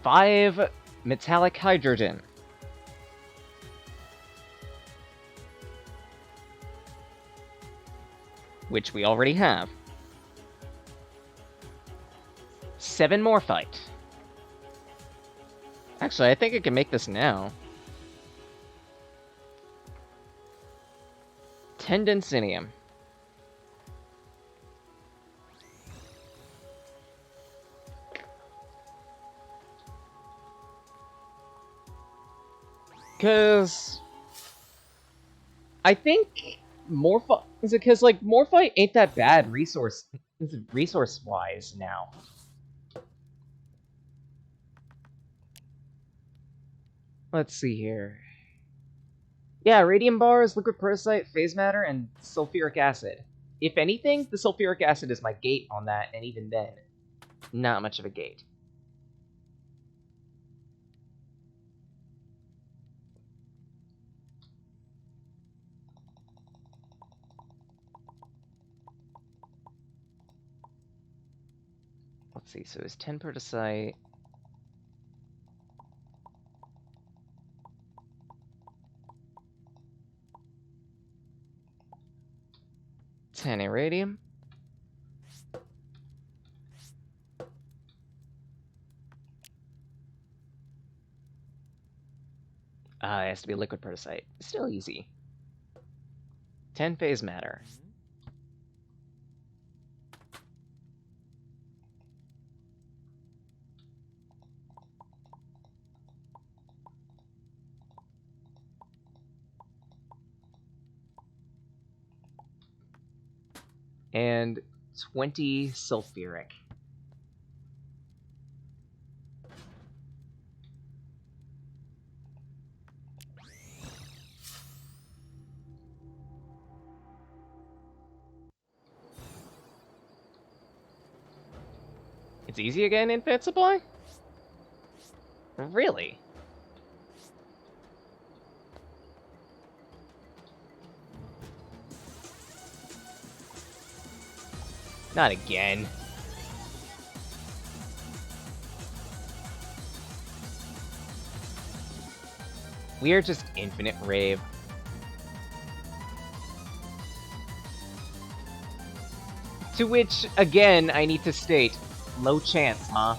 Five metallic hydrogen. Which we already have. 7 morphite. Actually, I think I can make this now. 10 densinium. Because I think morphite is it because like morphite ain't that bad resource wise now. Let's see here. Yeah, radium bars, liquid peroxide, phase matter, and sulfuric acid. If anything, the sulfuric acid is my gate on that, and even then, not much of a gate. Let's see, so it's 10 peroxide. Ten iridium. It has to be liquid protocyte. Still easy. 10 phase matter. And 20 sulfuric. It's easy again, infinite supply? Really? Not again. We are just infinite rave. To which, again, I need to state, low chance, huh?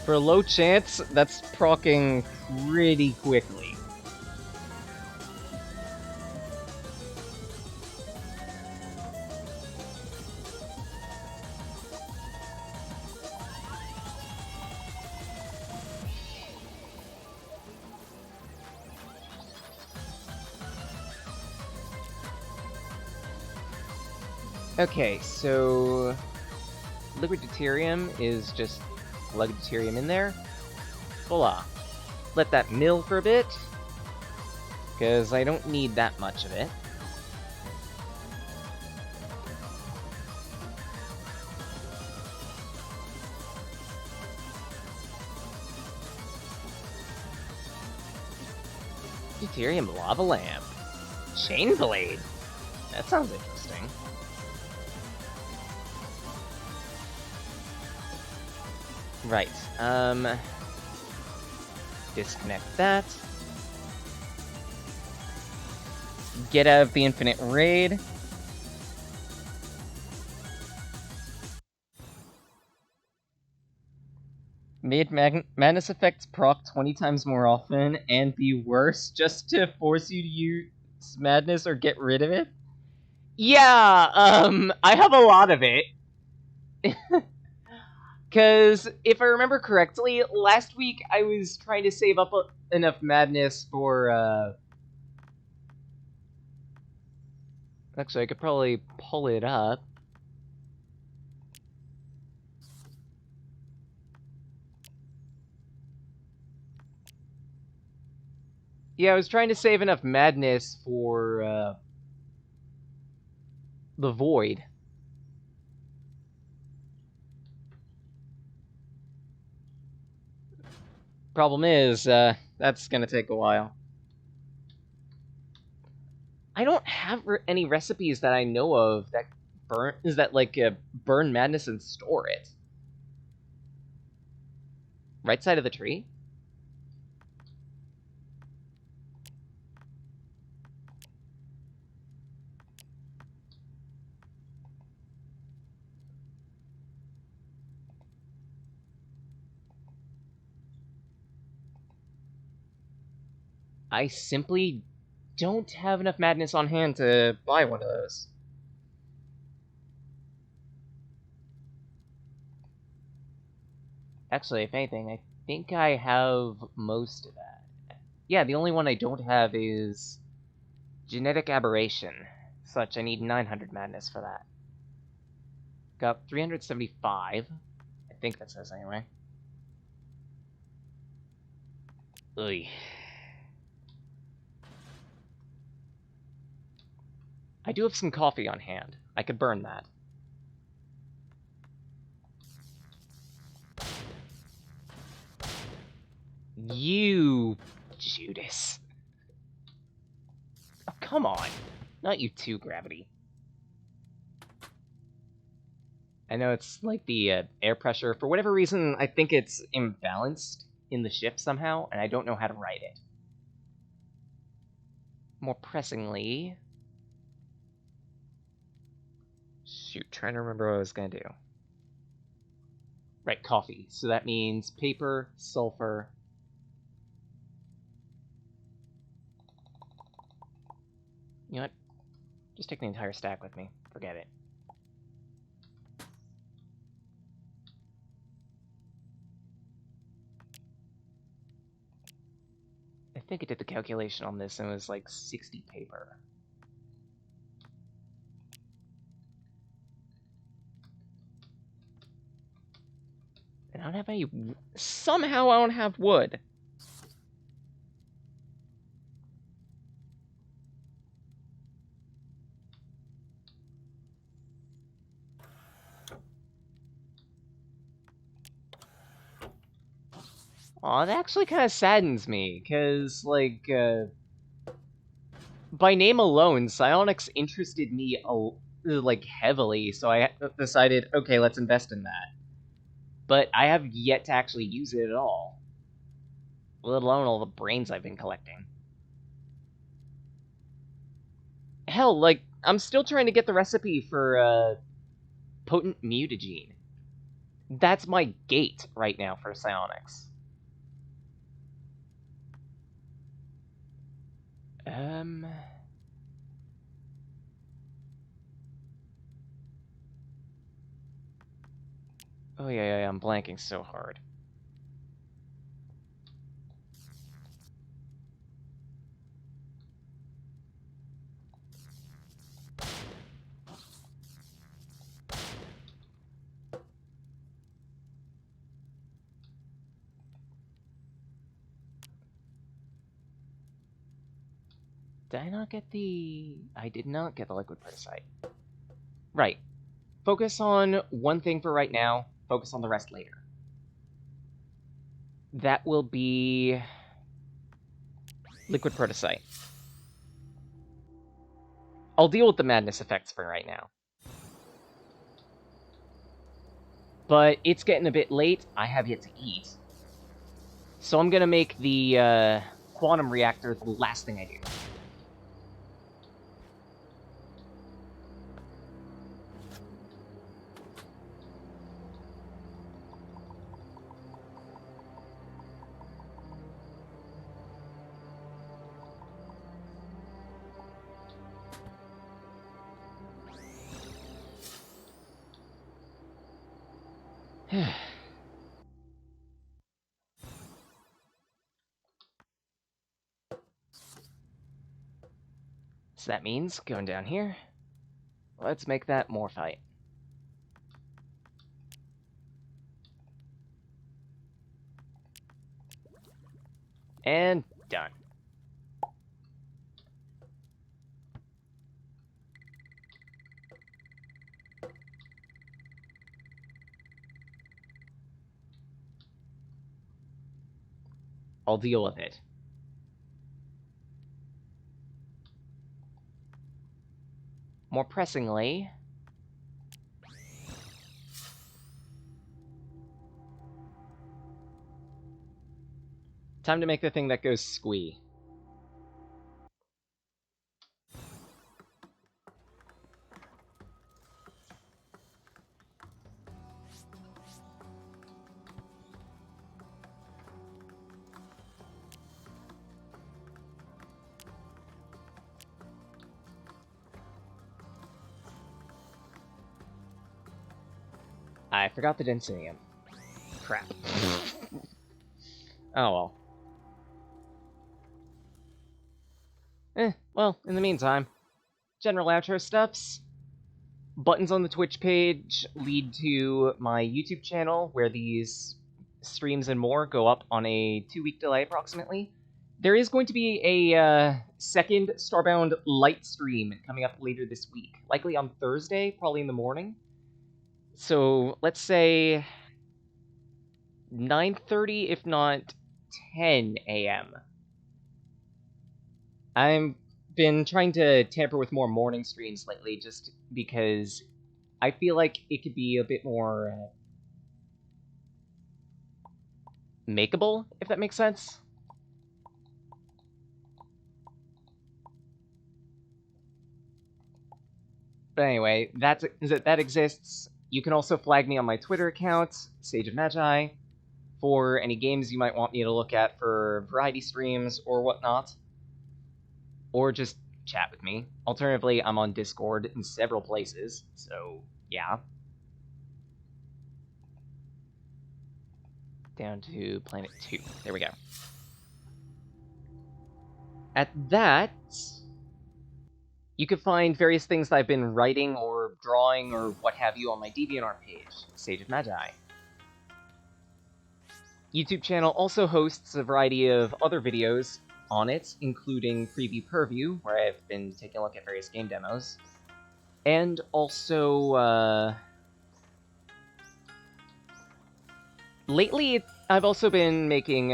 For a low chance, that's proccing pretty quickly. Okay, so liquid deuterium is just plug deuterium in there. Voila. Let that mill for a bit, because I don't need that much of it. Deuterium lava lamp. Chain blade. That sounds interesting. Right, disconnect that. Get out of the infinite raid. Made madness effects proc 20 times more often and be worse just to force you to use madness or get rid of it? Yeah, I have a lot of it. Because if I remember correctly, last week I was trying to save up enough madness for, Actually, I could probably pull it up. Yeah, I was trying to save enough madness for, the void. Problem is, that's gonna take a while. I don't have any recipes that I know of that burn madness and store it. Right side of the tree? I simply don't have enough madness on hand to buy one of those. Actually, if anything, I think I have most of that. Yeah, the only one I don't have is genetic aberration. Such, I need 900 madness for that. Got 375. I think that says anyway. Ugh. I do have some coffee on hand. I could burn that. You, Judas. Oh, come on. Not you too, Gravity. I know it's like the air pressure. For whatever reason, I think it's imbalanced in the ship somehow, and I don't know how to write it. More pressingly... Shoot, trying to remember what I was gonna do. Right, coffee. So that means paper, sulfur. You know what? Just take the entire stack with me. Forget it. I think it did the calculation on this and it was like 60 paper. And I don't have any... Somehow I don't have wood. Aw, that actually kind of saddens me, because, like, by name alone, psionics interested me, like, heavily, so I decided, okay, let's invest in that. But I have yet to actually use it at all. Let alone all the brains I've been collecting. Hell, like, I'm still trying to get the recipe for, potent mutagene. That's my gate right now for psionics. Oh yeah, I'm blanking so hard. Did I not get the... I did not get the liquid parasite. Right. Focus on one thing for right now, focus on the rest later. That will be... liquid protocyte. I'll deal with the madness effects for right now. But it's getting a bit late, I have yet to eat. So I'm gonna make the, quantum reactor the last thing I do. So that means, going down here, let's make that morphite. And done. I'll deal with it. More pressingly... time to make the thing that goes squee. I forgot the densinium. Crap. Oh well. Well, in the meantime, general outro stuffs. Buttons on the Twitch page lead to my YouTube channel, where these streams and more go up on a 2-week delay, approximately. There is going to be a second Starbound Lite stream coming up later this week, likely on Thursday, probably in the morning. So let's say 9:30, if not 10 a.m. I've been trying to tamper with more morning streams lately, just because I feel like it could be a bit more makeable, if that makes sense. But anyway, that exists. You can also flag me on my Twitter account, Sage of Magi, for any games you might want me to look at for variety streams or whatnot. Or just chat with me. Alternatively, I'm on Discord in several places, so yeah. Down to Planet 2. There we go. At that, you can find various things that I've been writing or drawing or what have you on my DeviantArt page, Sage of Magi. YouTube channel also hosts a variety of other videos on it, including Preview Purview, where I've been taking a look at various game demos, and also, lately, I've also been making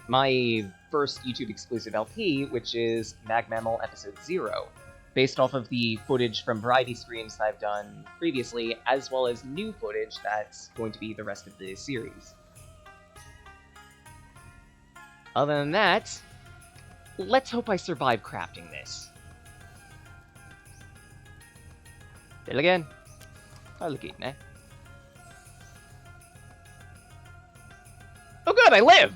my first YouTube exclusive LP, which is Mag Mammal Episode 0, based off of the footage from variety streams that I've done previously, as well as new footage that's going to be the rest of the series. Other than that, let's hope I survive crafting this. Till again. Alligator. Oh good, I live!